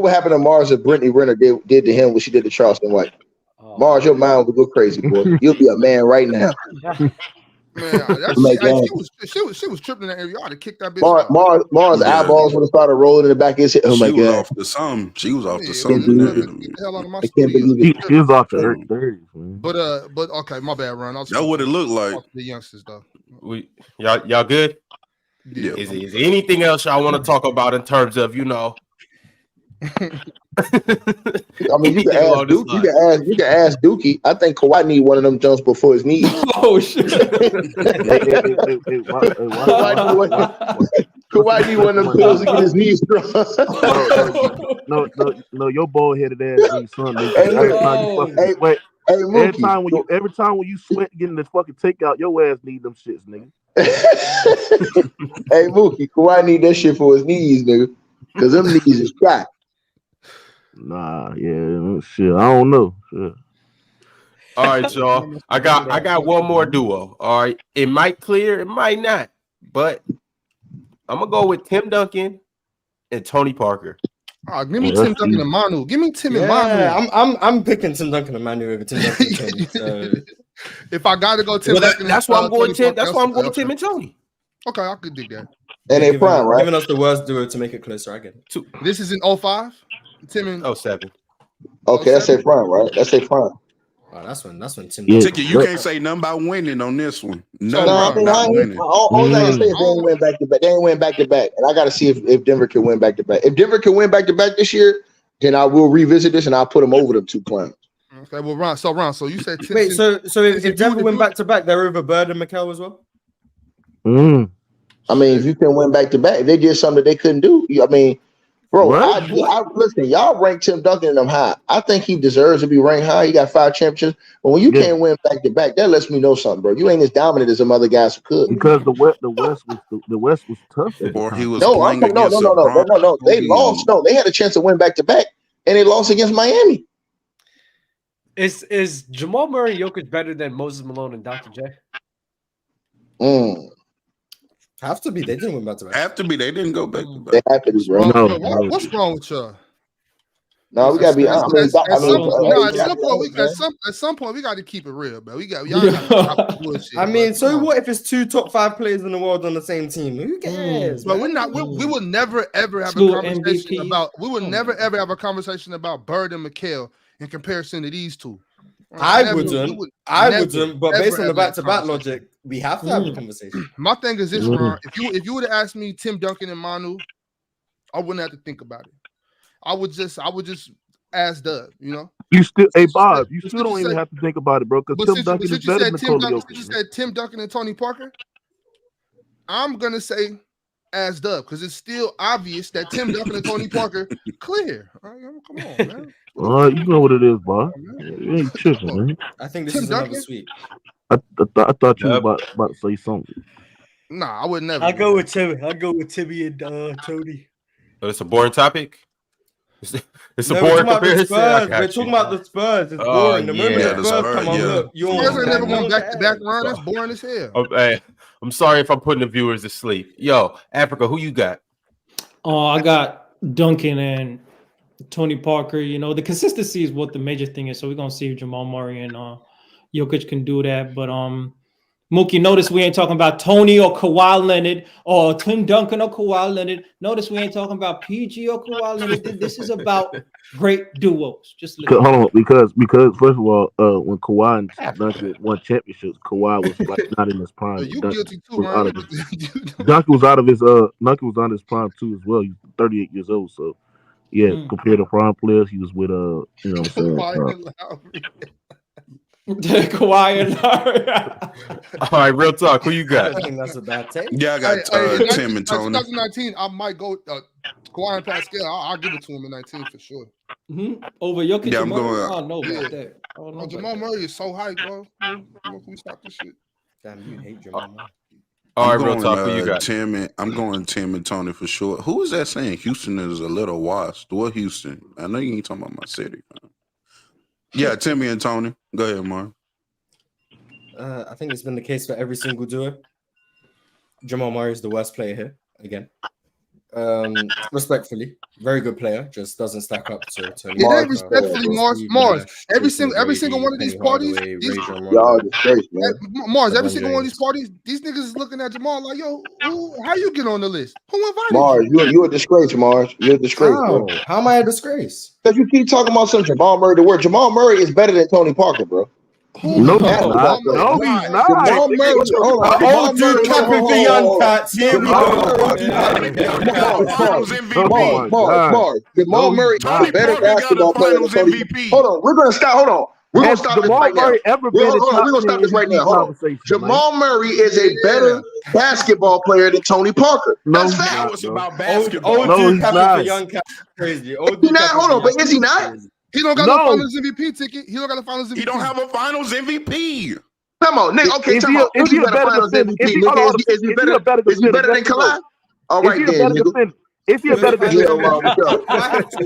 would happen to Mars if Brittany Renner did to him what she did to Charleston White? Mars, your mind would go crazy, boy. You'll be a man right now. Man, she was tripping in that area. You ought to kick that bitch. Mars' eyeballs would have started rolling in the back of his head. Oh my God! She was off the sun. She was off the earth. But okay, my bad, Ron. That what it looked like. The youngsters, though. Y'all good? Yeah. Is there anything else y'all want to talk about in terms of, you know? I mean, you can ask Dookie. I think Kawhi need one of them jumps before his knees. Oh shit! Kawhi need one of them pills to get his knees strong. No, your bald headed ass needs something. Every time when you sweat getting this fucking takeout, your ass need them shits, nigga. Hey Mookie, Kawhi need that shit for his knees, nigga, because them knees is cracked. Nah, yeah, shit. I don't know. Shit. All right, y'all. I got one more duo. All right, it might clear, it might not, but I'm gonna go with Tim Duncan and Tony Parker. Give me Tim Duncan and Manu. Give me Tim and Manu. I'm picking Tim Duncan and Manu over Tim Duncan and Tony. So. If I gotta go Tim Duncan, that's why I'm going Tim. That's why I'm going Tim and Tony. Okay, I could dig that. And they prime, right? Giving us the worst duo to make it closer. I get it. This is in 05. Tim and 07. Okay, that's a prime, right? That's a prime. Oh, that's when Tim. Yeah. You can't say nothing about winning on this one. Winning. All I say is they ain't win back to back. They ain't win back to back, and I got to see if Denver can win back to back. If Denver can win back to back this year, then I will revisit this and I'll put them over them two clowns. Okay, well, Ron. So you said Tim. Wait, so if Denver win back to back, they're over Bird and McHale as well. I mean, if you can win back to back, if they did something that they couldn't do. I mean, bro, listen, y'all rank Tim Duncan in them high. I think he deserves to be ranked high. He got 5 championships. But when you can't win back to back, that lets me know something, bro. You ain't as dominant as some other guys who could. Because the West was tough. Or he was no. They lost. No, they had a chance to win back to back, and they lost against Miami. Is Jamal Murray and Jokic better than Moses Malone and Dr. J? Have to be. They didn't win back to back. Have to be. They didn't go back to back. They have to be, bro. What's wrong with y'all? No, we gotta be honest. At some point, we got to keep it real, bro. I mean, so what if it's 2 top 5 players in the world on the same team? Who cares? But we will never ever have a conversation about. We will never ever have a conversation about Bird and McHale in comparison to these two. I wouldn't, but based on the back-to-back logic, we have to have a conversation. My thing is this, Ron. If you would have asked me Tim Duncan and Manu, I wouldn't have to think about it. I would just ask Doug, you know. Bob, you still don't even have to think about it, bro. Because Tim Duncan is better than Jokic. You said Tim Duncan and Tony Parker. I'm gonna say ask Doug because it's still obvious that Tim Duncan and Tony Parker clear. All right, come on, man. All right, you know what it is, Bob. You ain't tripping, man. I think this is another sweep. I thought you were about to say something. Nah, I would never. I go with Timmy and Tony. But it's a boring topic. It's a No, boring we're talking about the comparison. Spurs. We're talking about the Spurs. It's boring. The moment yeah, the the Spurs Spurs, come on, yeah. look, you're Spurs ain't never no going one back to back cares. run. That's boring as hell. Hey, I'm sorry if I'm putting the viewers to sleep. Yo, Africa, who you got? I got Duncan and Tony Parker. You know, the consistency is what the major thing is. So we're gonna see if Jamal Murray and Jokic can do that. But Mookie, notice we ain't talking about Tony or Kawhi Leonard or Tim Duncan or Kawhi Leonard. Notice we ain't talking about PG or Kawhi Leonard. This is about great duos. Just listen. Hold on, because first of all, when Kawhi and Duncan won championships, Kawhi was like not in his prime. You Duncan guilty too, was out man. of his, Duncan was out of his Duncan was out of his prime too as well. He's 38 years old, so yeah, compared to prime players, he was with you know what I'm saying. Kawhi and Lowry. All right, real talk. Who you I got? don't think that's a bad take. Yeah, I got Tim and Tony. 2019, I might go Kawhi and Pascal. I'll give it to him in 19 for sure. Over Jokic. Yeah, I'm Murray? going. I don't know about that. I don't know about Jamal that. Murray is so hype, bro. Can we stop this shit? Damn, you hate Jamal Murray. All right, I'm real going, talk. Who you got? I'm going Tim and Tony for sure. Who is that saying Houston is a little washed? What Houston? I know you ain't talking about my city. Yeah, Timmy and Tony. Go ahead, Mark. I think it's been the case for every single duo. Jamal Murray is the worst player here again. Respectfully, very good player, just doesn't stack up to Tony. It ain't respectfully, Mars. Every single one of these parties, Y'all disgrace, man. Mars. Every single one of these parties, these niggas is looking at Jamal like, yo, how you get on the list? Who invited Mars, you? you a disgrace, Mars. You're a disgrace, bro. How am I a disgrace? Because you keep talking about some Jamal Murray. The word Jamal Murray is better than Tony Parker, bro. No, he's not. No, he's not. Jamal Murray, Oh, dude, capping for young cats. Here we go. Jamal Murray is a better basketball player than Tony. Hold on, we're gonna stop. Hold on. We're gonna stop this right now. We're gonna stop this right now. Hold on. Jamal Murray is a better basketball player than Tony Parker. That's fact. It's about basketball. Old dude capping for young cats. Crazy. Old dude capping Hold on, for but is he not? He don't got no Finals MVP ticket. He don't got a Finals MVP. He don't have a Finals MVP. Come on, Nick. Okay, come on. Is he better Finals MVP? Is he better than Kawhi? All right, then. Is he a better defender?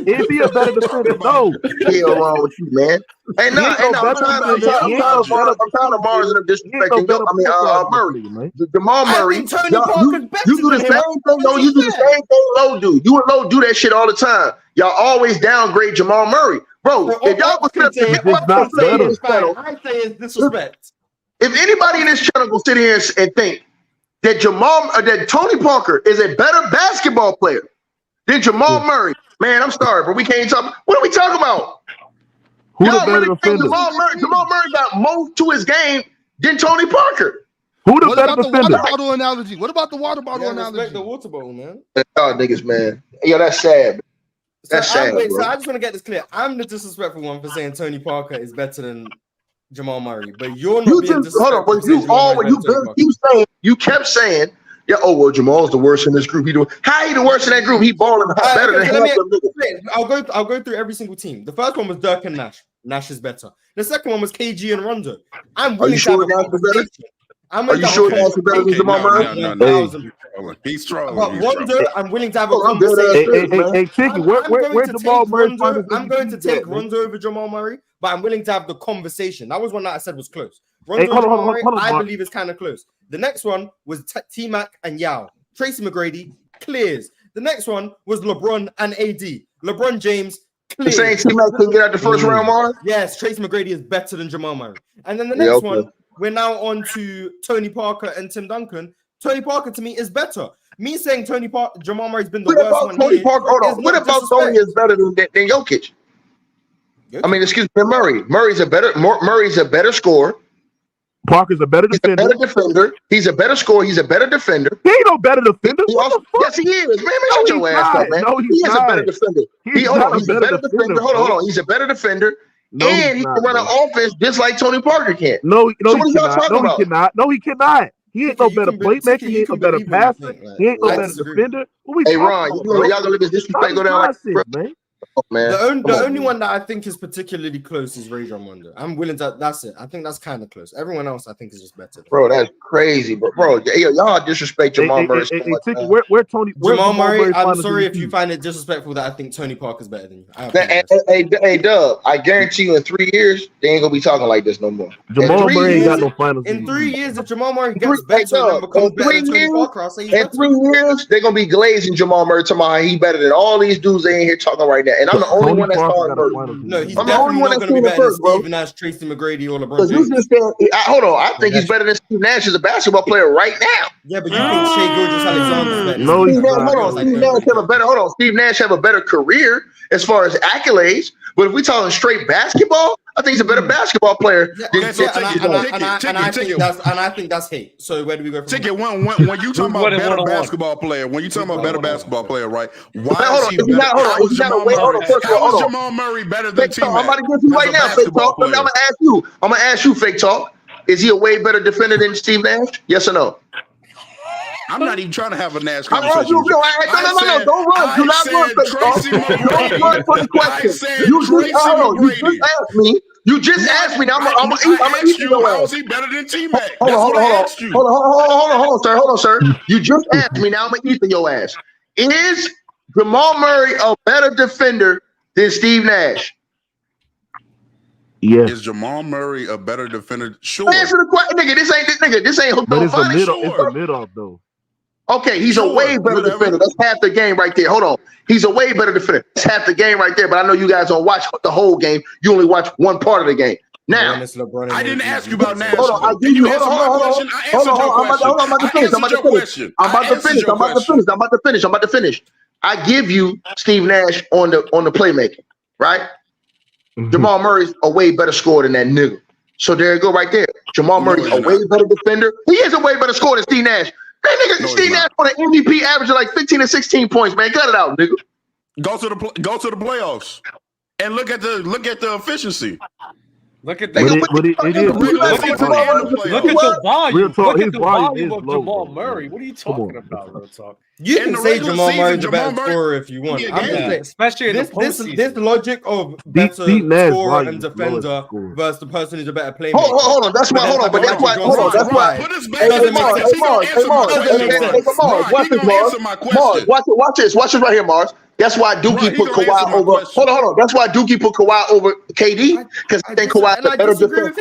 Is he a better defender? No. Hell wrong with you, man. Hey, no. I'm trying to Mars and disrespecting. Murray. Jamal Murray. You do the same thing. No, you do the same thing. Low do. You and Low do that shit all the time. Y'all always downgrade Jamal Murray, bro. If y'all was I say it's disrespect. If anybody in this channel will sit here and think that that Tony Parker is a better basketball player than Jamal Murray, man, I'm sorry, but we can't talk. What are we talking about? Y'all really think Jamal Murray got more to his game than Tony Parker? Who the better defender? Water bottle analogy? What about the water bottle analogy? Respect the water bottle, man. Y'all niggas, man. Yo, that's sad. That's sad. So I just want to get this clear. I'm the disrespectful one for saying Tony Parker is better than Jamal Murray, but you're not being disrespectful. You kept saying, yeah, oh well, Jamal's the worst in this group. How he the worst in that group? He balling better than half of them niggas. I'll go through every single team. The first one was Dirk and Nash. Nash is better. The second one was KG and Rondo. I'm willing to have a conversation. Are you sure Nash is better than Jamal Murray? No. He's trolling. But Rondo, I'm willing to have a conversation. Hey, Chicky, where Jamal Murray? I'm going to take Rondo over Jamal Murray, but I'm willing to have the conversation. That was one that I said was close. Rondo and Jamal Murray, I believe is kind of close. The next one was T-Mac and Yao. Tracy McGrady clears. The next one was LeBron and AD. LeBron James clears. Saying T-Mac couldn't get out the first round, Mark? Yes, Tracy McGrady is better than Jamal Murray. And then the next one, we're now on to Tony Parker and Tim Duncan. Tony Parker to me is better. Me saying Jamal Murray's been the worst one. Tony Parker, hold on. What about Tony is better than Jokic? I mean, excuse me, Murray. Murray's a better scorer. Parker's a better defender. He's a better defender. He's a better scorer. He's a better defender. He ain't no better defender. Yes, he is. Man, shut your ass up, man. He is a better defender. He's a better defender. Hold on. He's a better defender. And he can run an offense just like Tony Parker can. No, he cannot. He ain't no better playmaker. He ain't no better passer. He ain't no better defender. Hey, Ron, y'all gonna let this disrespect go down like that, bro? Man, The only one that I think is particularly close is Rajon Rondo. I'm willing to. That's it. I think that's kind of close. Everyone else, I think, is just better. Bro, that's crazy, bro. Y'all disrespect Jamal Murray. Where Tony? Jamal Murray. I'm sorry if you find it disrespectful that I think Tony Parker's better than you. Hey, Dub, I guarantee you in 3 years they ain't gonna be talking like this no more. Jamal Murray ain't got no finals. In 3 years, if Jamal Murray gets better and becomes better than Tony Parker, I'll say he's better. In 3 years, they're gonna be glazing Jamal Murray tomorrow. He better than all these dudes they in here talking right now. And I'm the only one that's calling Murray. No, he's definitely not gonna be better than Steve Nash, Tracy McGrady, or LeBron James. Hold on, I think he's better than Steve Nash as a basketball player right now. Yeah, but you think Shai Gilgeous-Alexander's better? No, Steve Nash have a better career as far as accolades. But if we talking straight basketball, I think he's a better basketball player. And I think that's hate. So where do we go from Ticket when you talking about better basketball player, when you talking about better basketball player, right? Why is he better? How is Jamal Murray better than T-Mac? I'm about to get you right now, Fake Talk. I'm gonna ask you, Fake Talk. Is he a way better defender than Steve Nash? Yes or no? I'm not even trying to have a Nash conversation. No, don't run. Do not run, Fake Talk. Don't run for the question. You just asked me. Now I'm gonna eat your ass. How is he better than T-Mac? Hold on, sir. You just asked me. Now I'm gonna eat your ass. Is Jamal Murray a better defender than Steve Nash? Yeah. Is Jamal Murray a better defender? Sure. Answer the question, nigga. This ain't hooked but on it's funny. It's the mid-off though. Okay, he's a way better defender. That's half the game right there. Hold on. He's a way better defender. That's half the game right there. But I know you guys don't watch the whole game. You only watch one part of the game. Now, I didn't ask you about Nash. Hold on. I give you. Hold on. I'm about to finish. I give you Steve Nash on the playmaking, right? Mm-hmm. Jamal Murray's a way better scorer than that nigga. So there you go right there. Jamal Murray's a way better defender. He is a way better scorer than Steve Nash. That nigga, Steve Nash on an MVP average of like 15 and 16 points, man. Cut it out, nigga. Go to the playoffs and look at the efficiency. Look at that. Look at the volume. Real talk, look his at the volume of is Jamal low, Murray. What are you talking about, real talk? You can say Jamal Murray's a better scorer if you want. I'm just saying, especially in this logic of better scorer and defender versus the person who's a better playmaker. Hold on. That's why. Hold on. But that's why. Hold on. That's why. Mars, watch this right here, Mars. That's why Dookie put Kawhi over. Hold on. That's why Dookie put Kawhi over KD because I think Kawhi's a better defender.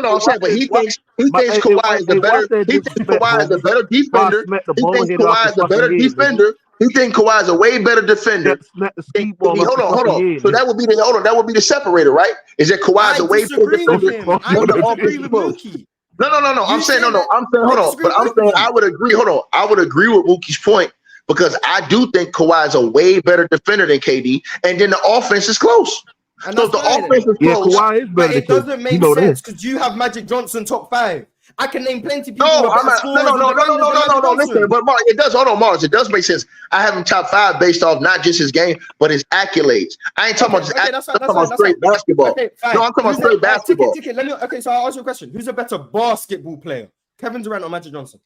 No, I'm saying, but he thinks Kawhi is the better. He thinks Kawhi is a better defender. He thinks Kawhi is a better defender. He thinks Kawhi is a way better defender. Hold on. So that would be the separator, right? Is that Kawhi is a way better defender? I disagree with Mookie. No. I'm saying hold on. But I'm saying I would agree. Hold on. I would agree with Mookie's point. Because I do think Kawhi is a way better defender than KD, and then the offense is close. So the offense is close. Kawhi is better. It doesn't make sense because you have Magic Johnson top 5. I can name plenty of people. No. Listen, but Mars, it does. Hold on, Mars. It does make sense. I have him top 5 based off not just his game, but his accolades. I ain't talking about straight basketball. No, I'm talking about straight basketball. So I'll ask you a question. Who's a better basketball player, Kevin Durant or Magic Johnson?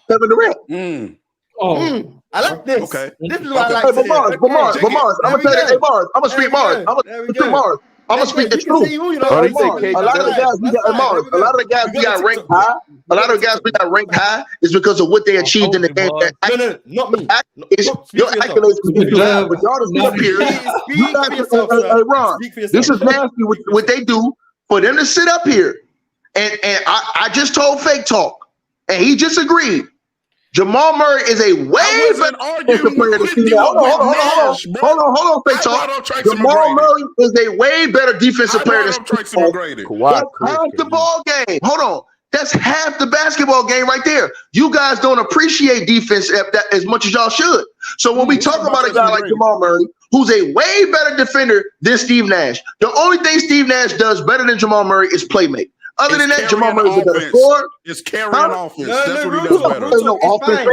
Kevin Durant. I like this. Okay. This is what I like. But Mars, I'm gonna tell you, hey Mars, I'm gonna speak Mars. I'm gonna speak the truth. A lot of the guys we got ranked high. A lot of the guys we got ranked high is because of what they achieved in the game. No, not me. Your accolades can be good, but y'all just up here. Hey Ron, this is nasty what they do for them to sit up here. And I just told Fake Talk, and he just agreed. Jamal Murray is a way better defensive player than Steve Nash. Hold on, Fake Talk. Jamal Murray is a way better defensive player than Steve Nash. That's half the ball game. Hold on. That's half the basketball game right there. You guys don't appreciate defense as much as y'all should. So when we talk about a guy like Jamal Murray, who's a way better defender than Steve Nash, the only thing Steve Nash does better than Jamal Murray is playmate. Other than that, Jamal Murray is a better scorer. It's carrying offense. That's what he does better.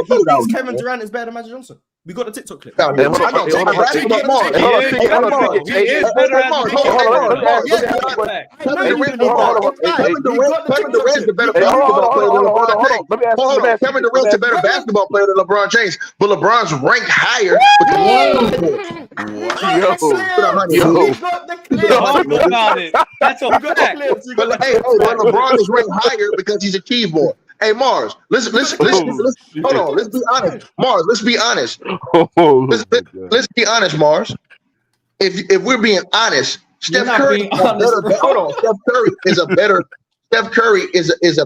He thinks Kevin Durant is better than Magic Johnson. We got the TikTok clip. He is better at Kevin Durant's a better basketball player than LeBron James, but LeBron's ranked higher. That's a fact. LeBron is ranked higher because he's achieved more. Hey Mars, listen. Hold on, let's be honest. Mars, let's be honest. Let's be honest, Mars. If we're being honest, Steph Curry is a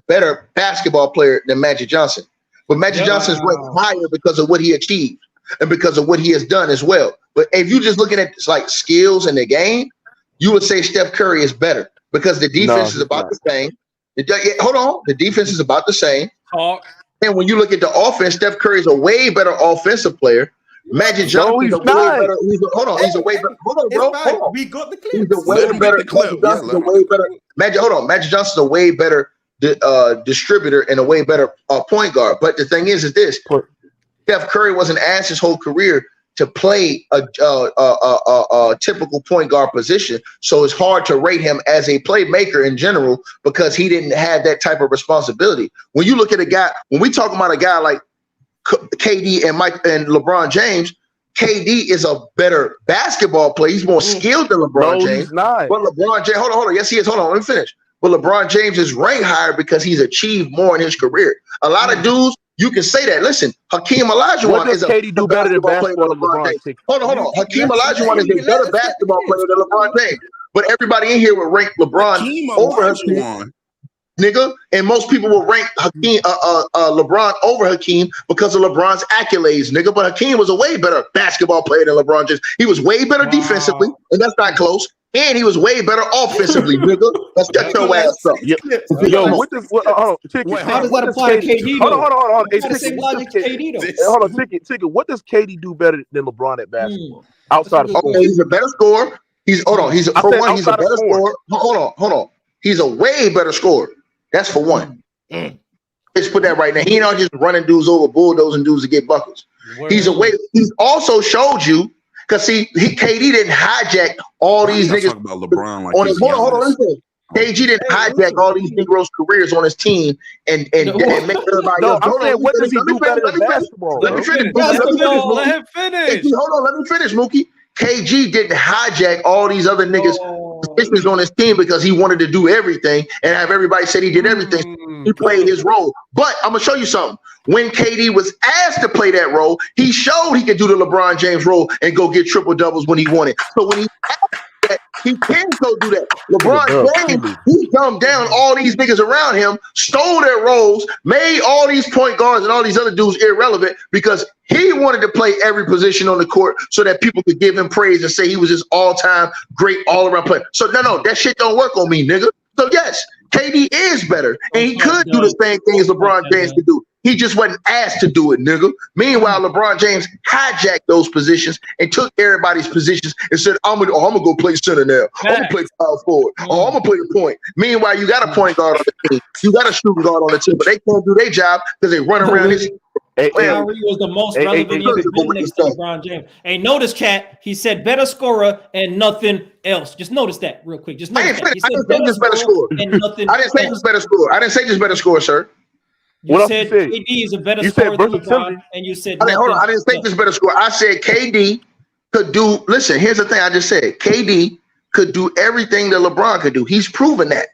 better basketball player than Magic Johnson. But Magic Johnson is ranked higher because of what he achieved and because of what he has done as well. But if you're just looking at like skills in the game, you would say Steph Curry is better because the defense is about the same. The defense is about the same. And when you look at the offense, Steph Curry is a way better offensive player. Magic Johnson is a way better. He's a way better. Hold on, bro. We got the clip. He's a way better. Magic Johnson's a way better distributor and a way better point guard. But the thing is this: Steph Curry wasn't asked his whole career to play a typical point guard position, so it's hard to rate him as a playmaker in general because he didn't have that type of responsibility. When you look at a guy, when we talk about a guy like KD and LeBron James, KD is a better basketball player. He's more skilled than LeBron James. He's not. But LeBron James, hold on. Yes, he is. Hold on, let me finish. But LeBron James is ranked higher because he's achieved more in his career. A lot of dudes. You can say that. Listen, Hakeem Olajuwon is a KD do better than basketball than LeBron James. Hold on. Hakeem Olajuwon is a better basketball player than LeBron James. But everybody in here would rank LeBron over Hakeem, nigga. And most people will rank Hakeem, LeBron over Hakeem because of LeBron's accolades, nigga. But Hakeem was a way better basketball player than LeBron James. He was way better defensively, and that's not close. And he was way better offensively, nigga. Let's get your ass up. Yo, what does how does that apply to KD? Hold on. Hold on, Ticket. What does KD do better than LeBron at basketball? Outside of scoring, he's a better scorer. He's a better scorer. Hold on. He's a way better scorer. That's for one. Let's put that right now. He not just running dudes over, bulldozing dudes to get buckets. He's also showed you. Because KD didn't hijack all these niggas. About LeBron like hold on. Listen. KG didn't hijack all these Negroes' careers on his team and make everybody else. I'm saying, what does he do better than basketball? Let me finish. Let him finish. Hold on, let me finish, Mookie. KG didn't hijack all these other niggas' positions on his team because he wanted to do everything and have everybody say he did everything. He played his role. But I'm gonna show you something. When KD was asked to play that role, he showed he could do the LeBron James role and go get triple doubles when he wanted. So when he asked that, he can go do that. LeBron James, he dumbed down all these niggas around him, stole their roles, made all these point guards and all these other dudes irrelevant because he wanted to play every position on the court so that people could give him praise and say he was his all-time great all-around player. So no, that shit don't work on me, nigga. So yes, KD is better, and he could do the same thing as LeBron James could do. He just wasn't asked to do it, nigga. Meanwhile, LeBron James hijacked those positions and took everybody's positions and said, I'm gonna go play center now. I'm gonna play power forward. I'm gonna play the point. Meanwhile, you got a point guard on the team. You got a shooting guard on the team, but they can't do their job because they run around this. Kyrie was the most relevant next to LeBron James. Hey, notice, Cat, he said better scorer and nothing else. Just notice that real quick. Just notice that. He said better scorer and nothing I didn't say just better scorer. I didn't say just better scorer, sir. You said KD is a better scorer than LeBron, and you said hold on. I didn't say just better scorer. I said KD could do. Listen, here's the thing. I just said KD could do everything that LeBron could do. He's proven that.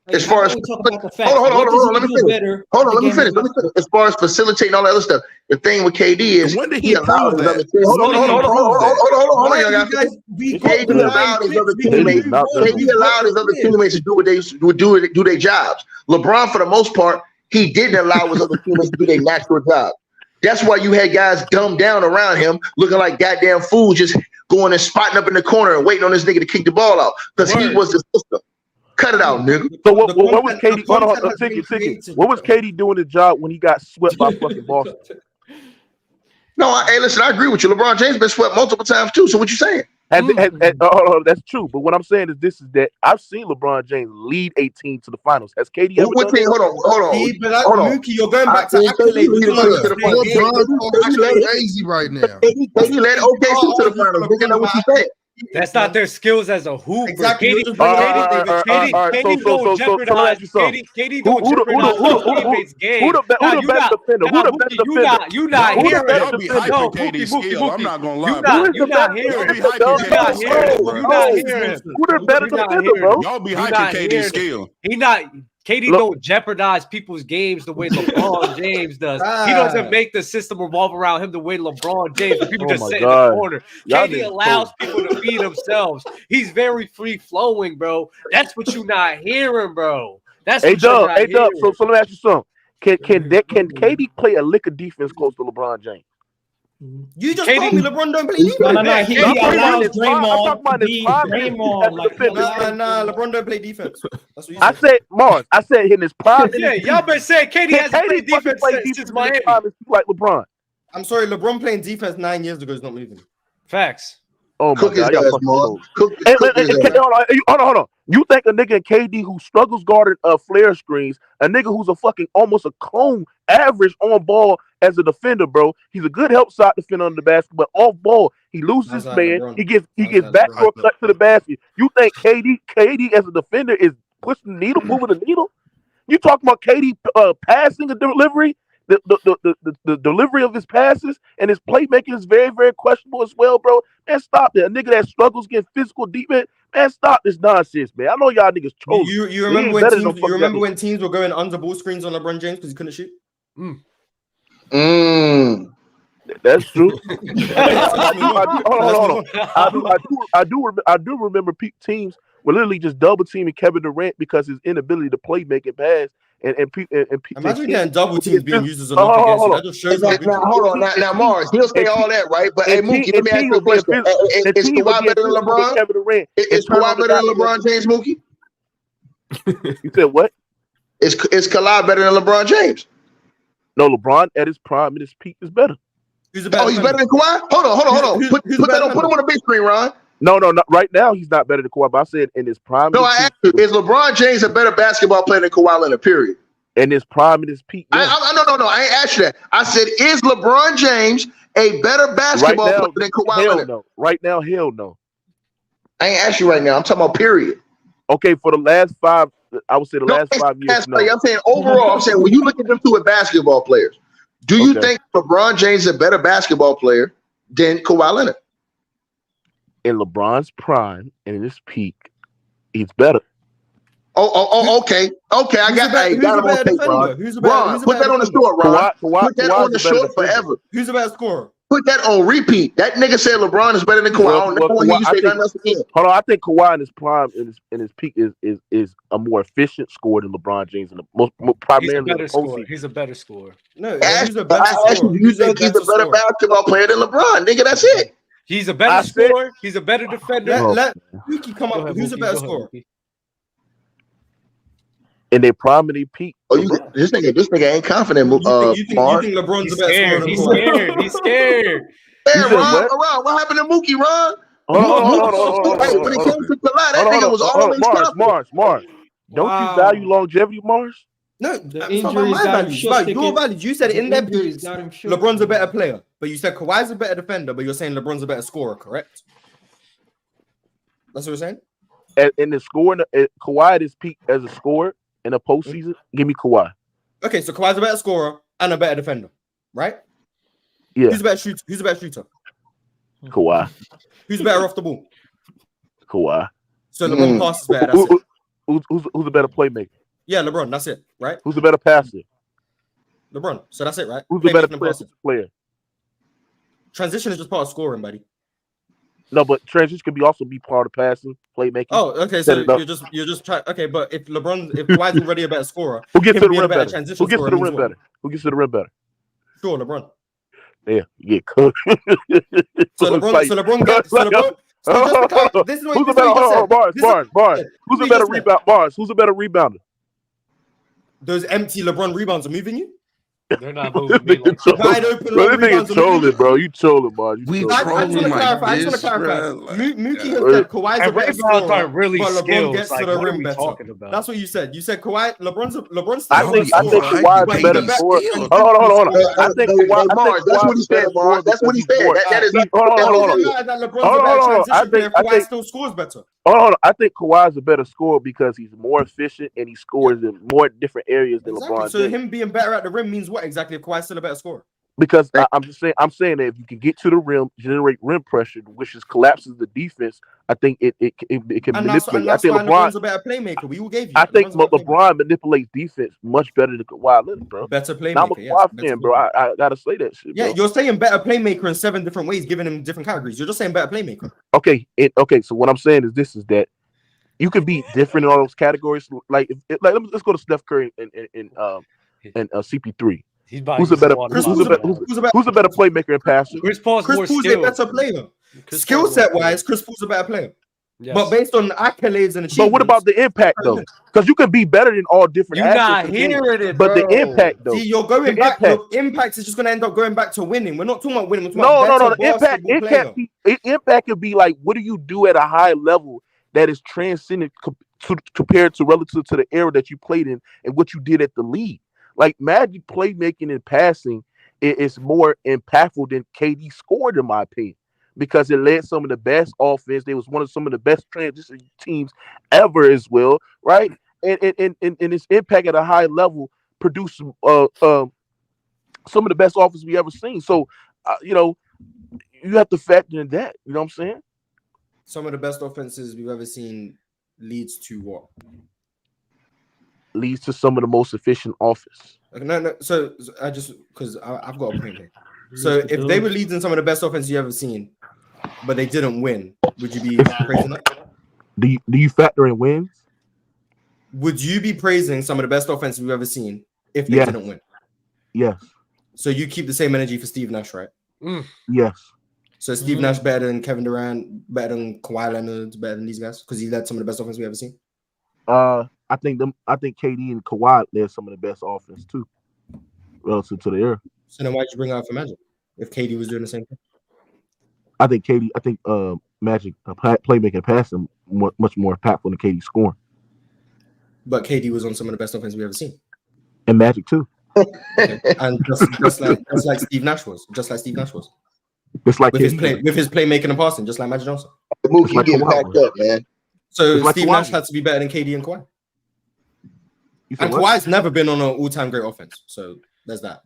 As far as hold on, let me finish. Let me finish. As far as facilitating all that other stuff, the thing with KD is when did he allow his other teammates? Hold on, y'all guys. KD allowed his other teammates. KD allowed his other teammates to do what they would do their jobs. LeBron, for the most part, he didn't allow his other teammates to do their natural job. That's why you had guys dumbed down around him, looking like goddamn fools, just going and spotting up in the corner and waiting on this nigga to kick the ball out because he was the system. Cut it out, nigga. So what was KD? Hold on, ticket. What was KD doing his job when he got swept by fucking Boston? No, hey, listen, I agree with you. LeBron James been swept multiple times too. So what you saying? That's true. But what I'm saying is that I've seen LeBron James lead a team to the finals. Has KD ever done that? Hold on. Mookie, you're going back to accolades. That's crazy right now. KD led OKC to the finals. Nigga, know what you said. That's not their skills as a hooper. Exactly. KD don't jeopardize. KD don't jeopardize teammates' game. Who the better defender? Who the better defender? You not hearing Y'all be hyping KD's skill. I'm not gonna lie. You not hearing. Y'all be hyping KD's skill. You not hearing. Who the better defender, bro? Y'all be hyping KD's skill. KD don't jeopardize people's games the way LeBron James does. He doesn't make the system revolve around him the way LeBron James. People just sit in the corner. KD allows people to be themselves. He's very free flowing, bro. That's what you're not hearing, bro. That's what you're not hearing. So let me ask you something. Can KD play a lick of defense close to LeBron James? You just told me LeBron don't play defense. No. He allows Draymond to be Draymond. LeBron don't play defense. That's what you said. I said Mars. I said in his prime. Yeah, y'all been saying KD hasn't played defense since Miami. Like LeBron. I'm sorry, LeBron playing defense 9 years ago is not moving. Facts. Oh my God! Hold on. You think a nigga in KD who struggles guarding flare screens, a nigga who's a fucking almost a clone average on ball as a defender, bro? He's a good help side defender on the basket, but off ball he loses his man. He gets backdoor cut to the basket. You think KD as a defender is pushing the needle, moving the needle? You talking about KD passing a delivery? The delivery of his passes and his playmaking is very, very questionable as well, bro. Man, stop that. A nigga that struggles against physical defense, man, stop this nonsense, man. I know y'all niggas trolling. You remember when teams were going under ball screens on LeBron James because he couldn't shoot? That's true. Hold on. I do remember teams were literally just double teaming Kevin Durant because his inability to play making pass. And imagine getting double teams being used as a knock against you. That just shows hold on. Now, Mars, he'll say all that, right? But hey, Mookie, let me ask you a question. Is Kawhi better than LeBron? Is Kawhi better than LeBron James, Mookie? You said what? Is Kawhi better than LeBron James? No, LeBron at his prime and his peak is better. He's better than Kawhi? Hold on. Put him on the big screen, Ron. No, not right now. He's not better than Kawhi. But I said in his prime. No, I asked you: is LeBron James a better basketball player than Kawhi Leonard? Period. In his prime and his peak. No. I ain't asked you that. I said: is LeBron James a better basketball player than Kawhi Leonard? No. Right now, hell no. I ain't asked you right now. I'm talking about period. Okay, for the last 5, I would say the last 5 years. No. I'm saying overall. I'm saying when you look at them two as basketball players, do you think LeBron James is a better basketball player than Kawhi Leonard? In LeBron's prime and in his peak, he's better. Okay. I got him on tape, Ron. Put that on the short, Ron. Put that on the short forever. Who's the better scorer? Put that on repeat. That nigga said LeBron is better than Kawhi. I don't know when you say nothing else again. Hold on, I think Kawhi in his prime in his peak is a more efficient scorer than LeBron James, and primarily he's a better scorer. No, he's a better scorer. You think he's a better basketball player than LeBron, nigga? That's it. He's a better scorer. He's a better defender. Let Mookie come up. Who's a better scorer? In their prime and their peak. This nigga ain't confident. You think LeBron's the best scorer? He's scared. Hey, Ron, what happened to Mookie, Ron? Hold when it came to Kawhi, that nigga was always confident. Mars. Don't you value longevity, Mars? No, the injuries got your value. You said in their peaks, LeBron's a better player, but you said Kawhi's a better defender, but you're saying LeBron's a better scorer, correct? That's what you're saying? In the scoring, Kawhi at his peak as a scorer in the postseason, give me Kawhi. Okay, so Kawhi's a better scorer and a better defender, right? Yeah. Who's a better shooter? Kawhi. Who's better off the ball? Kawhi. So LeBron passes better. That's it. Who's a better playmaker? Yeah, LeBron. That's it, right? Who's a better passer? LeBron. So that's it, right? Who's the better player? Transition is just part of scoring, buddy. No, but transition can also be part of passing, playmaking. Oh, okay. So you're just trying. Okay, but if Kawhi's already a better scorer, who gets to the rim better? Who gets to the rim better? Who gets to the rim better? Sure, LeBron. Yeah, you get cooked. So LeBron gets. This is what who's a better Bars? Who's a better rebound? Bars. Who's a better rebounder? Those empty LeBron rebounds are moving you. They're not moving me like Wide open, Bro, long this rebounds nigga on the trolling, wing. bro. You trolling, man. We I just want to trolling like clarify. this, bruh. Like, Mookie has yeah. said Kawhi's a and better rebounds scorer, aren't really but LeBron skills. gets Like, to the what are rim we better. talking about? That's what you said. You said LeBron's I still a think better scorer, Kawhi is but a he's better the best. scorer. Hold Hold on. I think Hey, Kawhi. I think Mars, that's what he Kawhi's the said, best Mars. scorer That's what he because he's said. more. That is Hold on. Doesn't matter that LeBron's a better transition player. Kawhi still scores better. Hold on. I think Kawhi's a better scorer because he's more efficient and he scores in more different areas than Exactly. LeBron. So James. him being better at the rim means what exactly if Kawhi's still a better scorer? Because I'm saying that if you can get to the rim, generate rim pressure, which is collapses the defense, I think it can And manipulate. that's I think why LeBron. LeBron's a better playmaker. We all gave you. I think LeBron's a better playmaker. LeBron manipulates defense much better than Kawhi Leonard, bro. Better Now I'm a playmaker, yes. Kawhi Better fan, bro. playmaker. I gotta say that shit, bro. Yeah, you're saying better playmaker in 7 different ways, giving him different categories. You're just saying better playmaker. Okay. So what I'm saying is this: is that you can be different in all those categories. Like, let's go to Steph Curry and CP3. He's by Who's a better playmaker and passer? Chris Paul's Chris more Paul's a skilled. better player. Chris Skill Paul's set more wise, skilled. Chris Paul's a better player. Yes. But based on accolades and achievements. But what about the impact though? Because you can be better in all different You're not aspects of the game. hearing it, But the bro. impact though. See, you're going The back. impact. Your impact is just going to end up going back to winning. We're not talking about winning. We're talking No. about The impact could be like, what do you do at a high level that is transcendent compared to relative to the era that you played in and what you did at the league? Like Magic playmaking and passing is more impactful than KD scored, in my opinion, because it led some of the best offense. They was one of some of the best transition teams ever as well, right? And its impact at a high level produced some of the best offense we ever seen. So, you have to factor in that. You know what I'm saying? Some of the best offenses we've ever seen leads to what? Leads to some of the most efficient offense. Okay, no. So I just because I've got a point here. So if they were leading some of the best offenses you ever seen, but they didn't win, would you be praising that? Do you factor in wins? Would you be praising some of the best offenses we've ever seen if they didn't win? Yes. So you keep the same energy for Steve Nash, right? Yes. So Steve Nash better than Kevin Durant, better than Kawhi Leonard, better than these guys because he led some of the best offense we've ever seen. I think KD and Kawhi led some of the best offense too, relative to the era. So then why'd you bring out for Magic if KD was doing the same thing? I think Magic playmaking and passing much more impactful than KD scoring. But KD was on some of the best offense we've ever seen. And Magic too. Okay. And just like Steve Nash was. Just like Steve Nash was. It's like with his playmaking and passing, just like Magic Johnson. The Mookie like getting backed up, man. So like Steve Kawhi. Nash had to be better than KD and Kawhi. And Kawhi's never been on an all-time great offense. So there's that.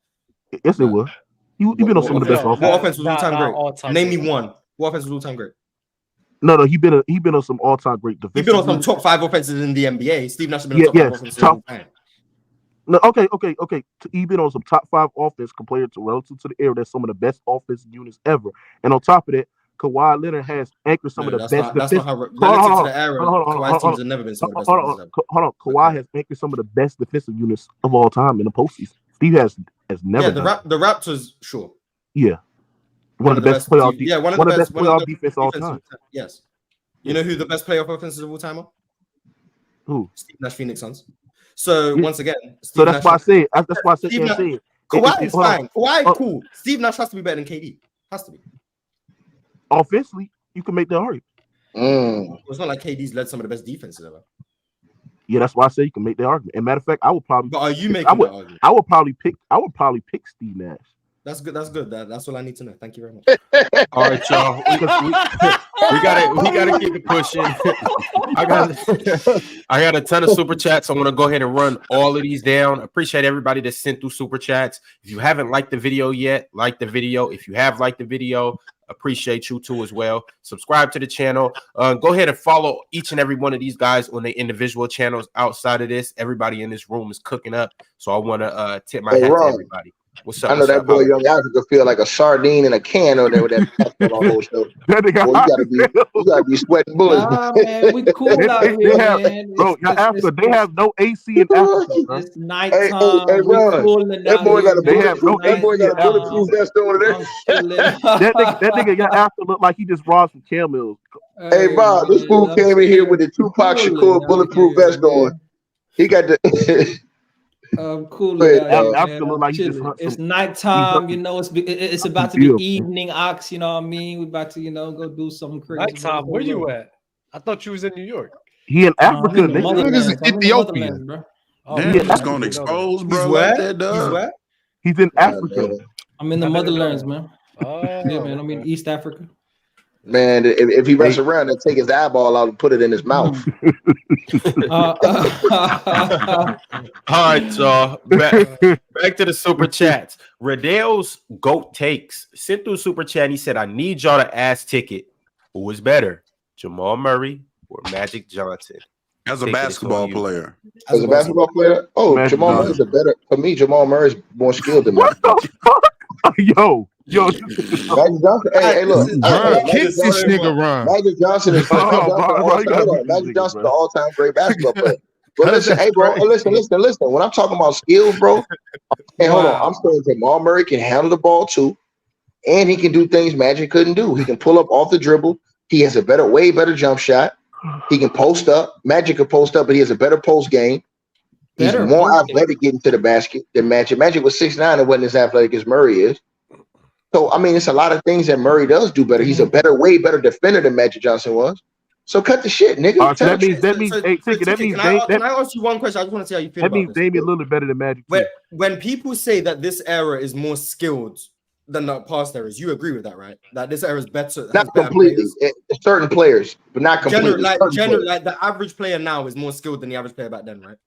Yes, it was. He been on some of the best offense. What offense was all-time great? Name me one. What offense was all-time great? No, he been on some all-time great defense. He's been on some top 5 offenses in the NBA. Steve Nash has been on top 5 offenses all time. No, okay. He been on some top 5 offense compared to relative to the era. That's some of the best offensive units ever. And on top of that, Kawhi Leonard has anchored some of the best. That's not how relative to the era. Kawhi's teams have never been some of the best offenses ever. Hold on. Kawhi has anchored some of the best defensive units of all time in the postseason. Steve has never. Yeah, the Raptors, sure. Yeah, one of the best playoff. Yeah, one of the best playoff defense all time. Yes. You know who the best playoff offenses of all time are? Who? Steve Nash, Phoenix Suns. So once again, so that's why I say. That's why I said. Kawhi is fine. Kawhi cool. Steve Nash has to be better than KD. Has to be. Offensively, you can make that argument. It's not like KD's led some of the best defenses ever. Yeah, that's why I say you can make that argument. And matter of fact, I would probably. But are you making that argument? I would probably pick Steve Nash. That's good. That's good. That's all I need to know. Thank you very much. All right, y'all. We gotta keep it pushing. I got a ton of super chats. I want to go ahead and run all of these down. Appreciate everybody that sent through super chats. If you haven't liked the video yet, like the video. If you have liked the video, appreciate you too as well. Subscribe to the channel. Go ahead and follow each and every one of these guys on their individual channels. Outside of this, everybody in this room is cooking up. So I want to tip my hat to everybody. What's up? I know that boy Young Africa feel like a sardine in a can over there with that whole show. You gotta be sweating bullets. Nah, man, we cool out here, man. Bro, Young Africa, they have no AC in Africa. It's nighttime. Hey, Ron, that boy got a bulletproof vest on there. That nigga Young Africa look like he just robbed some Camels. Hey, Bob, this fool came in here with the Tupac Shakur bulletproof vest on. He got the. Cool. But, Africa look like he just hunt It's some- nighttime, you know. It's about to be Beautiful. evening, Ox. You know what I mean? We're about to, go do something crazy. Nighttime, where you at? I thought you was in New York. He in I'm Africa, in the nigga. motherlands. I'm in the Ethiopian. motherlands, bro. Oh, Damn, Yeah, he's gonna expose, bro, like that, He's dog. where? He's in Africa. man. I'm in the I didn't know motherlands, that. man. Oh, Yeah, man. I'm in East Africa. Man, if he rests around and take his eyeball out and put it in his mouth. Uh, All right, y'all. Back to the super chats. Riddell's GOAT takes sent through super chat. And he said, "I need y'all to ask Ticket who is better, Jamal Murray or Magic Johnson As a Ticket, it's basketball on you. player. As a basketball player, Magic Jamal Johnson. Murray's a better. For me, Jamal Murray's more skilled than What Magic. the fuck? Yo. Magic Johnson. Hey, look. Bro, kiss this nigga run. Magic Johnson is Oh, bro, you gotta beat this Magic nigga, Johnson is bro. the all-time great basketball player. But Cause listen, that's hey, bro, crazy. listen. When I'm talking about skills, bro, hey, hold on. I'm saying Jamal Murray can handle the ball too, and he can do things Magic couldn't do. He can pull up off the dribble. He has a way better jump shot. He can post up. Magic can post up, but he has a better post game. He's Better more post game. athletic getting to the basket than Magic. Magic was 6'9" and wasn't as athletic as Murray is. So, I mean, it's a lot of things that Murray does do better. He's a way better defender than Magic Johnson was. So cut the shit, nigga. So that means Hey, Ticket, can I ask you one question? I just want to see how you feel that about means this. Damian Lillard better than Magic. Too. When people say that this era is more skilled than the past eras, you agree with that, right? That this era is better. has Not better completely. players? Certain players, but not completely. General, like the average player now is more skilled than the average player back then, right?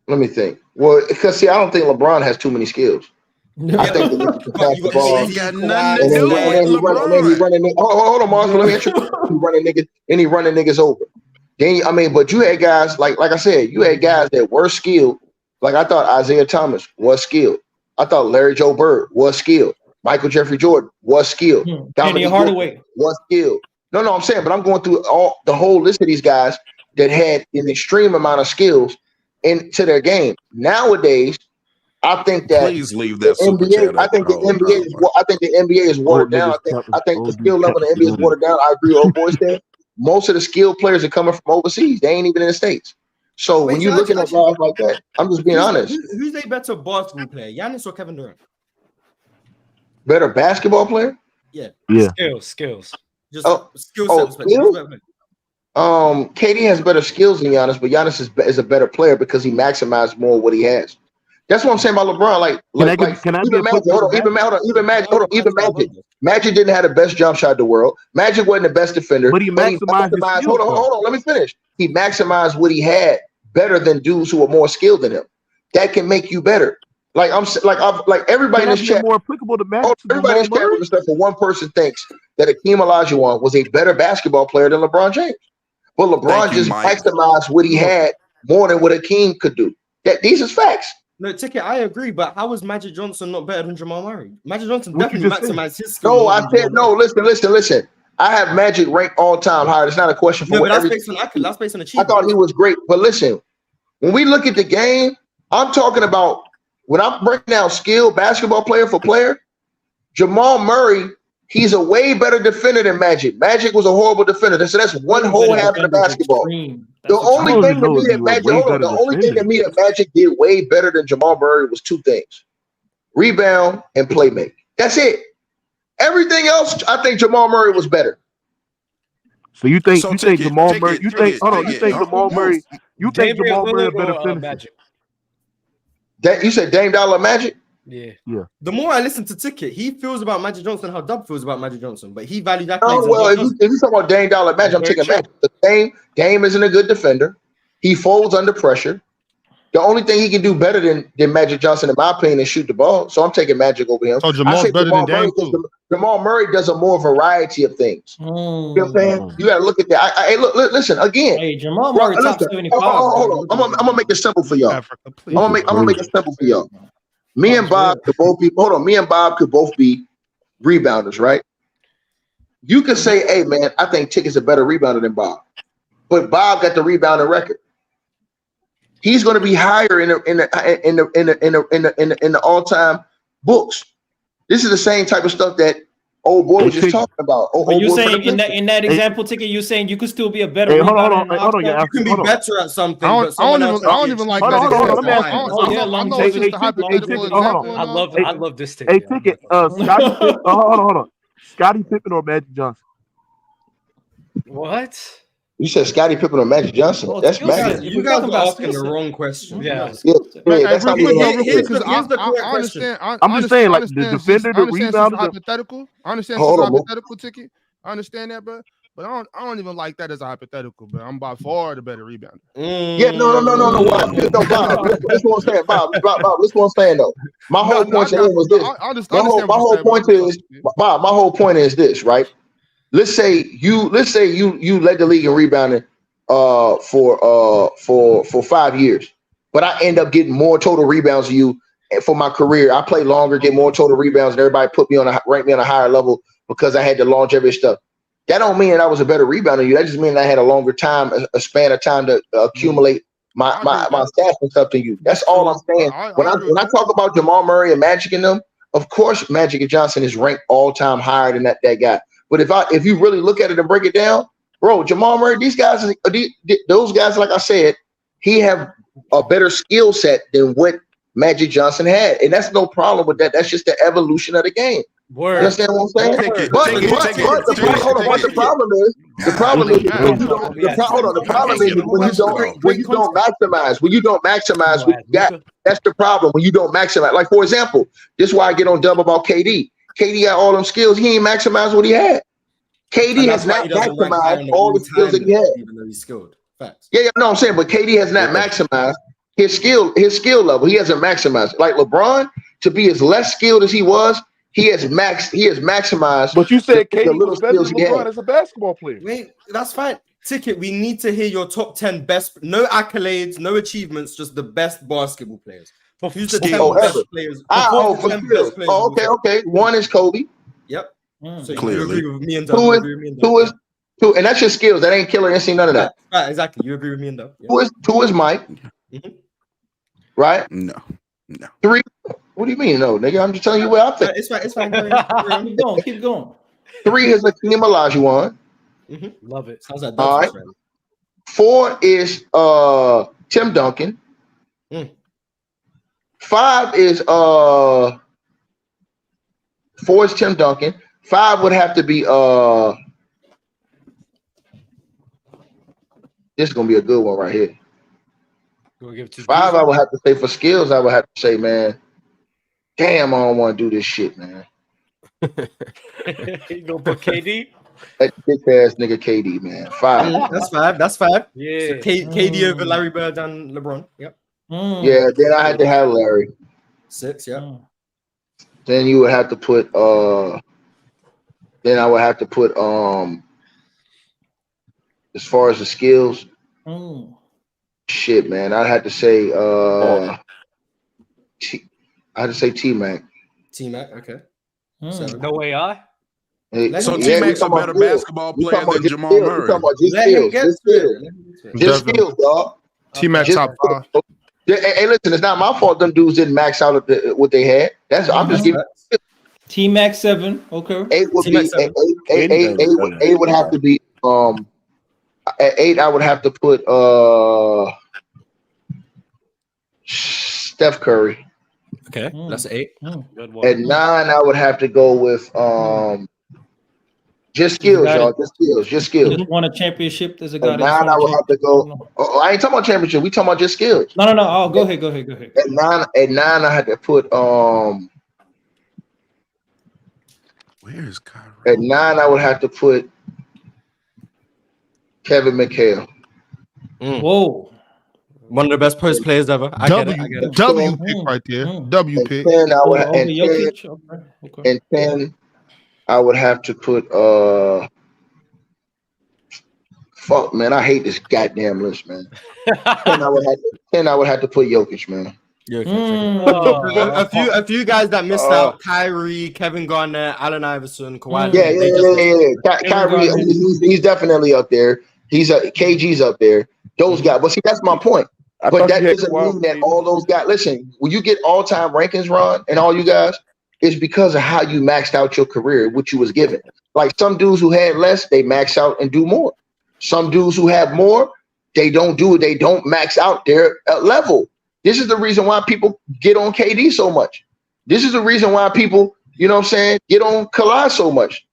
Let me think. Well, because see, I don't think LeBron has too many skills. I think that he can pass the ball. Ain't got nothing to do with LeBron. Hold on, Mark. Let me introduce you. He running niggas over. Then but you had guys like I said, you had guys that were skilled. Like I thought Isaiah Thomas was skilled. I thought Larry Joe Bird was skilled. Michael Jeffrey Jordan was skilled. Penny Hardaway was skilled. No, I'm saying, but I'm going through the whole list of these guys that had an extreme amount of skills into their game. Nowadays, I think that Please leave that the super NBA. chat I think the open. NBA is. I think the NBA is watered down. I think the skill level of the NBA is watered down. I agree with old boys there. Most of the skilled players are coming from overseas. They ain't even in the States. So when you're looking at guys like that, I'm just being honest. Who's a better basketball player, Giannis or Kevin Durant? Better basketball player? Yeah. Skills. Just skill set. Skills? KD has better skills than Giannis, but Giannis is a better player because he maximized more what he has. That's what I'm saying about LeBron. Even Magic. Magic didn't have the best jump shot in the world. Magic wasn't the best defender. But he maximized his skills. Hold on. Let me finish. He maximized what he had better than dudes who are more skilled than him. That can make you better. Like everybody in this chat. More applicable to Magic. Everybody in this chat, except for one person, thinks that Akeem Olajuwon was a better basketball player than LeBron James. But LeBron just maximized what he had more than what Akeem could do. These are facts. No, Ticket, I agree, but how is Magic Johnson not better than Jamal Murray? Magic Johnson definitely maximized his skills. No, I said no. Listen. I have Magic ranked all time higher. It's not a question for that's based on achievement. I thought he was great, but listen, when we look at the game, I'm talking about when I'm breaking down skill, basketball player for player. Jamal Murray, he's a way better defender than Magic. Magic was a horrible defender. So that's one whole half of the basketball. The only thing that made Magic did way better than Jamal Murray was two things: rebound and playmate. That's it. Everything else, I think Jamal Murray was better. So you think Jamal Murray? You think Jamal Murray a better finisher? That you said Dame Dollar Magic? Yeah. The more I listen to Ticket, he feels about Magic Johnson how Dub feels about Magic Johnson, but he valued that. Oh well, if you talk about Dame Dollar Magic, I'm taking Magic. The Dame isn't a good defender. He folds under pressure. The only thing he can do better than Magic Johnson, in my opinion, is shoot the ball. So I'm taking Magic over him. So Jamal's better than Dame too. Jamal Murray does a more variety of things. You know what I'm saying? You got to look at that. Listen again. Hey, Jamal Murray top 75. Hold on. I'm gonna make it simple for y'all. I'm gonna make it simple for y'all. Me and Bob could both be. Hold on. Me and Bob could both be rebounders, right? You could say, "Hey, man, I think Ticket's a better rebounder than Bob," but Bob got the rebounding record. He's going to be higher in the all-time books. This is the same type of stuff that old boy was just talking about. But you saying in that example ticket, you're saying you could still be a better rebounder. Hold on, you can be better at something. I don't even like that. Hold on, I know it's just a hypothetical example. I love this ticket. Hey, ticket. Scottie. Hold on. Scottie Pippen or Magic Johnson? What? You said Scottie Pippen or Magic Johnson? That's Magic. You guys are asking the wrong question. Yeah. That's not even I understand. I'm just saying, like the defender, the rebounder. Hypothetical. I understand it's a hypothetical ticket. I understand that, bro. But I don't even like that as a hypothetical, but I'm by far the better rebounder. Yeah, no. Bob, this one saying, Bob, this one saying though. My whole point was this. My whole point is, Bob. My whole point is this, right? Let's say you led the league in rebounding for 5 years, but I end up getting more total rebounds than you for my career. I play longer, get more total rebounds, and everybody rank me on a higher level because I had the longevity stuff. That don't mean that I was a better rebounder than you. That just means I had a longer time, a span of time to accumulate my stats and stuff than you. That's all I'm saying. When I talk about Jamal Murray and Magic and them, of course Magic and Johnson is ranked all time higher than that guy. But if you really look at it and break it down, bro, Jamal Murray, those guys, like I said, he have a better skill set than what Magic Johnson had, and that's no problem with that. That's just the evolution of the game. Word. You understand what I'm saying? But the problem is when you don't maximize what you got. That's the problem when you don't maximize. Like, for example, this is why I get on dub about KD. KD got all them skills. He ain't maximized what he had. KD has not maximized all the skills that he had. Even though he's skilled. Facts. Yeah, no, I'm saying, but KD has not maximized his skill level. He hasn't maximized. Like LeBron, to be as less skilled as he was, he has maximized. But you said KD was better than LeBron as a basketball player. Wait, that's fine. Ticket, we need to hear your top 10 best, no accolades, no achievements, just the best basketball players. Who's the 10 best players? Okay. One is Kobe. Yep. So Clearly. you agree with me and Two, and that's your skills. That ain't killer. Ain't seen none of that. Right, exactly. You agree with me and Dub. Two is Mike. Mm-hmm. Right? No. 3. What do you mean, no, nigga? I'm just telling you what I think. It's fine. Keep going. 3 is Hakeem Olajuwon. Mm-hmm. Love it. Sounds like all right. 4 is Tim Duncan. 5 is 4 is Tim Duncan. 5 would have to be this is gonna be a good one right here. 5 I would have to say for skills. I would have to say, man, damn, I don't want to do this shit, man. You gonna put KD? That bitch ass nigga KD, man. 5. That's 5. Yeah. So KD over Larry Bird and LeBron. Yep. Yeah. Then I had to have Larry. 6. Yeah. Then you would have to put. Then I would have to put. As far as the skills. Shit, man. I'd have to say. I had to say T-Mac. T-Mac. Okay. No AI. So T-Mac's a better basketball player than Jamal Murray. Just skills, dog. T-Mac top 5. Hey, listen, it's not my fault them dudes didn't max out what they had. I'm just giving T-Mac 7. Okay. 8 would be 8 would have to be at 8 I would have to put Steph Curry. Okay, that's 8. Good one. At 9 I would have to go with just skills, y'all. Just skills. Just won a championship. There's a guy. At 9 I would have to go. I ain't talking about championship. We talking about just skills. No. Oh, go ahead. At 9 I had to put Where is Kyrie? At 9 I would have to put Kevin McHale. Whoa. One of the best post players ever. I get it. W pick right there. W pick. 10 I would and 10 I would have to put fuck, man. I hate this goddamn list, man. 10 I would have to put Jokic, man. A few guys that missed out: Kyrie, Kevin Garnett, Allen Iverson, Kawhi. Yeah. Kyrie, he's definitely up there. KG's up there. Those guys. But see, that's my point. But that doesn't mean that all those guys. Listen, when you get all-time rankings, Ron, and all you guys, is because of how you maxed out your career, what you was given. Like some dudes who had less, they max out and do more. Some dudes who have more, they don't do it. They don't max out their level. This is the reason why people get on KD so much. This is the reason why people, you know what I'm saying, get on Kawhi so much.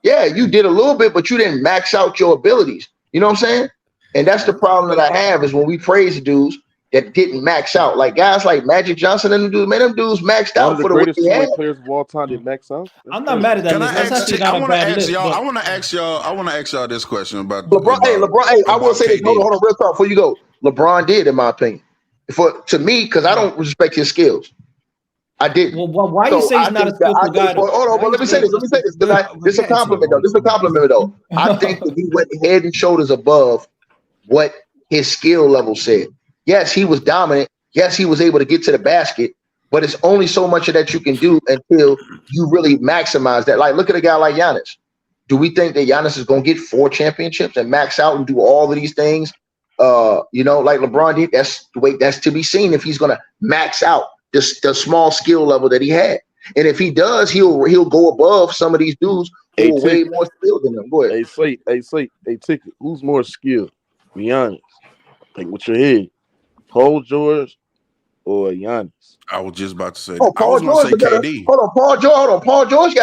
Yeah, you did a little bit, but you didn't max out your abilities. You know what I'm saying? And that's the problem that I have is when we praise dudes that didn't max out. Like guys like Magic Johnson and them dudes, man, them dudes maxed out for the greatest way they had. players of all time did max out. I'm not mad at that. Can list. I That's ask? actually I not a want to bad ask list. y'all. but- I want to ask y'all this question about LeBron. Hey, LeBron. Hey, I will say this. KD. Hold on, real talk before you go. LeBron did, in my opinion, to me, because I don't respect his skills. I didn't. Well, why you say he's not a skillful guy? Hold on, but let me say this. This is a compliment, though. This is a compliment, though. I think that he went head and shoulders above what his skill level said. Yes, he was dominant. Yes, he was able to get to the basket, but it's only so much of that you can do until you really maximize that. Like, look at a guy like Giannis. Do we think that Giannis is going to get 4 championships and max out and do all of these things? You know, like LeBron did. That's to be seen if he's going to max out the small skill level that he had. And if he does, he'll go above some of these dudes who are way more skilled than him. Go ahead. Hey, Ticket, who's more skilled? Be honest. Think with your head. Paul George or Giannis? I was just about to say. Oh, Paul George. KD. Hold on, Paul George. Paul George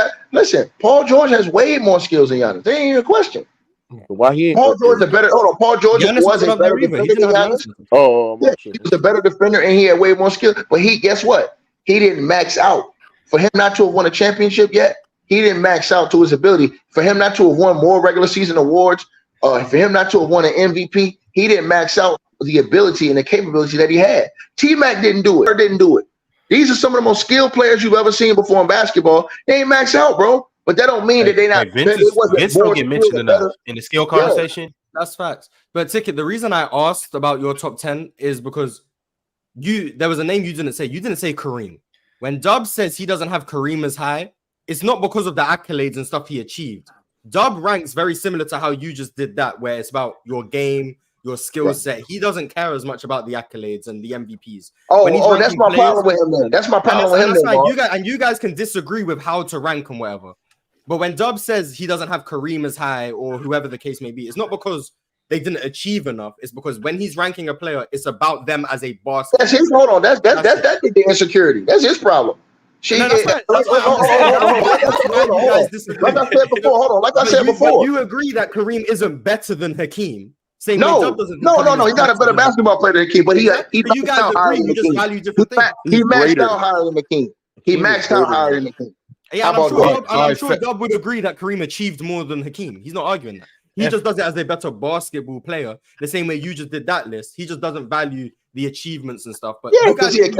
Paul George has way more skills than Giannis. There ain't even a question. Why he ain't? Paul George is better. Hold on, Paul George was a better defender than Giannis. Yeah, he was a better defender and he had way more skill. But guess what? He didn't max out. For him not to have won a championship yet, he didn't max out to his ability. For him not to have won more regular season awards, for him not to have won an MVP, he didn't max out the ability and the capability that he had. T-Mac didn't do it. These are some of the most skilled players you've ever seen before in basketball. They ain't max out, bro. But that don't mean that they not. Vince don't get mentioned enough in the skill conversation. Yeah, that's facts. But Ticket, the reason I asked about your top 10 is because there was a name you didn't say. You didn't say Kareem. When Dub says he doesn't have Kareem as high, it's not because of the accolades and stuff he achieved. Dub ranks very similar to how you just did that, where it's about your game, your skill set. He doesn't care as much about the accolades and the MVPs. That's my problem with him. Then that's my problem with him. You guys can disagree with how to rank and whatever. But when Dub says he doesn't have Kareem as high or whoever the case may be, it's not because they didn't achieve enough. It's because when he's ranking a player, it's about them as a boss. That's his. Hold on. That's the insecurity. That's his problem. Like I said before, you agree that Kareem isn't better than Hakeem. No. He's not a better basketball player than Hakeem, but he maxed out higher than Hakeem. He maxed out higher than Hakeem. He maxed out higher than Hakeem. Yeah, I'm sure Dub would agree that Kareem achieved more than Hakeem. He's not arguing that. He just does it as a better basketball player, the same way you just did that list. He just doesn't value the achievements and stuff. But because he's a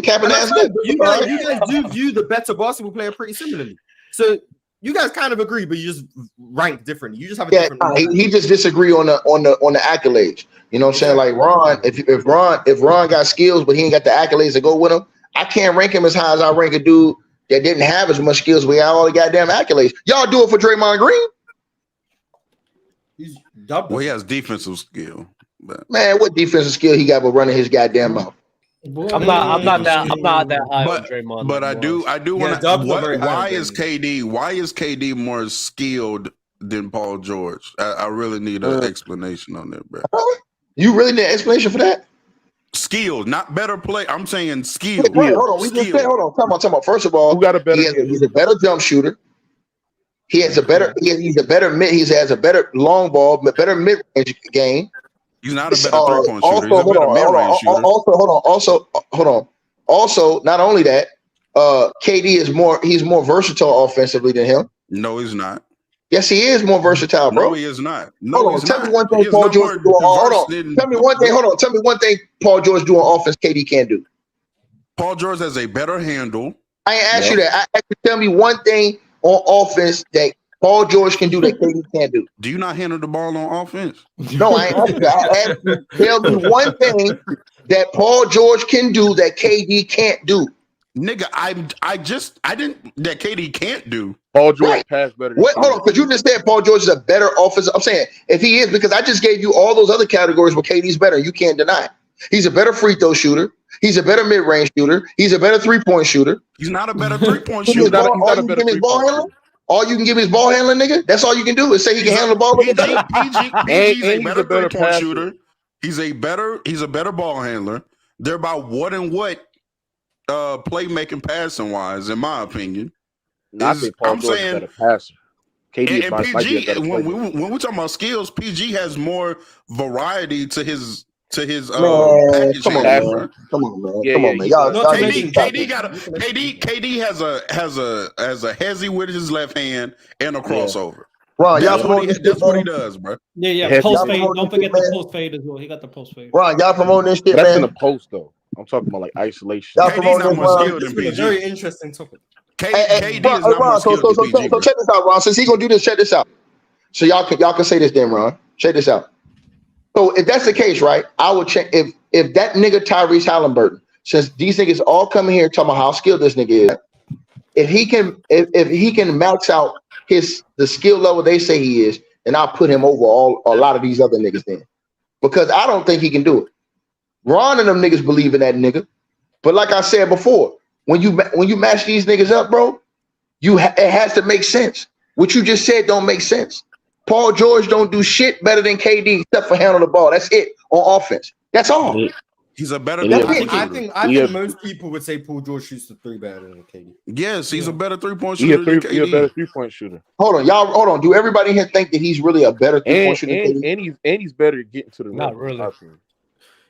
capping ass. You guys do view the better basketball player pretty similarly. So you guys kind of agree, but you just rank differently. You just have a different. He just disagree on the accolades. You know what I'm saying? Like Ron, if Ron got skills, but he ain't got the accolades to go with him, I can't rank him as high as I rank a dude that didn't have as much skills. We got all the goddamn accolades. Y'all do it for Draymond Green. He has defensive skill. But. Man, what defensive skill he got with running his goddamn mouth? I'm not that high on Draymond. But I do want to. Why is KD more skilled than Paul George? I really need an explanation on that, bro. You really need an explanation for that? Skilled, not better play. I'm saying skilled. Wait, hold on. We just said, hold on. Talking about. First of all, who got a better? He's a better jump shooter. He has a better. He's a better mid. He has a better long ball, better mid range game. He's not a better 3-point shooter. He's a better mid-range shooter. Hold on. Also, not only that, KD is more. He's more versatile offensively than him. No, he's not. Yes, he is more versatile, bro. No, he is not. Tell me one thing Paul George doing. Tell me one thing. Hold on. Tell me one thing Paul George doing offense KD can't do. Paul George has a better handle. I ain't asked you that. I asked you tell me one thing on offense that Paul George can do that KD can't do. Do you not handle the ball on offense? No, I ain't asked you that. I asked you tell me one thing that Paul George can do that KD can't do. Nigga, I didn't that KD can't do. Paul George passed better. Hold on, because you just said Paul George is a better offensive. I'm saying if he is, because I just gave you all those other categories where KD's better. You can't deny it. He's a better free throw shooter. He's a better mid-range shooter. He's a better three-point shooter. He's not a better 3-point He's shooter. not a All you better can give his ball 3-point handling. shooter. All you can give his ball handling, nigga. That's all you can do is say he can handle the ball. PG's And a he's better 3-point passer. shooter. He's a better ball handler. They're about what playmaking passing wise, in my opinion. I think Paul George is a better passer. KD And might be a PG, better when playmaker. we're talking about skills, PG has more variety to his package come on, handling, man. bro. Come on, man. Yeah, Come yeah, on, man. he Y'all, does. y'all KD has a hezzy with his left hand and a crossover. Ron, y'all That's promoting this that's shit, what he man. does, bro. Yeah. Post fade. Y'all Don't forget promoting the this post fade as well. He got the post fade. Ron, y'all promoting this shit, That's man. in the post though. I'm talking about like isolation. Y'all KD's promoting not this, more Ron. skilled This than is a PG. very interesting topic. KD Ron, is not more Ron, skilled than PG, so bro. check this out, Ron. Since he's gonna do this, check this out. So y'all can say this then, Ron. Check this out. So if that's the case, right? I would check if that nigga Tyrese Halliburton, since these niggas all coming here talking about how skilled this nigga is, if he can max out the skill level they say he is, then I'll put him over a lot of these other niggas then. Because I don't think he can do it. Ron and them niggas believe in that nigga. But like I said before, when you match these niggas up, bro, it has to make sense. What you just said don't make sense. Paul George don't do shit better than KD except for handle the ball. That's it on offense. That's all. He's a better That's three-point it. I shooter. think most people would say Paul George shoots the three better than KD. Yes, he's a better 3-point He a shooter than better KD. 3-point shooter. Hold on. Do everybody here think that he's really a better three-point shooter than KD? And he's better at getting to the rim. Not really.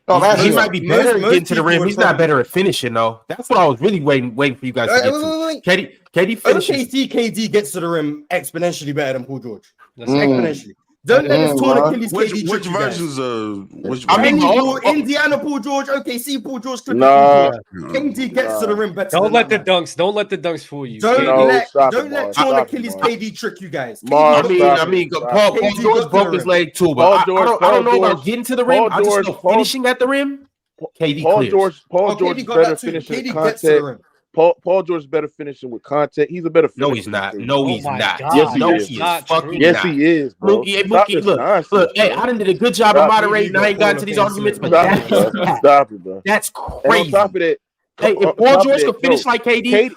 No, I'm asking He you. might be better at most getting to the people rim. would He's not probably- better at finishing, though. That's what I was really waiting for you guys to get to. KD finishes. KD gets to the rim exponentially better than Paul George. That's Exponentially. Don't let this torn Ron. Achilles Which KD trick you guys. versions of which? I mean, Indiana Paul George, OKC Paul George, Clippers Nah. Paul George. KD gets to the rim better. Don't than let that the man. dunks fool you. Don't No, let stop it, don't let Mars. torn Stop it, Achilles Mars. KD trick you guys. Mars, KD stop I mean, it. Paul KD George got to broke the his rim. leg too, Paul but I George- don't know Paul about George- getting to the rim. Paul I just George- know Paul- finishing at the rim. KD Paul clears. George KD is got better that too. finishing KD with gets to the contact. rim. Paul George is better finishing with contact. He's a better finisher. No, he's not. than KD. No, Oh he's my not. God, Yes, he no, is. he is Not fucking true. Yes, not. he is, bro. Mookie, Stop Mookie, this look, nonsense, hey, bro. I done did a good job of Stop it. moderating. I ain't gotten to these arguments, but Stop it, that's bro. Stop it, bro. that's And on crazy. top of that, Hey, if Paul George could finish like KD,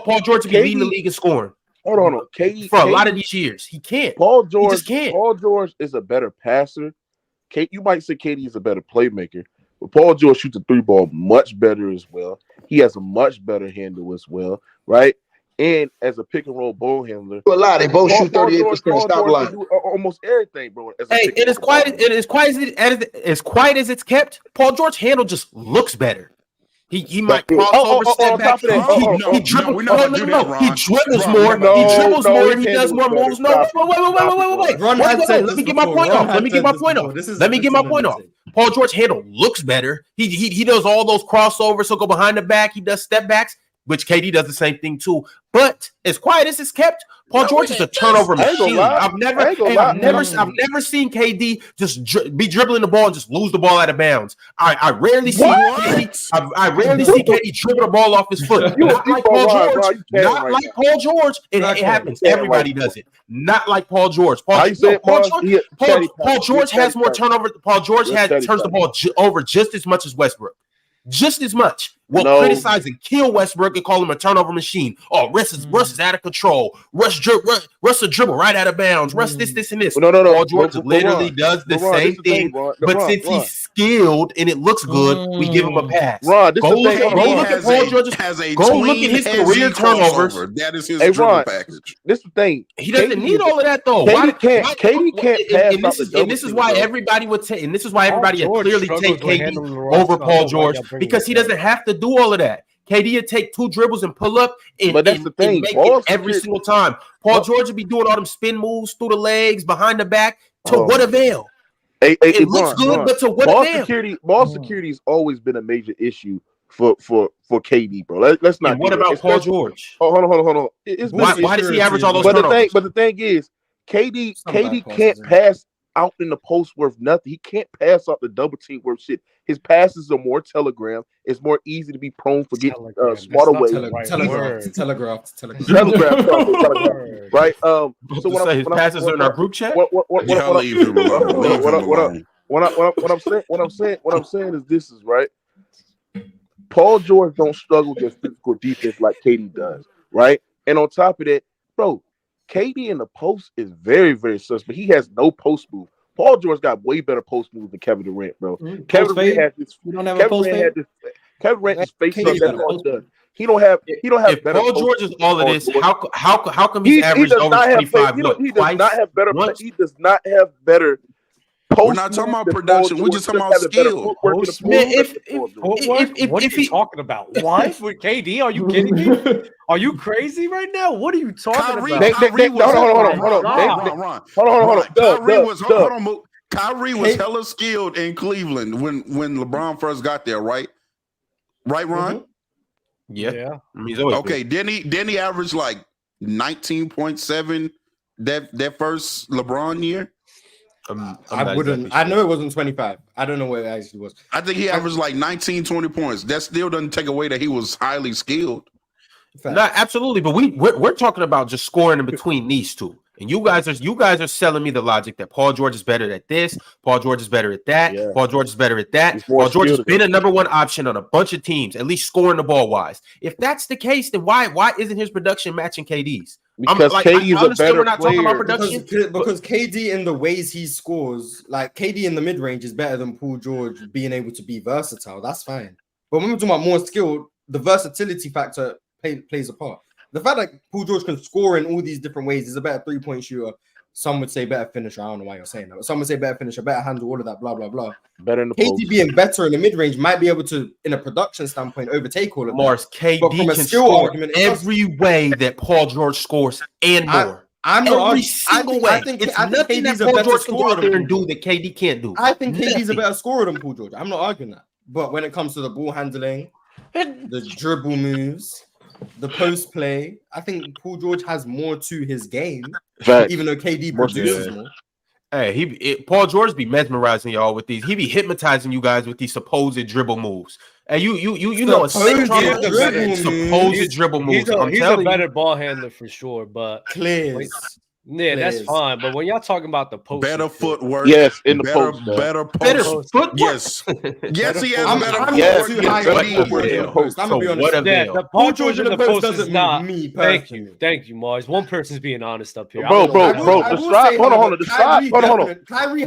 Paul George would be leading the league in scoring. Hold on, KD For a lot of these years, he can't. Paul He George, just can't. Paul George is a better passer. You might say KD is a better playmaker, but Paul George shoots the three ball much better as well. He has a much better handle as well, right? And as a pick and roll ball handler, A lot. They both shoot 38%. Paul Stop George lying. can do almost everything, bro. As a Hey, pick and and as roll quiet ball as quiet as it's kept, Paul George handle just looks better. He might But- cross over, step on back. top of that, He dribbles. we're not gonna do that, He Ron. dribbles Ron, more. we're not He gonna do that. dribbles more. And he his does handle more is moves. better. No, wait. Ron had said Let me this get my before. point Ron off. had Let me said get my this point before. off. This is Let me get my an point off. amazing. Paul George handle looks better. He does all those crossovers. He'll go behind the back. He does step backs, which KD does the same thing too. But as quiet as it's kept, Paul George is a turnover I ain't gonna machine. lie. I've never seen KD just be dribbling the ball and just lose the ball out of bounds. I rarely see KD. I rarely see KD dribble the ball off his foot. Not like Paul George. Not like Paul George. It happens. Everybody does it. Not like Paul George. Paul George has more turnover. Paul George turns the ball over just as much as Westbrook. Just as much. We'll criticize and kill Westbrook and call him a turnover machine. Oh, Russ is out of control. Russ a dribble right out of bounds. Russ this, and this. No. Paul George literally does the same thing. But since he's skilled and it looks good, we give him a pass. Ron, this Go is look at Paul George's. Go look at his career turnovers. That is his Ron, package. this is the thing. He doesn't need all of that though. KD can't pass. And this is why everybody would take. And this is why everybody would clearly take KD over Paul George because he doesn't have to do all of that. KD would take two dribbles and pull up, but that's the thing. Make it every single time. Paul George would be doing all them spin moves through the legs, behind the back. To what avail? It looks good, but to what avail? Ball security has always been a major issue for KD, bro. Let's not. And what about Paul George? Hold on. Why does he average all those turnovers? But the thing is, KD can't pass out in the post worth nothing. He can't pass out the double team worth shit. His passes are more telegraphed. It's more easy to be prone for getting smart away. Telegraph. Right. So his passes are in our group chat. What I'm saying is this is right. Paul George don't struggle against physical defense like KD does, right? And on top of that, bro, KD in the post is very, very suspect. He has no post move. Paul George got way better post moves than Kevin Durant, bro. Kevin Durant has this. You don't have a post fade. Kevin Durant just face up. KD's That's better all he post does. He don't have. If better. Paul George is all of this, how come he's he averaged does over not have 25? he does not have better. Once? He does not have better. We're not talking about production. We're just talking about skill. Man, What are you talking about? What with KD? Are you kidding me? Are you crazy right now? What are you talking about? Kyrie was hella skilled in Cleveland when LeBron first got there, right? Right, Ron? Yeah. Okay. Didn't he average like 19.7 that first LeBron year? I wouldn't. I know it wasn't 25. I don't know what it actually was. I think he averaged like 19, 20 points. That still doesn't take away that he was highly skilled. No, absolutely. But we're talking about just scoring in between these two. And you guys are selling me the logic that Paul George is better at this, Paul George is better at that, Paul George is better at that. Paul George has been a number one option on a bunch of teams, at least scoring the ball wise. If that's the case, then why isn't his production matching KD's? Because KD is a better we're not talking about player. production because KD in the ways he scores, like KD in the mid range is better than Paul George being able to be versatile. That's fine. But when we're talking about more skill, the versatility factor plays a part. The fact that Paul George can score in all these different ways, is a better 3-point shooter. Some would say better finisher. I don't know why you're saying that. But some would say better finisher, better handle, all of that, blah, blah, blah. Better in the KD post. being better in the mid-range might be able to, in a production standpoint, overtake all of Mars, that. KD But from a can skill score argument, every way that Paul George scores and more. I'm not every single way. It's nothing that Paul George can go out there and do that KD can't do. I think KD's a better scorer than Paul George. I'm not arguing that. But when it comes to the ball handling, the dribble moves, the post play, I think Paul George has more to his game, even though KD produces more. Hey, Paul George be mesmerizing y'all with these. He be hypnotizing you guys with these supposed dribble moves. And you know, supposed dribble moves. He's a better ball handler for sure, but clear. Yeah, that's fine. But when y'all talking about the post, better footwork, yes, in the post, better footwork, yes, yes, he has better footwork. I'm gonna be honest. The Paul George in the post doesn't not me. Thank you, Mars. One person's being honest up here, bro. The stride, hold on. The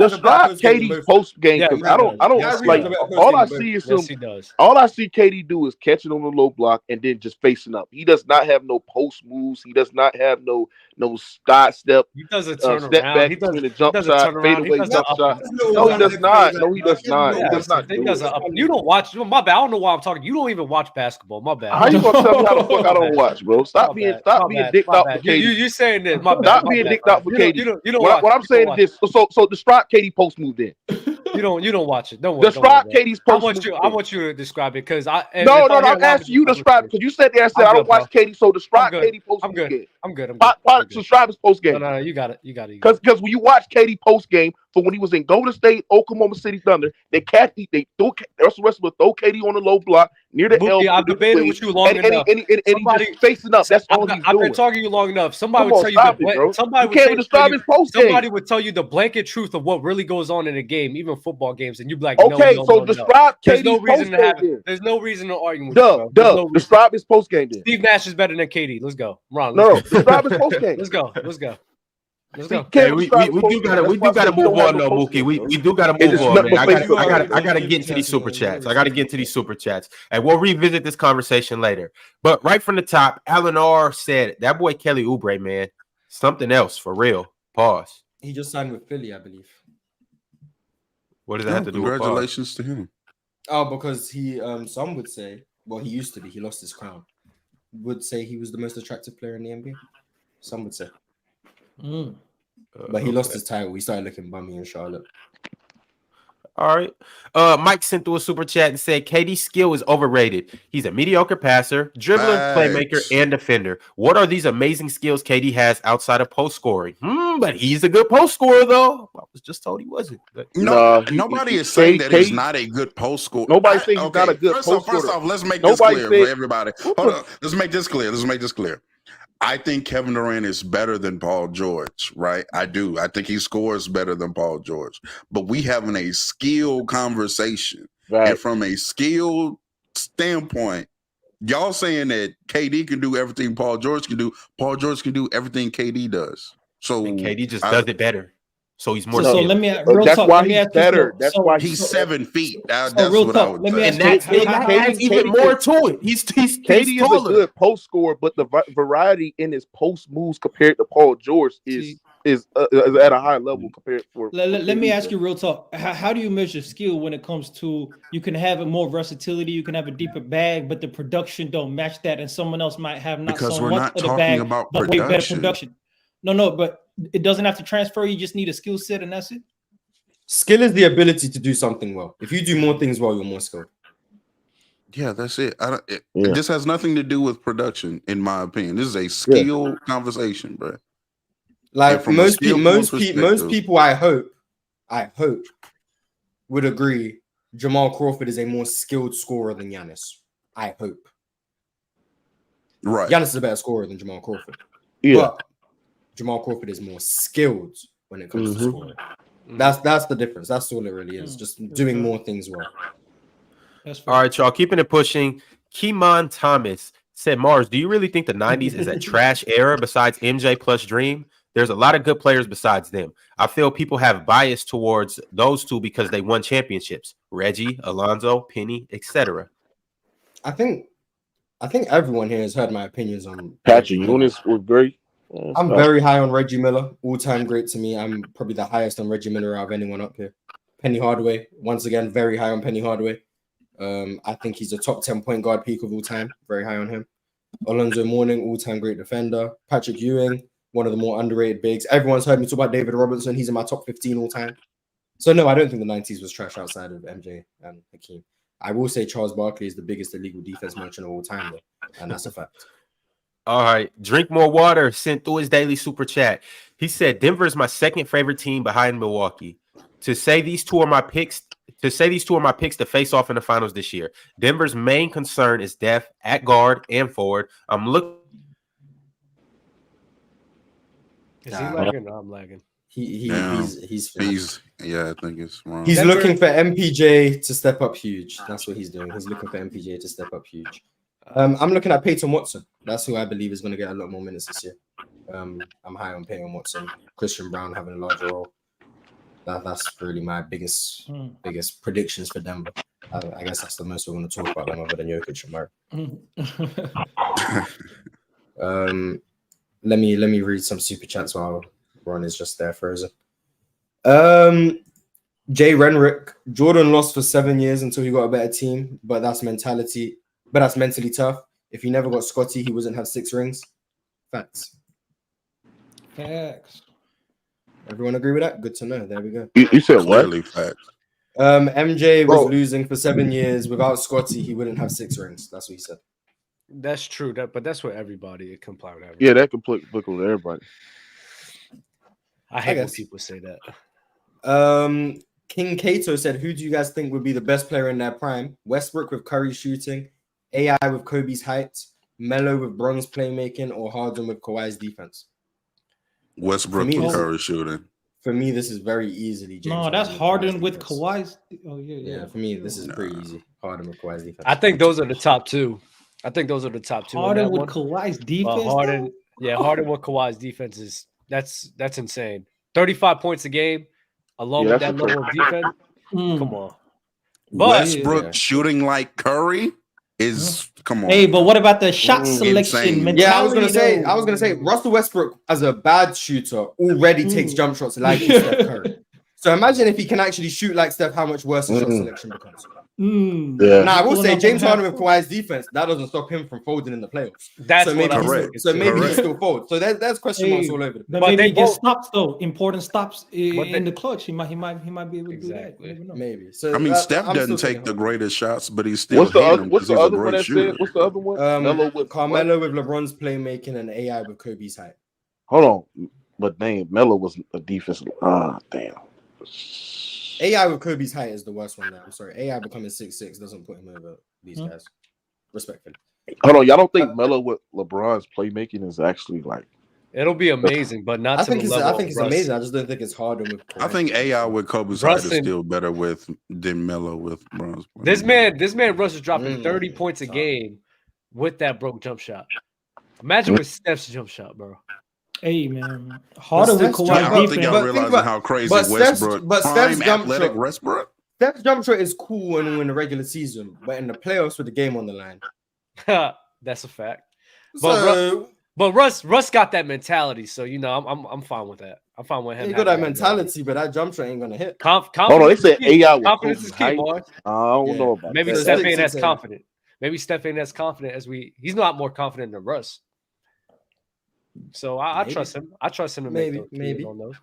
stride, KD's post game. I don't like. All I see is all I see KD do is catching on the low block and then just facing up. He does not have no post moves. He does not have no side step. He doesn't turn step around. Back he doesn't the jump shot, fade away jump shot. No, he does not. No, he does not. He does not. You don't watch. My bad. I don't know why I'm talking. You don't even watch basketball. My bad. How you gonna tell me how the fuck I don't watch, bro? Stop being dicked out for KD. You saying this? My bad. Stop being dicked out for KD. You don't. What I'm saying is this. So describe KD post move then. You don't watch it. Don't worry. Describe KD's post. I want you to describe it because I. No. I'm asking you to describe it because you said there. I said I don't watch KD. So describe KD post. I'm good. I'm good. Describe his post game. No, you got it. Because when you watch KD post game for when he was in Golden State, Oklahoma City Thunder, they throw KD on the low block near the elbow. I've debated with you long enough. And he's just facing up. That's all he's doing. I've been talking to you long enough. Somebody would tell you somebody would tell you the blanket truth of what really goes on in a game, even football games, and you'd be like, okay, so describe KD's post game. There's no reason to argue with you. Describe his post game then. Steve Nash is better than KD. Let's go. Ron, no, describe his post game. Let's go. Hey, we do gotta move on though, Mookie. We do gotta move on, man. I gotta get into these super chats. And we'll revisit this conversation later. But right from the top, Alan R said that boy Kelly Oubre, man, something else for real. Pause. He just signed with Philly, I believe. What does that have to do with congratulations to him? Oh, because he some would say, well, he used to be, he lost his crown. Would say he was the most attractive player in the NBA. Some would say. But he lost his title. We started looking bummy in Charlotte. All right. Mike sent through a super chat and said KD's skill is overrated. He's a mediocre passer, dribbler, playmaker, and defender. What are these amazing skills KD has outside of post scoring? But he's a good post scorer, though. I was just told he wasn't. Nobody is saying that he's not a good post scorer. Nobody's saying he's not a good post scorer. First off, let's make this clear for everybody. Hold on. Let's make this clear. I think Kevin Durant is better than Paul George, right? I do. I think he scores better than Paul George. But we having a skill conversation. Right. And from a skill standpoint, y'all saying that KD can do everything Paul George can do. Paul George can do everything KD does. So And KD just does it better. So he's more. So skilled. let me real That's talk. why Let me he's ask you better. so- That's so- why he's he's 7 feet. That's real what I talk, would let me say. ask and that's you- that how- adds even more to it. He's KD is a taller. good post scorer, but the variety in his post moves compared to Paul George is at a high level compared for. Let me ask you real talk. How do you measure skill when it comes to you can have a more versatility, you can have a deeper bag, but the production don't match that, and someone else might have not Because so we're much not of the talking bag, about but way better production. production. No, but it doesn't have to transfer. You just need a skill set, and that's it. Skill is the ability to do something well. If you do more things well, you're more skilled. Yeah, that's it. Yeah. This has nothing to do with production, in my opinion. This is a skill conversation, bro. Like from a most skill most people, I hope would agree. Jamal Crawford is a more skilled scorer than Giannis. I hope. Right. Giannis is a better scorer than Jamal Crawford. Yeah. But Jamal Crawford is more skilled when it comes to Mhm. scoring. That's the difference. That's all it really is. Just doing more things well. All right, y'all, keeping it pushing. Keemon Thomas said, Mars, do you really think the 90s is a trash era besides MJ plus Dream? There's a lot of good players besides them. I feel people have bias towards those two because they won championships. Reggie, Alonzo, Penny, etc. I think everyone here has heard my opinions on Patrick Eunice was great. I'm very high on Reggie Miller, all-time great to me. I'm probably the highest on Reggie Miller out of anyone up here. Penny Hardaway, once again, very high on Penny Hardaway. I think he's a top 10 point guard peak of all time. Very high on him. Alonzo Mourning, all-time great defender. Patrick Ewing, one of the more underrated bigs. Everyone's heard me talk about David Robinson. He's in my top 15 all time. So no, I don't think the 90s was trash outside of MJ and Hakeem. I will say Charles Barkley is the biggest illegal defense merchant of all time, though, and that's a fact. All right. Drink More Water sent through his daily super chat. He said, Denver is my second favorite team behind Milwaukee. To say these two are my picks to face off in the finals this year. Denver's main concern is depth at guard and forward. I'm looking. Is he lagging? No, I'm lagging. He's yeah, I think it's wrong. He's looking for MPJ to step up huge. That's what he's doing. He's looking for MPJ to step up huge. I'm looking at Peyton Watson. That's who I believe is going to get a lot more minutes this year. I'm high on Peyton Watson. Christian Brown having a larger role. That's really my biggest predictions for Denver. I guess that's the most we're going to talk about them other than Jokic and Murray. Let me read some super chats while Ron is just there frozen. Jay Renrick, Jordan lost for 7 years until he got a better team, but that's mentally tough. If he never got Scotty, he wouldn't have 6 rings. Facts. Everyone agree with that? Good to know. There we go. You said what? Facts. MJ was losing for 7 years. Without Scotty, he wouldn't have 6 rings. That's what he said. That's true. But that's what everybody comply with. Everybody. Yeah, that can applicable to everybody. I hate when people say that. King Kato said, who do you guys think would be the best player in their prime? Westbrook with Curry shooting, AI with Kobe's height, Melo with Bron's playmaking, or Harden with Kawhi's defense? Westbrook with Curry shooting. For me, this is very easily James. No, that's Harden with Kawhi's. Oh, yeah. For me, this is pretty easy. Harden with Kawhi's defense. I think those are the top two. Harden with Kawhi's defense. Harden with Kawhi's defense is that's insane. 35 points a game, along with that level of defense. Come on. But Westbrook shooting like Curry is come on. Hey, but what about the shot selection mentality? Yeah, I was gonna say Russell Westbrook as a bad shooter already takes jump shots like Steph Curry. So imagine if he can actually shoot like Steph, how much worse his shot selection becomes. Yeah. Now I will say James Harden with Kawhi's defense, that doesn't stop him from folding in the playoffs. That's maybe correct. Maybe he still folds. So there's question marks all over. But maybe he gets stops though, important stops in the clutch. He might be able to do that. Maybe. So I mean, Steph doesn't take the greatest shots, but he's still What's the other one that said? What's the other one? Carmelo with LeBron's playmaking and AI with Kobe's height. Hold on, but dang, Melo was a defensive. Damn. AI with Kobe's height is the worst one there. I'm sorry. AI becoming 6'6" doesn't put him over these guys. Respectfully. Hold on, y'all don't think Melo with LeBron's playmaking is actually like It'll be amazing, but not I to think the it's level. I think it's amazing. I just don't think it's harder with. I think AI with Kobe's height is still better than Melo with Bron's. This man Russ is dropping 30 points a game with that broke jump shot. Imagine with Steph's jump shot, bro. Hey man, harder with Kawhi I don't think defense. y'all realizing how crazy Westbrook, Steph's jump athletic shot, Westbrook. Steph's jump shot is cool when in the regular season, but in the playoffs with the game on the line, that's a fact. But Russ got that mentality, so you know I'm fine with that. I'm fine with him. He got that mentality, but that jump shot ain't gonna hit. Hold on, they said AI with confidence is key, boy. I don't know about maybe that. Steph ain't as confident. Maybe Steph ain't as confident as he's not more confident than Russ. So I trust him. I trust him to make those on those.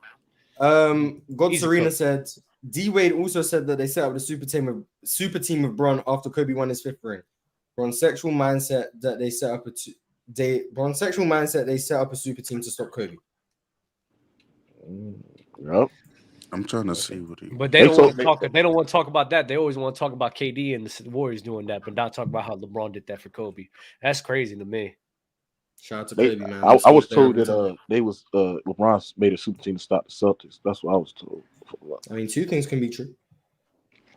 God Serena said D Wade also said that they set up the super team of Bron after Kobe won his 5th ring. Bron's sexual mindset that they set up a super team to stop Kobe. Yep. I'm trying to see what he. But they don't want to talk. They don't want to talk about that. They always want to talk about KD and the Warriors doing that, but not talk about how LeBron did that for Kobe. That's crazy to me. Shout out to Kobe, man. I was told that LeBron made a super team to stop the Celtics. That's what I was told. I mean, 2 things can be true.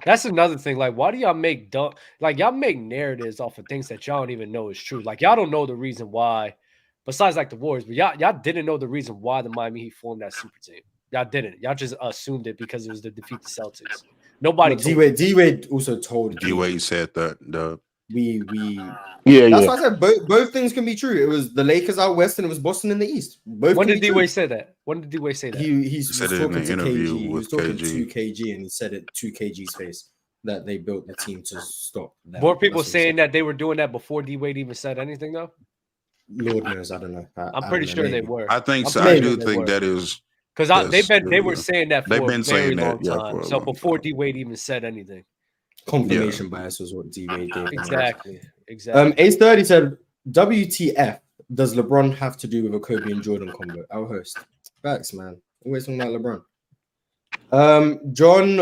That's another thing. Like, why do y'all make y'all make narratives off of things that y'all don't even know is true? Like, y'all don't know the reason why, besides like the Warriors, but y'all didn't know the reason why the Miami Heat formed that super team. Y'all didn't. Y'all just assumed it because it was to defeat the Celtics. Nobody. D Wade also told. D Wade said that. That's why I said both things can be true. It was the Lakers out west and it was Boston in the east. When did D Wade say that? He said it in an interview with he was talking KG. to KG and he said it to KG's face that they built the team to stop them. More people saying that they were doing that before D Wade even said anything, though. Lord knows, I don't know. I'm pretty sure they were. I think so. I do think that is because they were saying that for a very long that, time. So before D Wade even said anything. Confirmation bias was what D Wade did. Exactly. Ace 30 said, WTF does LeBron have to do with a Kobe and Jordan combo? Our host. Facts, man. Always talking about LeBron. John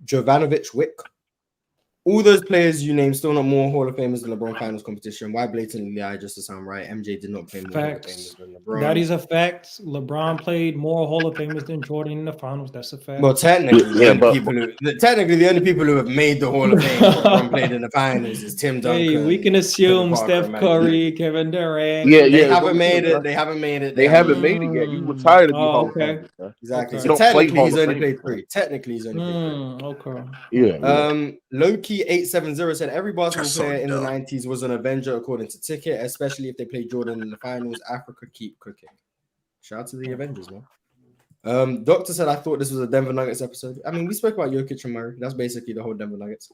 Jovanovic Wick. All those players you named still not more Hall of Famers than LeBron Finals competition. Why blatantly lie just to sound right? MJ did not play more Hall of Famers than LeBron. That is a fact. LeBron played more Hall of Famers than Jordan in the finals. That's a fact. Well, technically, the only people who have made the Hall of Fame LeBron played in the finals is Tim Duncan. Hey, we can assume Steph Curry, Kevin Durant. They haven't made it. They haven't made it yet. You retired to be Hall of Fame. Exactly. So technically, he's only played 3. Technically, he's only played 3. Okay. Yeah. Loki 870 said every basketball player in the 90s was an Avenger according to Ticket, especially if they played Jordan in the finals. Africa keep cooking. Shout out to the Avengers, man. Doctor said I thought this was a Denver Nuggets episode. I mean, we spoke about Jokic and Murray. That's basically the whole Denver Nuggets.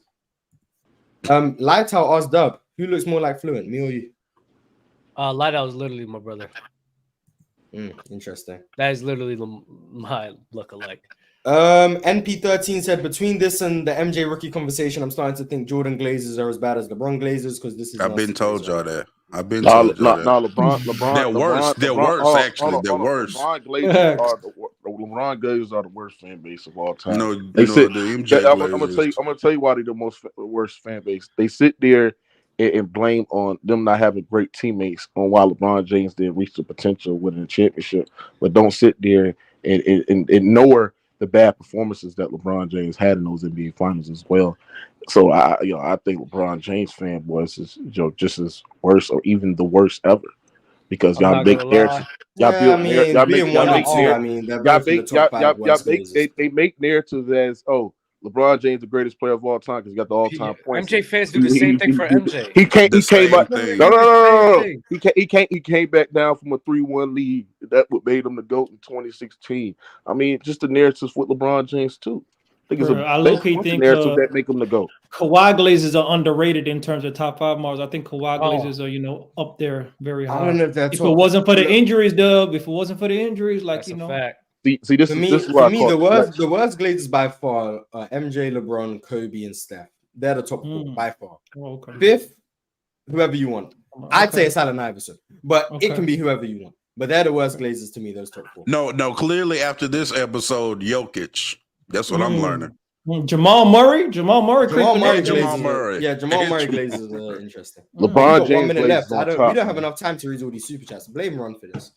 Lightout asked Dub, who looks more like Fluent, me or you? Lightout is literally my brother. Interesting. That is literally my look-alike. NP13 said between this and the MJ rookie conversation, I'm starting to think Jordan Glazers are as bad as LeBron Glazers because this is. I've been told y'all that. LeBron. They're worse. Actually, they're worse. LeBron Glazers are the worst fan base of all time. The MJ I'm gonna tell you why they're the worst fan base. They sit there and blame on them not having great teammates on why LeBron James didn't reach the potential winning a championship, but don't sit there and ignore the bad performances that LeBron James had in those NBA finals as well. So I think LeBron James fanboys is just as worse or even the worst ever because y'all make narratives. They make narratives as LeBron James the greatest player of all time because he got the all-time points. MJ fans do the same thing for MJ. He came back down from a 3-1 lead. That what made him the GOAT in 2016. I mean, just the narratives with LeBron James too. I think narrative that make him the GOAT. Kawhi Glazers are underrated in terms of top 5 Mars. I think Kawhi Glazers are, up there very high. I don't know if that's if it wasn't for the injuries, Dub. If it wasn't for the injuries, like that's a fact. See, this is the worst Glazers by far are MJ, LeBron, Kobe, and Steph. They're the top 4 by far. Okay. 5th, whoever you want. I'd say it's Allen Iverson, but it can be whoever you want. But they're the worst Glazers to me. Those top 4. No. Clearly, after this episode, Jokic. That's what I'm learning. Jamal Murray. Jamal Murray Jamal glazes. Murray. Yeah, Jamal Murray glazes are interesting. LeBron We got 1 James minute glazes left. on We top. don't have enough time to read all these super chats. Blame Ron for this.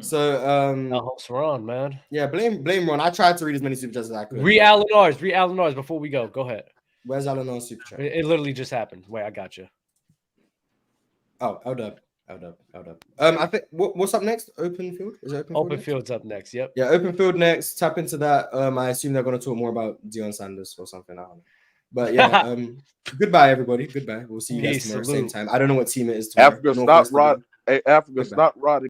So Now host Ron, man. yeah, blame Ron. I tried to read as many super chats as I could. Read Alan R's before we go. Go ahead. Where's Alan on super chat? It literally just happened. Wait, I got you. Oh, hold up. I think what's up next? Open field? Is it Open field's up next. Yep. Yeah, open field next. Tap into that. I assume they're going to talk more about Deion Sanders or something. I don't know. But yeah, goodbye everybody. Goodbye. We'll see you guys Peace, tomorrow, salute. same time. I don't know what team it is tomorrow. Africa, stop rod. Hey, Africa, stop rod.